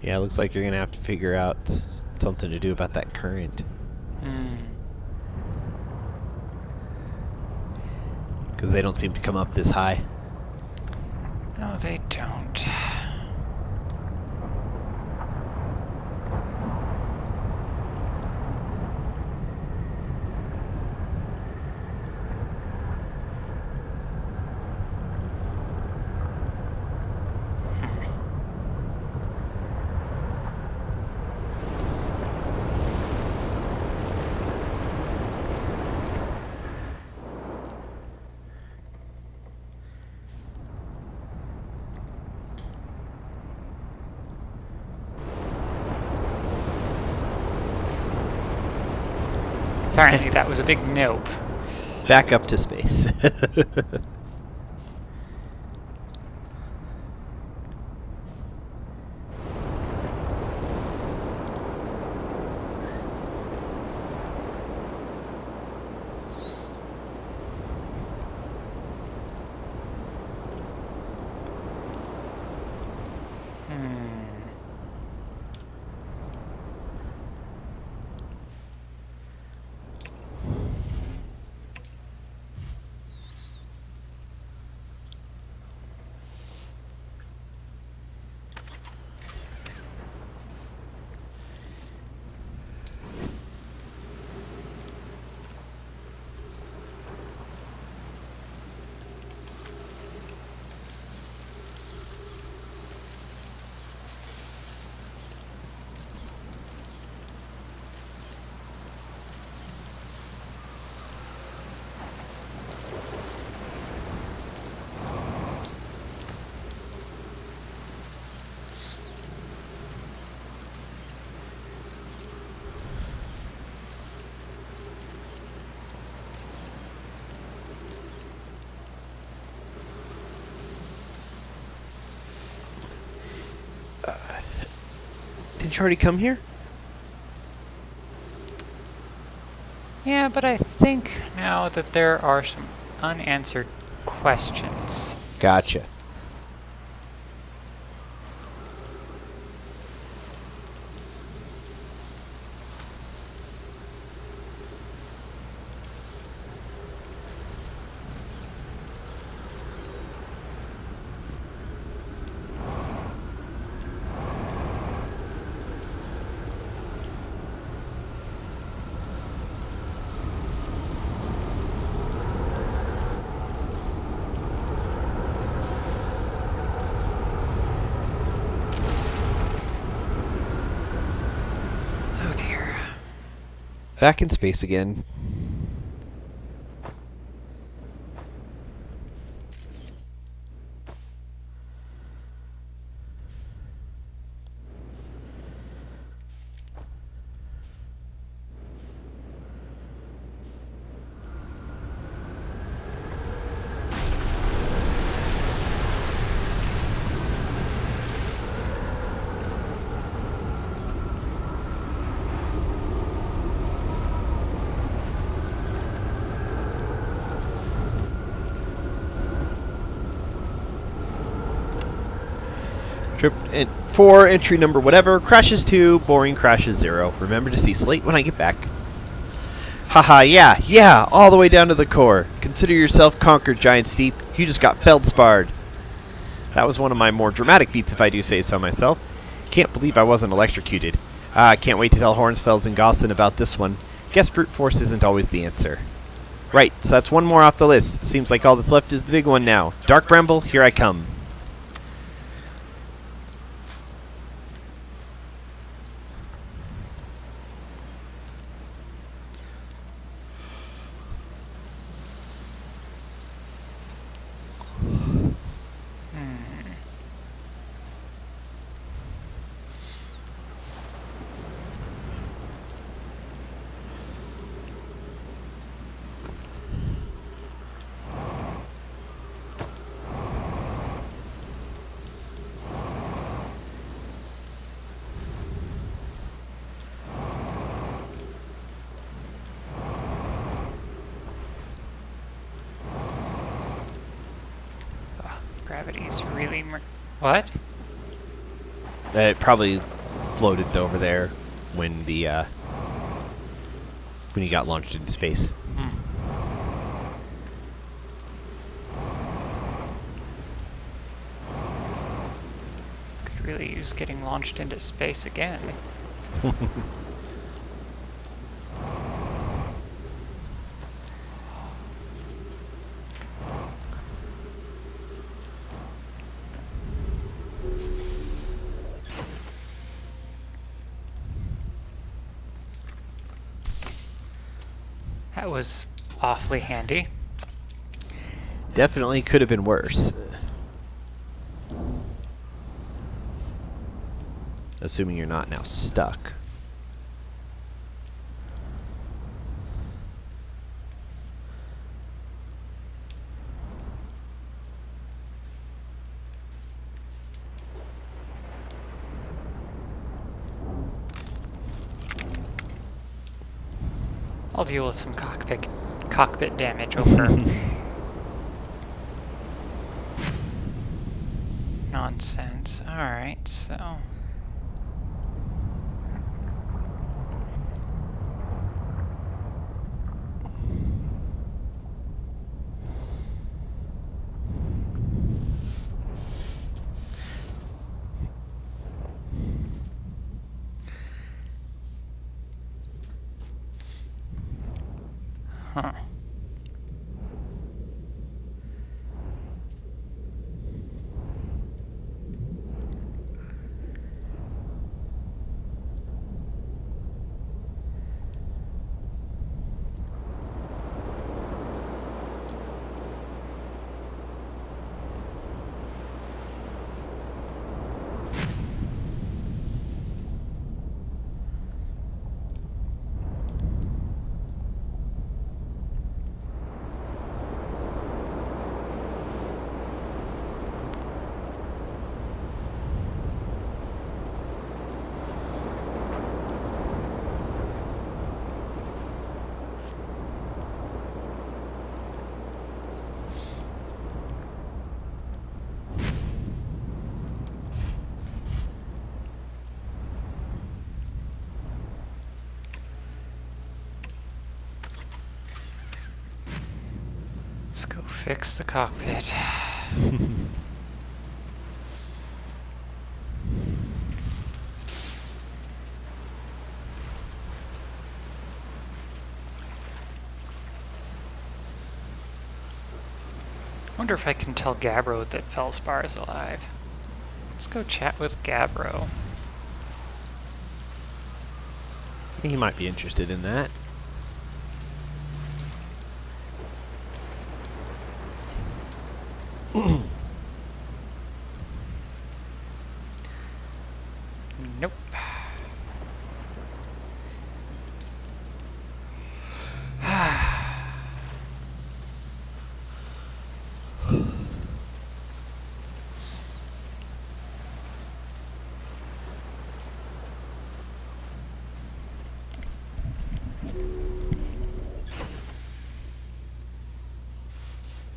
Yeah, it looks like you're going to have to figure out something to do about that current. Because they don't seem to come up this high. No, they don't. Apparently that was a big nope. Back up to space. Didn't you already come here? Yeah, but I think now that there are some unanswered questions. Gotcha. Oh dear. Back in space again. Trip 4, entry number whatever, crashes 2, boring crashes 0. Remember to see Slate when I get back. Haha, yeah, all the way down to the core. Consider yourself conquered, Giant Steep. You just got feldsparred. That was one of my more dramatic beats, if I do say so myself. Can't believe I wasn't electrocuted. Can't wait to tell Hornsfels and Gosson about this one. Guess brute force isn't always the answer. Right, so that's one more off the list. Seems like all that's left is the big one now. Dark Bramble, here I come. Gravity's really... What? It probably floated over there when the when he got launched into space. Could really use getting launched into space again. That was awfully handy. Definitely could have been worse. Assuming you're not now stuck. I'll deal with some cockpit damage over nonsense. Alright, so... Huh. fix the cockpit. Wonder if I can tell Gabbro that Feldspar is alive. Let's go chat with Gabbro. He might be interested in that. Nope.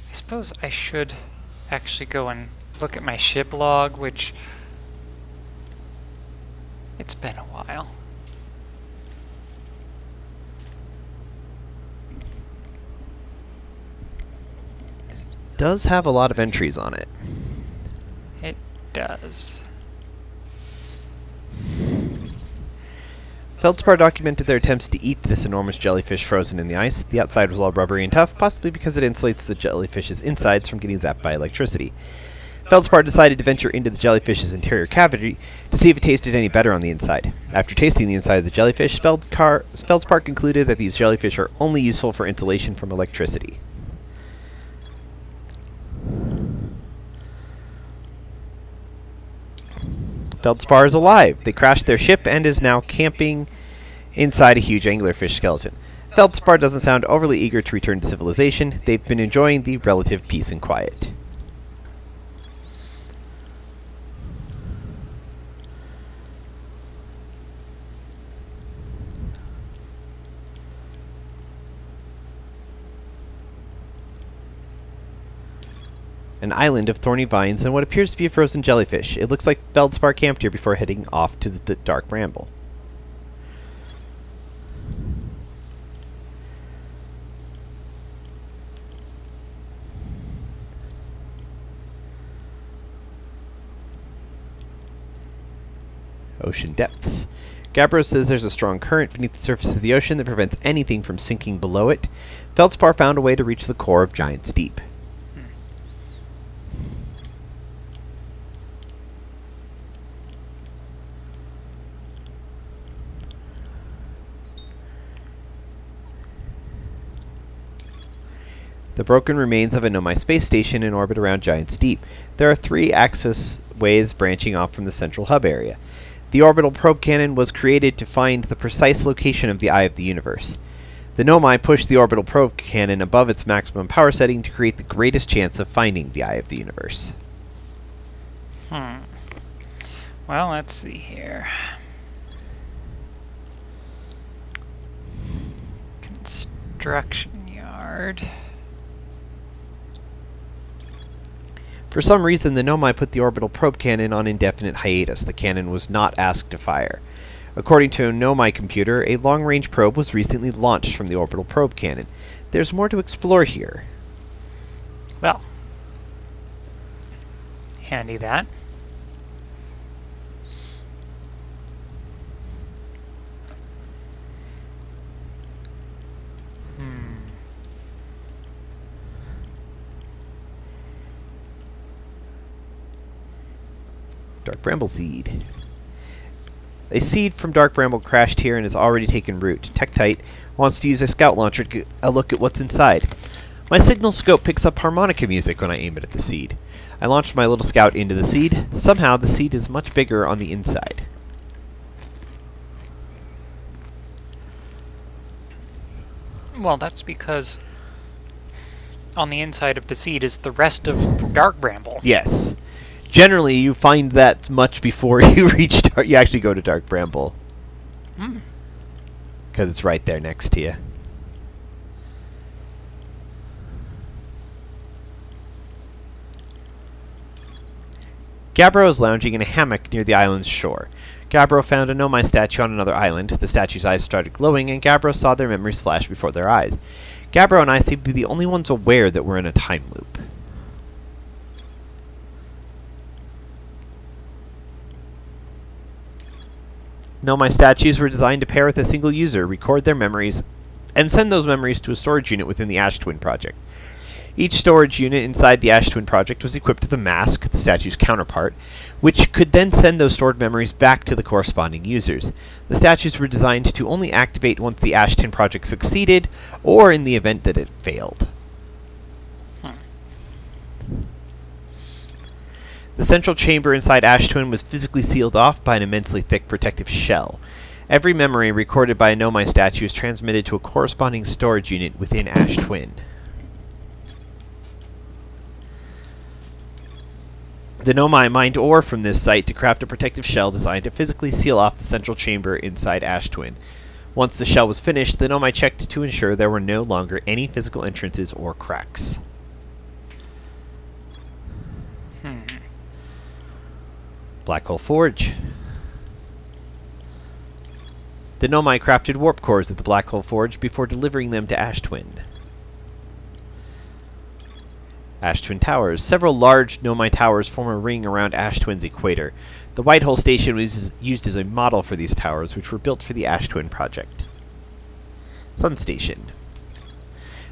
I suppose I should actually go and look at my ship log, which it's been a while. Does have a lot of entries on it. It does. Feldspar documented their attempts to eat this enormous jellyfish frozen in the ice. The outside was all rubbery and tough, possibly because it insulates the jellyfish's insides from getting zapped by electricity. Feldspar decided to venture into the jellyfish's interior cavity to see if it tasted any better on the inside. After tasting the inside of the jellyfish, Feldspar concluded that these jellyfish are only useful for insulation from electricity. Feldspar is alive. They crashed their ship and is now camping inside a huge anglerfish skeleton. Feldspar doesn't sound overly eager to return to civilization. They've been enjoying the relative peace and quiet. An island of thorny vines and what appears to be a frozen jellyfish. It looks like Feldspar camped here before heading off to the Dark Bramble. Ocean depths. Gabbro says there's a strong current beneath the surface of the ocean that prevents anything from sinking below it. Feldspar found a way to reach the core of Giant's Deep. The broken remains of a Nomai space station in orbit around Giant's Deep. There are 3 access ways branching off from the central hub area. The orbital probe cannon was created to find the precise location of the Eye of the Universe. The Nomai pushed the orbital probe cannon above its maximum power setting to create the greatest chance of finding the Eye of the Universe. Well, let's see here. Construction yard. For some reason, the Nomai put the orbital probe cannon on indefinite hiatus. The cannon was not asked to fire. According to a Nomai computer, a long-range probe was recently launched from the orbital probe cannon. There's more to explore here. Well, handy that. Dark Bramble seed. A seed from Dark Bramble crashed here and has already taken root. Tektite wants to use a scout launcher to get a look at what's inside. My signal scope picks up harmonica music when I aim it at the seed. I launched my little scout into the seed. Somehow the seed is much bigger on the inside. Well, that's because on the inside of the seed is the rest of Dark Bramble. Yes. Generally, you find that much before you reach you actually go to Dark Bramble. Because it's right there next to you. Gabbro is lounging in a hammock near the island's shore. Gabbro found a Nomai statue on another island. The statue's eyes started glowing, and Gabbro saw their memories flash before their eyes. Gabbro and I seem to be the only ones aware that we're in a time loop. Nomai statues were designed to pair with a single user, record their memories, and send those memories to a storage unit within the Ash Twin project. Each storage unit inside the Ash Twin project was equipped with a mask, the statue's counterpart, which could then send those stored memories back to the corresponding users. The statues were designed to only activate once the Ash Twin project succeeded, or in the event that it failed. The central chamber inside Ash Twin was physically sealed off by an immensely thick protective shell. Every memory recorded by a Nomai statue is transmitted to a corresponding storage unit within Ash Twin. The Nomai mined ore from this site to craft a protective shell designed to physically seal off the central chamber inside Ash Twin. Once the shell was finished, the Nomai checked to ensure there were no longer any physical entrances or cracks. Black Hole Forge. The Nomai crafted warp cores at the Black Hole Forge before delivering them to Ash Twin. Ash Twin Towers. Several large Nomai towers form a ring around Ash Twin's equator. The Whitehole Station was used as a model for these towers, which were built for the Ash Twin project. Sun Station.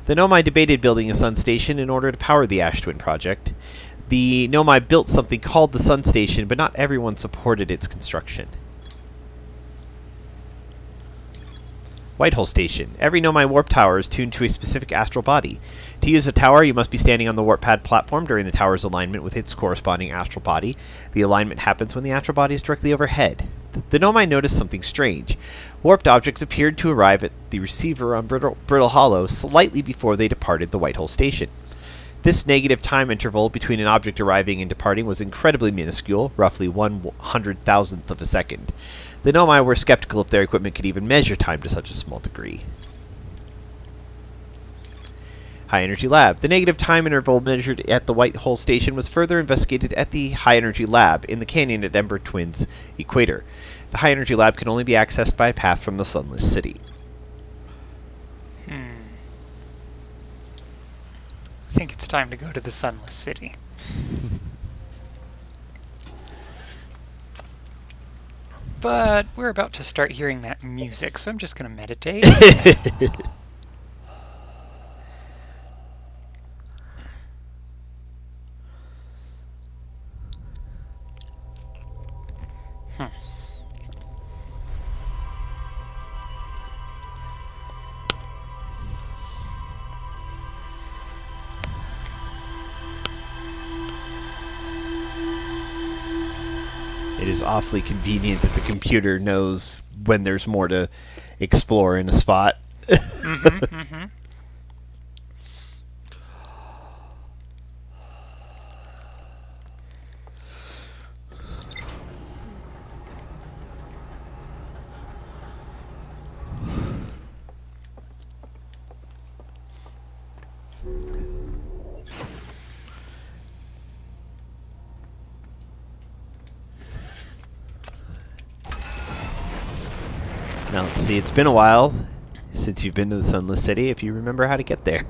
The Nomai debated building a Sun Station in order to power the Ash Twin project. The Nomai built something called the Sun Station, but not everyone supported its construction. Whitehole Station. Every Nomai warp tower is tuned to a specific astral body. To use a tower, you must be standing on the warp pad platform during the tower's alignment with its corresponding astral body. The alignment happens when the astral body is directly overhead. The Nomai noticed something strange. Warped objects appeared to arrive at the receiver on Brittle Hollow slightly before they departed the Whitehole Station. This negative time interval between an object arriving and departing was incredibly minuscule, roughly 1/100,000th of a second. The Nomai were skeptical if their equipment could even measure time to such a small degree. High Energy Lab. The negative time interval measured at the Whitehole Station was further investigated at the High Energy Lab in the canyon at Ember Twin's equator. The High Energy Lab can only be accessed by a path from the Sunless City. I think it's time to go to the Sunless City. But we're about to start hearing that music, so I'm just going to meditate. It is awfully convenient that the computer knows when there's more to explore in a spot. Now let's see, it's been a while since you've been to the Sunless City, if you remember how to get there.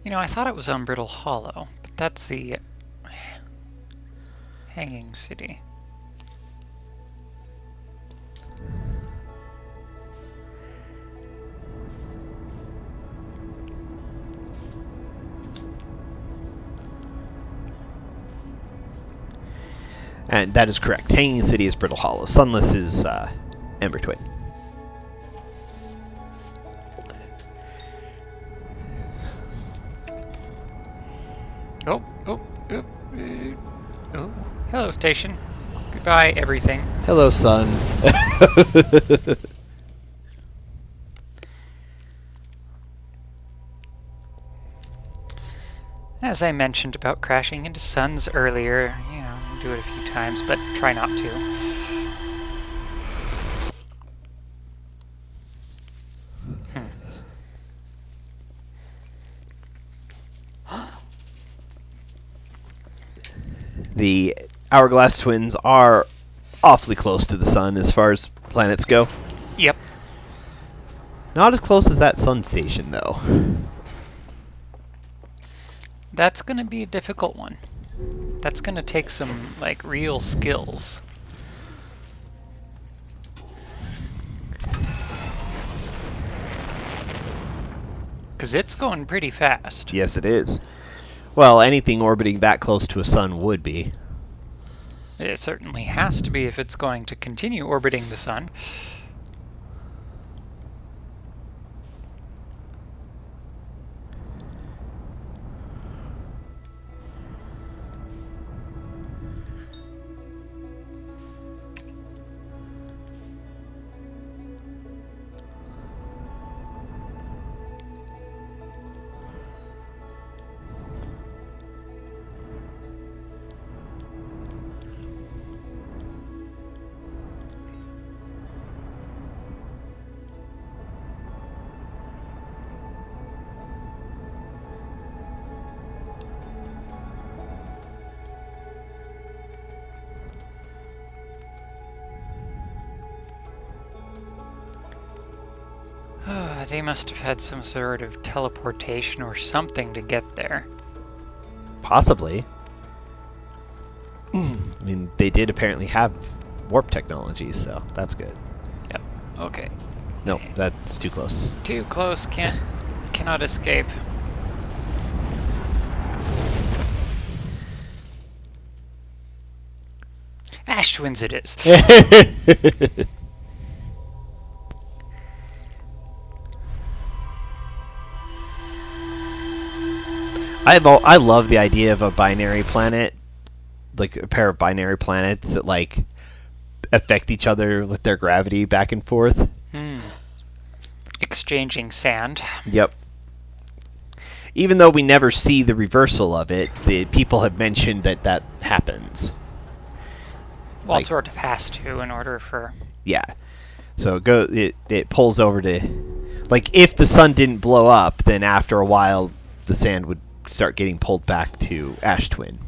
You know, I thought it was on Brittle Hollow, but that's the Hanging City. And that is correct. Hanging City is Brittle Hollow. Sunless is Ember Twin. Oh. Hello, station. Goodbye, everything. Hello, sun. As I mentioned about crashing into suns earlier, you know, do it a few times, but try not to. The Hourglass Twins are awfully close to the sun as far as planets go. Yep. Not as close as that sun station, though. That's going to be a difficult one. That's going to take some, like, real skills. Because it's going pretty fast. Yes, it is. Well, anything orbiting that close to a sun would be. It certainly has to be if it's going to continue orbiting the sun. They must have had some sort of teleportation or something to get there. Possibly. I mean, they did apparently have warp technology, so that's good. Yep. Okay. No, that's too close. Too close. Cannot escape. Ash Twins it is. I love the idea of a binary planet, like a pair of binary planets that like affect each other with their gravity back and forth. Exchanging sand. Yep. Even though we never see the reversal of it, the people have mentioned that happens. Well, Like- it sort of has to in order for... Yeah. So it pulls over to, like, if the sun didn't blow up, then after a while the sand would start getting pulled back to Ash Twin.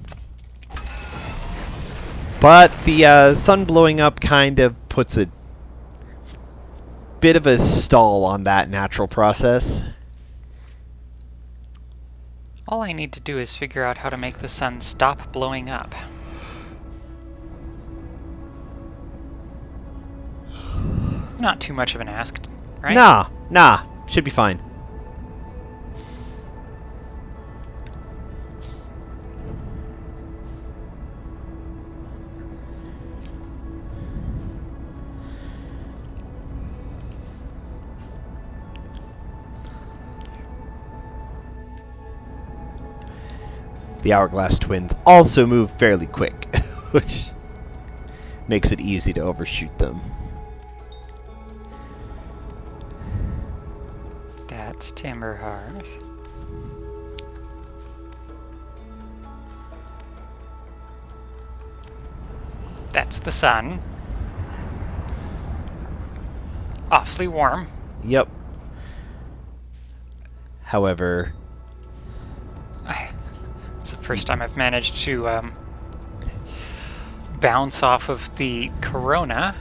But the sun blowing up kind of puts a bit of a stall on that natural process. All I need to do is figure out how to make the sun stop blowing up. Not too much of an ask, right? Nah. Should be fine. The Hourglass Twins also move fairly quick, which makes it easy to overshoot them. That's Timberhearth. That's the sun. Awfully warm. Yep. However, It's the first time I've managed to bounce off of the corona.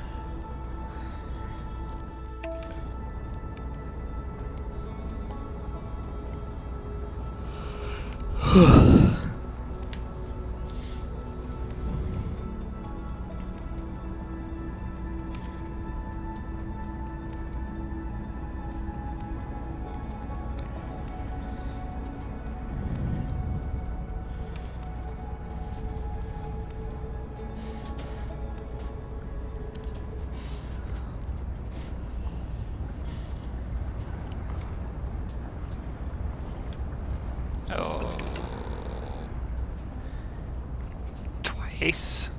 Oh. Twice.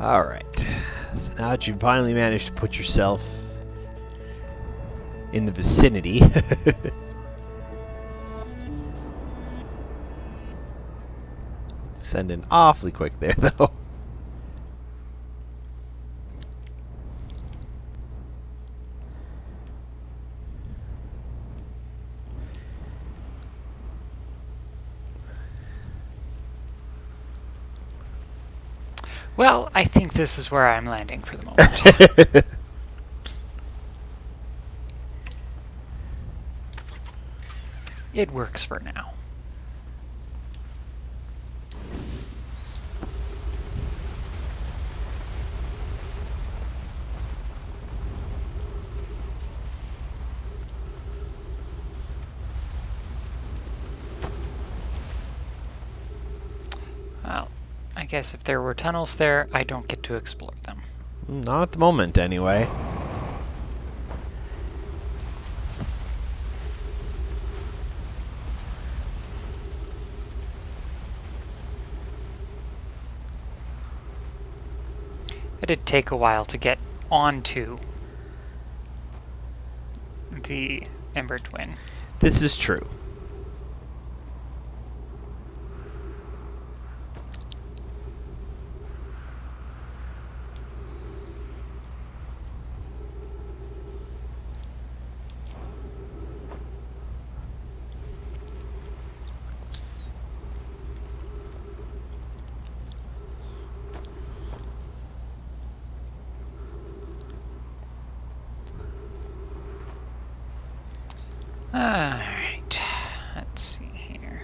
Alright. So now that you finally managed to put yourself in the vicinity. Sending awfully quick there, though. Well, I think this is where I'm landing for the moment. It works for now. Well, I guess if there were tunnels there, I don't get to explore them. Not at the moment, anyway. It did take a while to get onto the Ember Twin. This is true. Alright, let's see here.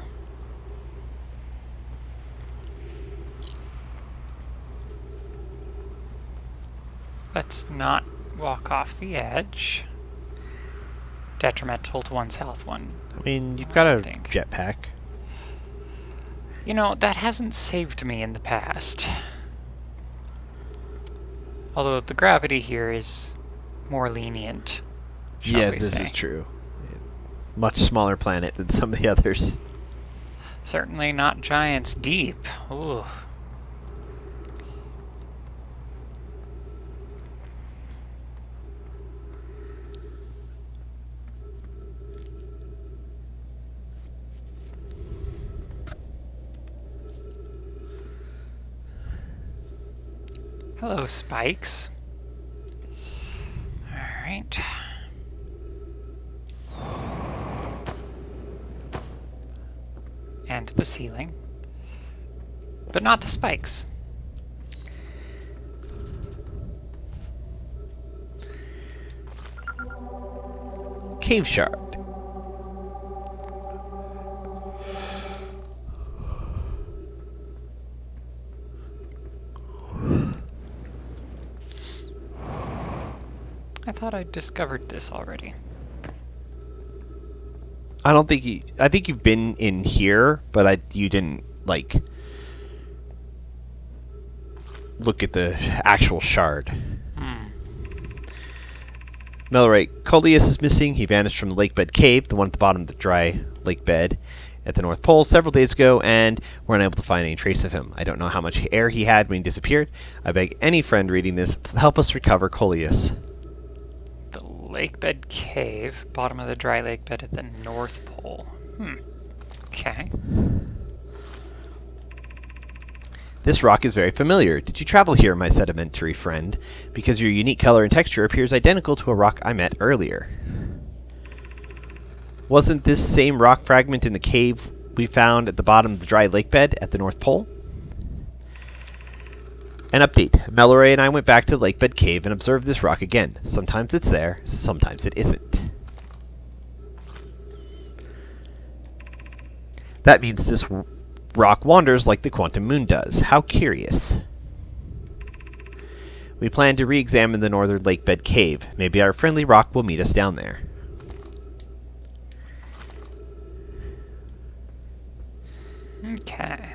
Let's not walk off the edge. Detrimental to one's health, one. I mean, you've got a think. jetpack. You know, that hasn't saved me in the past. Although the gravity here is more lenient. Yeah, we this say. is true. Much smaller planet than some of the others. Certainly not Giants Deep. Ooh. Hello, Spikes. Alright. And the ceiling. But not the spikes. Cave shard. I thought I'd discovered this already. I don't think you... I think you've been in here, but you didn't, like, look at the actual shard. Melorite Coleus is missing. He vanished from the lakebed cave, the one at the bottom of the dry lake bed at the North Pole several days ago, and we're unable to find any trace of him. I don't know how much air he had when he disappeared. I beg any friend reading this, help us recover Coleus. The lakebed cave, bottom of the dry lake bed at the North Pole. Okay. This rock is very familiar. Did you travel here, my sedimentary friend? Because your unique color and texture appears identical to a rock I met earlier. Wasn't this same rock fragment in the cave we found at the bottom of the dry lake bed at the North Pole? An update. Melloray and I went back to the lakebed cave and observed this rock again. Sometimes it's there, sometimes it isn't. That means this rock wanders like the quantum moon does. How curious. We plan to re-examine the northern lakebed cave. Maybe our friendly rock will meet us down there. Okay.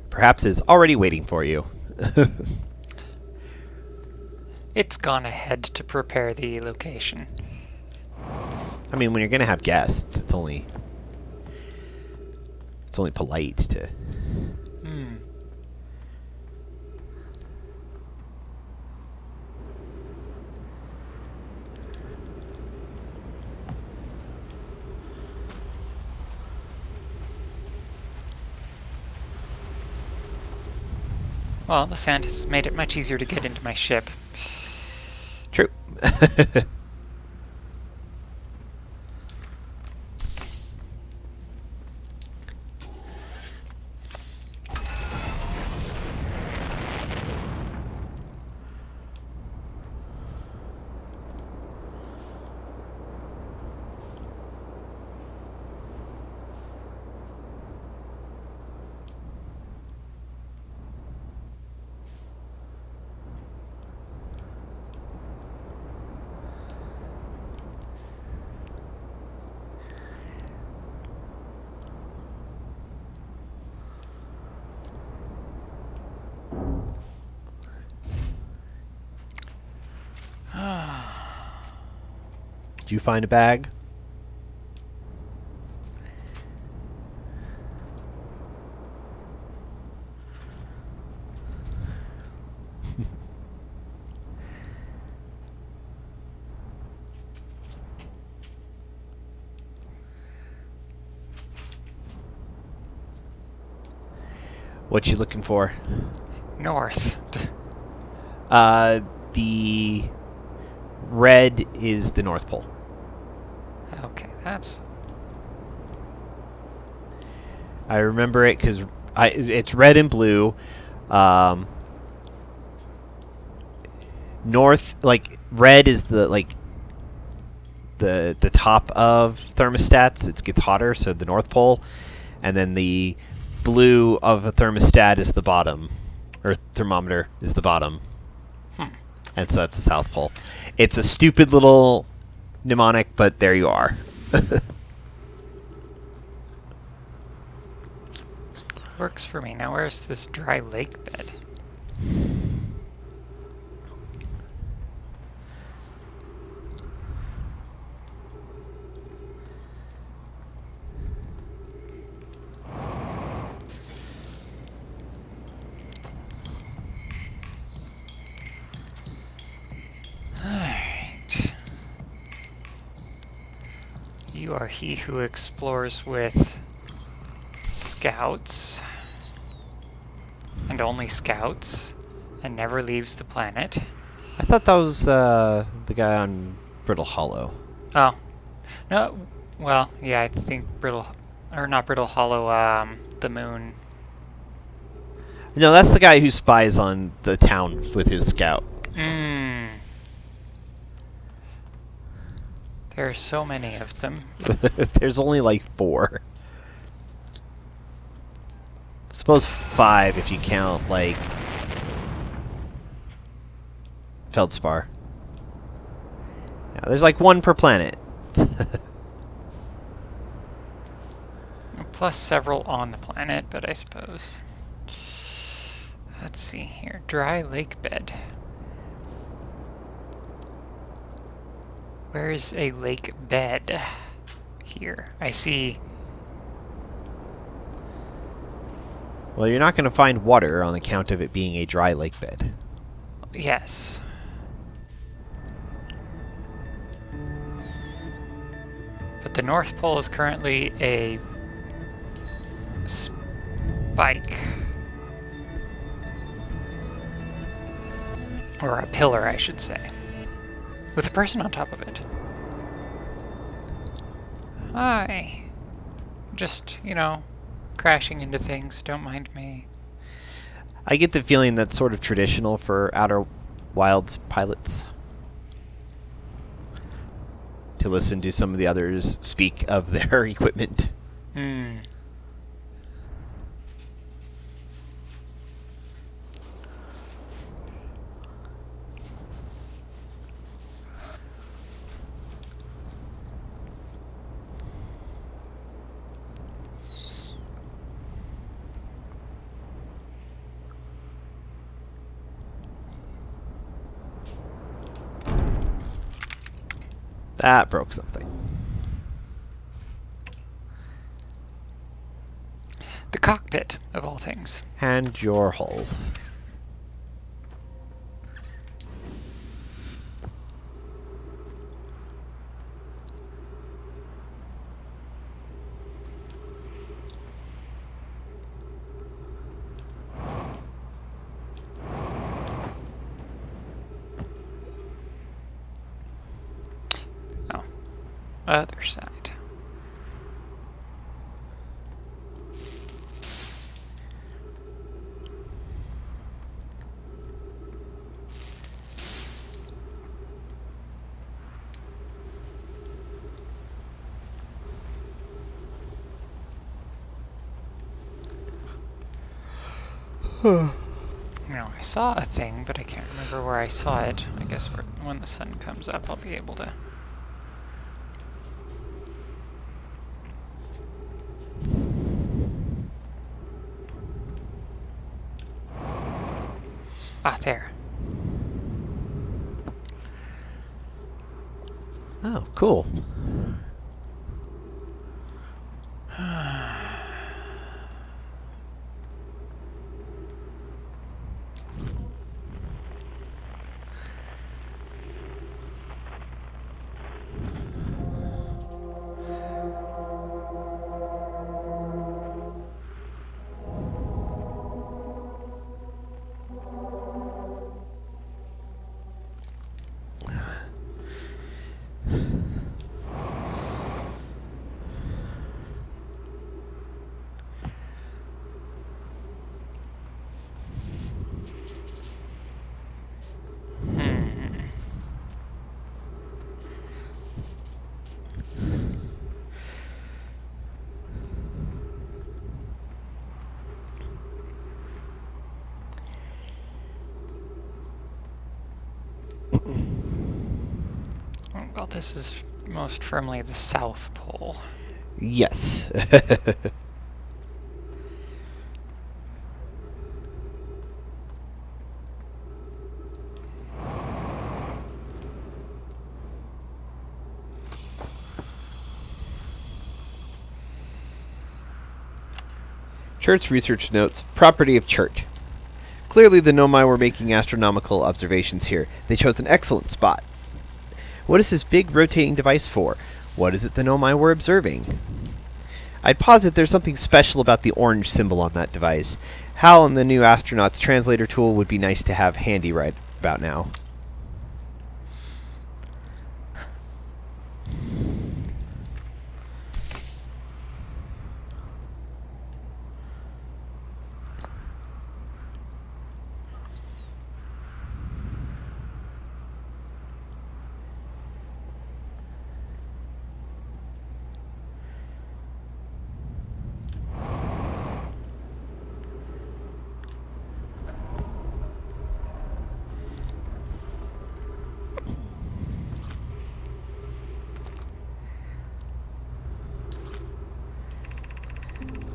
Perhaps it's already waiting for you. It's gone ahead to prepare the location. I mean, when you're going to have guests, it's only polite to... Well, the sand has made it much easier to get into my ship. True. Did you find a bag? What you looking for? North. The red is the North Pole. Okay, that's... I remember it because it's red and blue. North, like red is the top of thermostats. It gets hotter, so the North Pole, and then the blue of a thermostat is the bottom, or thermometer is the bottom, and so that's the South Pole. It's a stupid little mnemonic, but there you are. Works for me. Now where's this dry lake bed? Alright. You are he who explores with scouts. And only scouts. And never leaves the planet. I thought that was the guy on Brittle Hollow. Oh. No, well, yeah, I think not Brittle Hollow, the moon. No, that's the guy who spies on the town with his scout. There are so many of them. There's only like 4. Suppose 5 if you count, like, Feldspar. Yeah, there's like 1 per planet. Plus several on the planet, but I suppose. Let's see here. Dry lake bed. Where is a lake bed? Here. I see. Well, you're not going to find water on account of it being a dry lake bed. Yes. But the North Pole is currently a spike. Or a pillar, I should say. With a person on top of it. Hi. Just, crashing into things. Don't mind me. I get the feeling that's sort of traditional for Outer Wilds pilots. To listen to some of the others speak of their equipment. That broke something. The cockpit, of all things. And your hull. other side. Now, I saw a thing, but I can't remember where I saw it. I guess when the sun comes up, I'll be able to... Ah, there. Oh, cool. Well, this is most firmly the South Pole. Yes. Chert's research notes, property of Chert. Clearly the Nomai were making astronomical observations here. They chose an excellent spot. What is this big rotating device for? What is it the Nomai were observing? I'd posit there's something special about the orange symbol on that device. Hal and the new astronaut's translator tool would be nice to have handy right about now.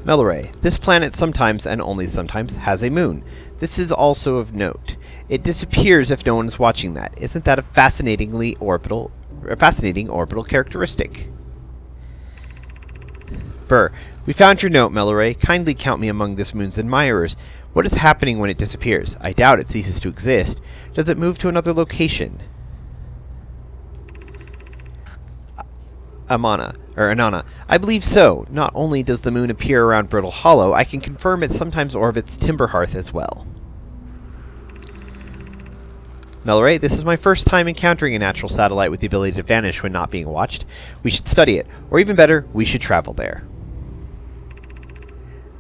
Melloray. This planet sometimes, and only sometimes, has a moon. This is also of note. It disappears if no one is watching that. Isn't that a fascinating orbital characteristic? Burr. We found your note, Melloray. Kindly count me among this moon's admirers. What is happening when it disappears? I doubt it ceases to exist. Does it move to another location? Anana. I believe so. Not only does the moon appear around Brittle Hollow, I can confirm it sometimes orbits Timberhearth as well. Melloray, this is my first time encountering a natural satellite with the ability to vanish when not being watched. We should study it, or even better, we should travel there.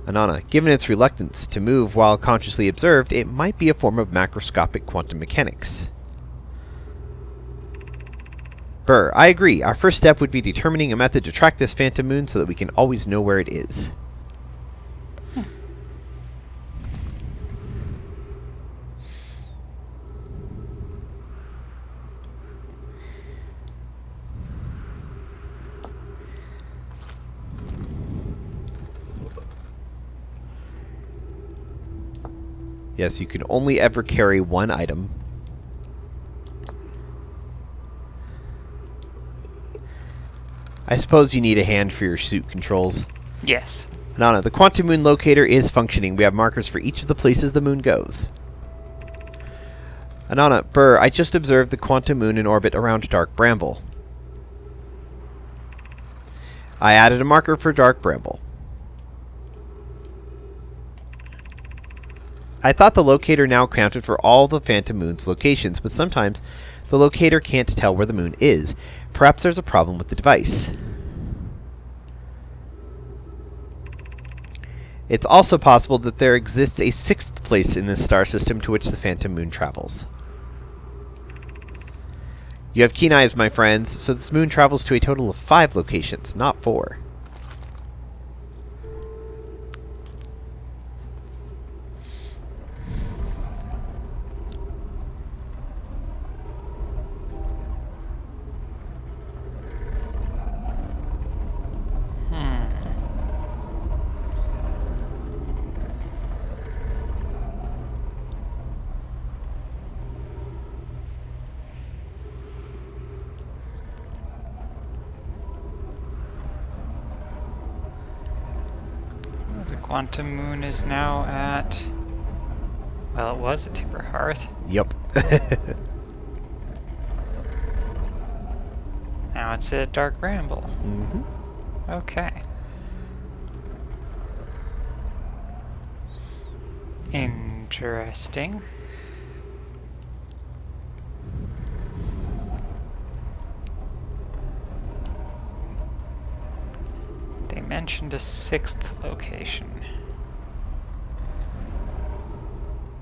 Anana, given its reluctance to move while consciously observed, it might be a form of macroscopic quantum mechanics. Burr, I agree. Our first step would be determining a method to track this phantom moon so that we can always know where it is. Yes, you can only ever carry one item. I suppose you need a hand for your suit controls. Yes. Anana, the quantum moon locator is functioning. We have markers for each of the places the moon goes. Anana, Burr, I just observed the quantum moon in orbit around Dark Bramble. I added a marker for Dark Bramble. I thought the locator now counted for all the phantom moon's locations, but sometimes the locator can't tell where the moon is. Perhaps there's a problem with the device. It's also possible that there exists a sixth place in this star system to which the phantom moon travels. You have keen eyes, my friends, so this moon travels to a total of 5 locations, not 4. Quantum Moon is now at... Well, it was at Timber Hearth. Yep. Now it's at Dark Bramble. Mm-hmm. Okay. Interesting. They mentioned a 6th location.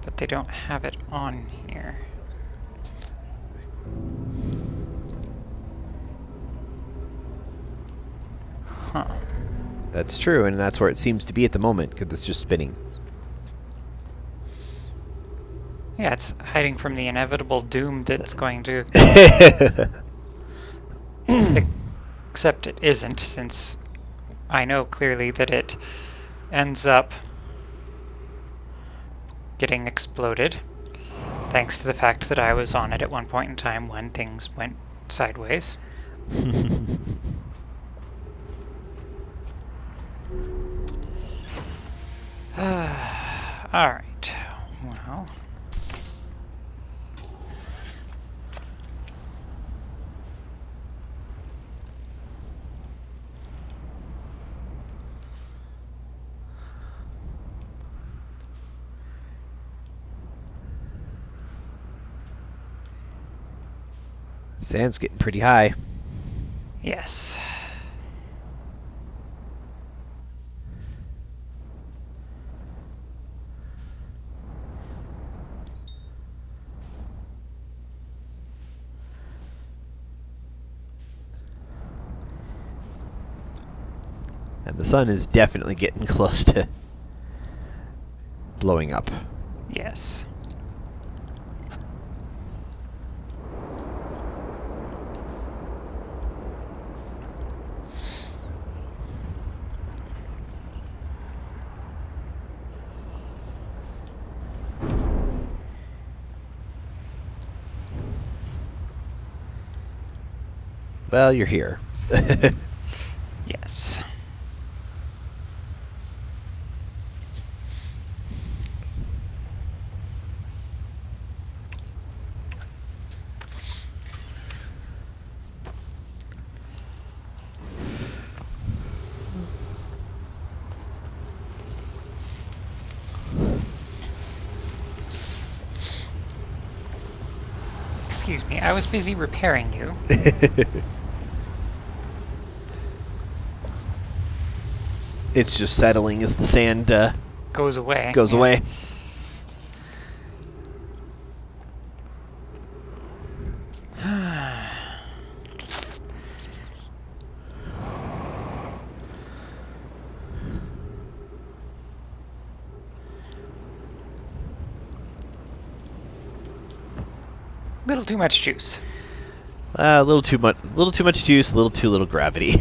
But they don't have it on here. Huh. That's true, and that's where it seems to be at the moment, because it's just spinning. Yeah, it's hiding from the inevitable doom that's going to... Except it isn't, since I know clearly that it ends up getting exploded, thanks to the fact that I was on it at one point in time when things went sideways. Alright, well... Sand's getting pretty high. Yes. And the sun is definitely getting close to blowing up. Yes. Well, you're here. Yes. Excuse me, I was busy repairing you. It's just settling as the sand Goes away. goes away. Little too much juice. A little too much juice, a little too little gravity.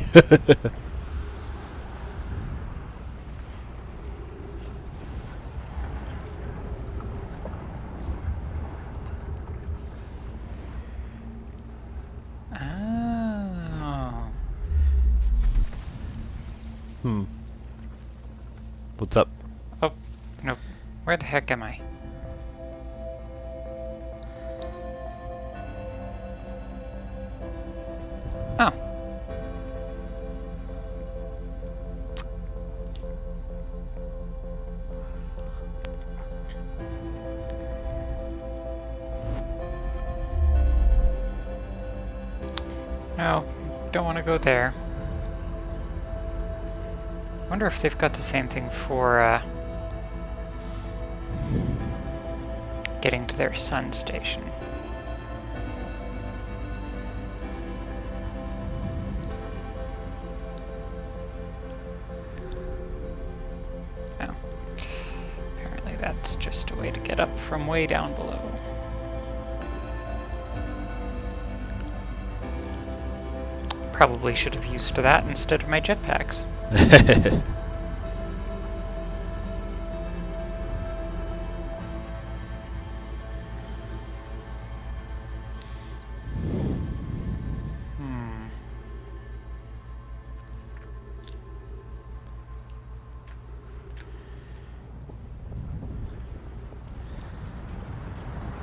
Oh. What's up? Oh, no. Where the heck am I? Oh. No, don't want to go there. Wonder if they've got the same thing for getting to their sun station. Oh. Apparently that's just a way to get up from way down below. Probably should have used that instead of my jetpacks.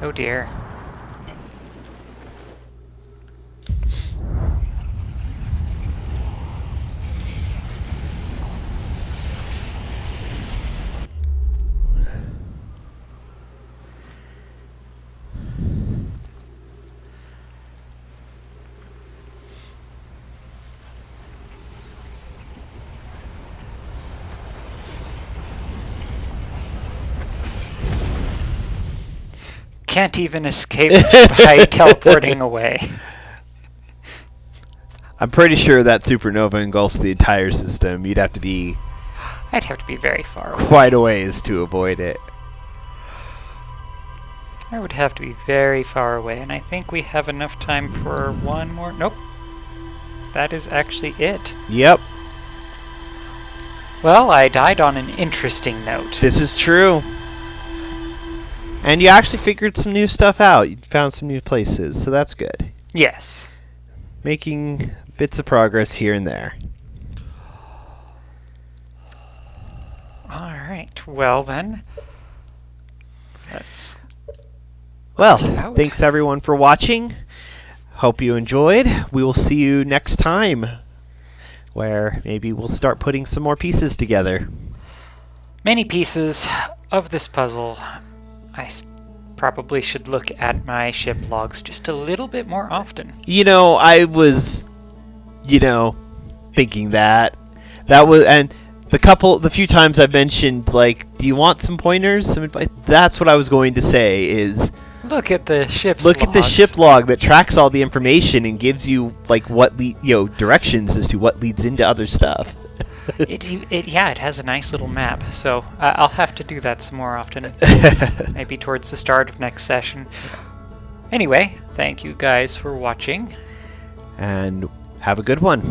Oh dear. Can't even escape by teleporting away. I'm pretty sure that supernova engulfs the entire system. You'd have to be I'd have to be very far away. quite a ways to avoid it. I would have to be very far away, and I think we have enough time for one more. Nope. That is actually it. Yep, Well, I died on an interesting note. this is true. And you actually figured some new stuff out. You found some new places, so that's good. Yes. Making bits of progress here and there. Alright, well then. Let's... Well, out. thanks everyone for watching. Hope you enjoyed. We will see you next time, where maybe we'll start putting some more pieces together. Many pieces of this puzzle. I probably should look at my ship logs just a little bit more often. You know, I was, thinking that. That was, and the few times I've mentioned, like, do you want some pointers, some advice? That's what I was going to say, is Look at the ship's look at the logs. ship log that tracks all the information and gives you, like, directions as to what leads into other stuff. It has a nice little map, so I'll have to do that some more often. Maybe towards the start of next session. Anyway, thank you guys for watching. And have a good one.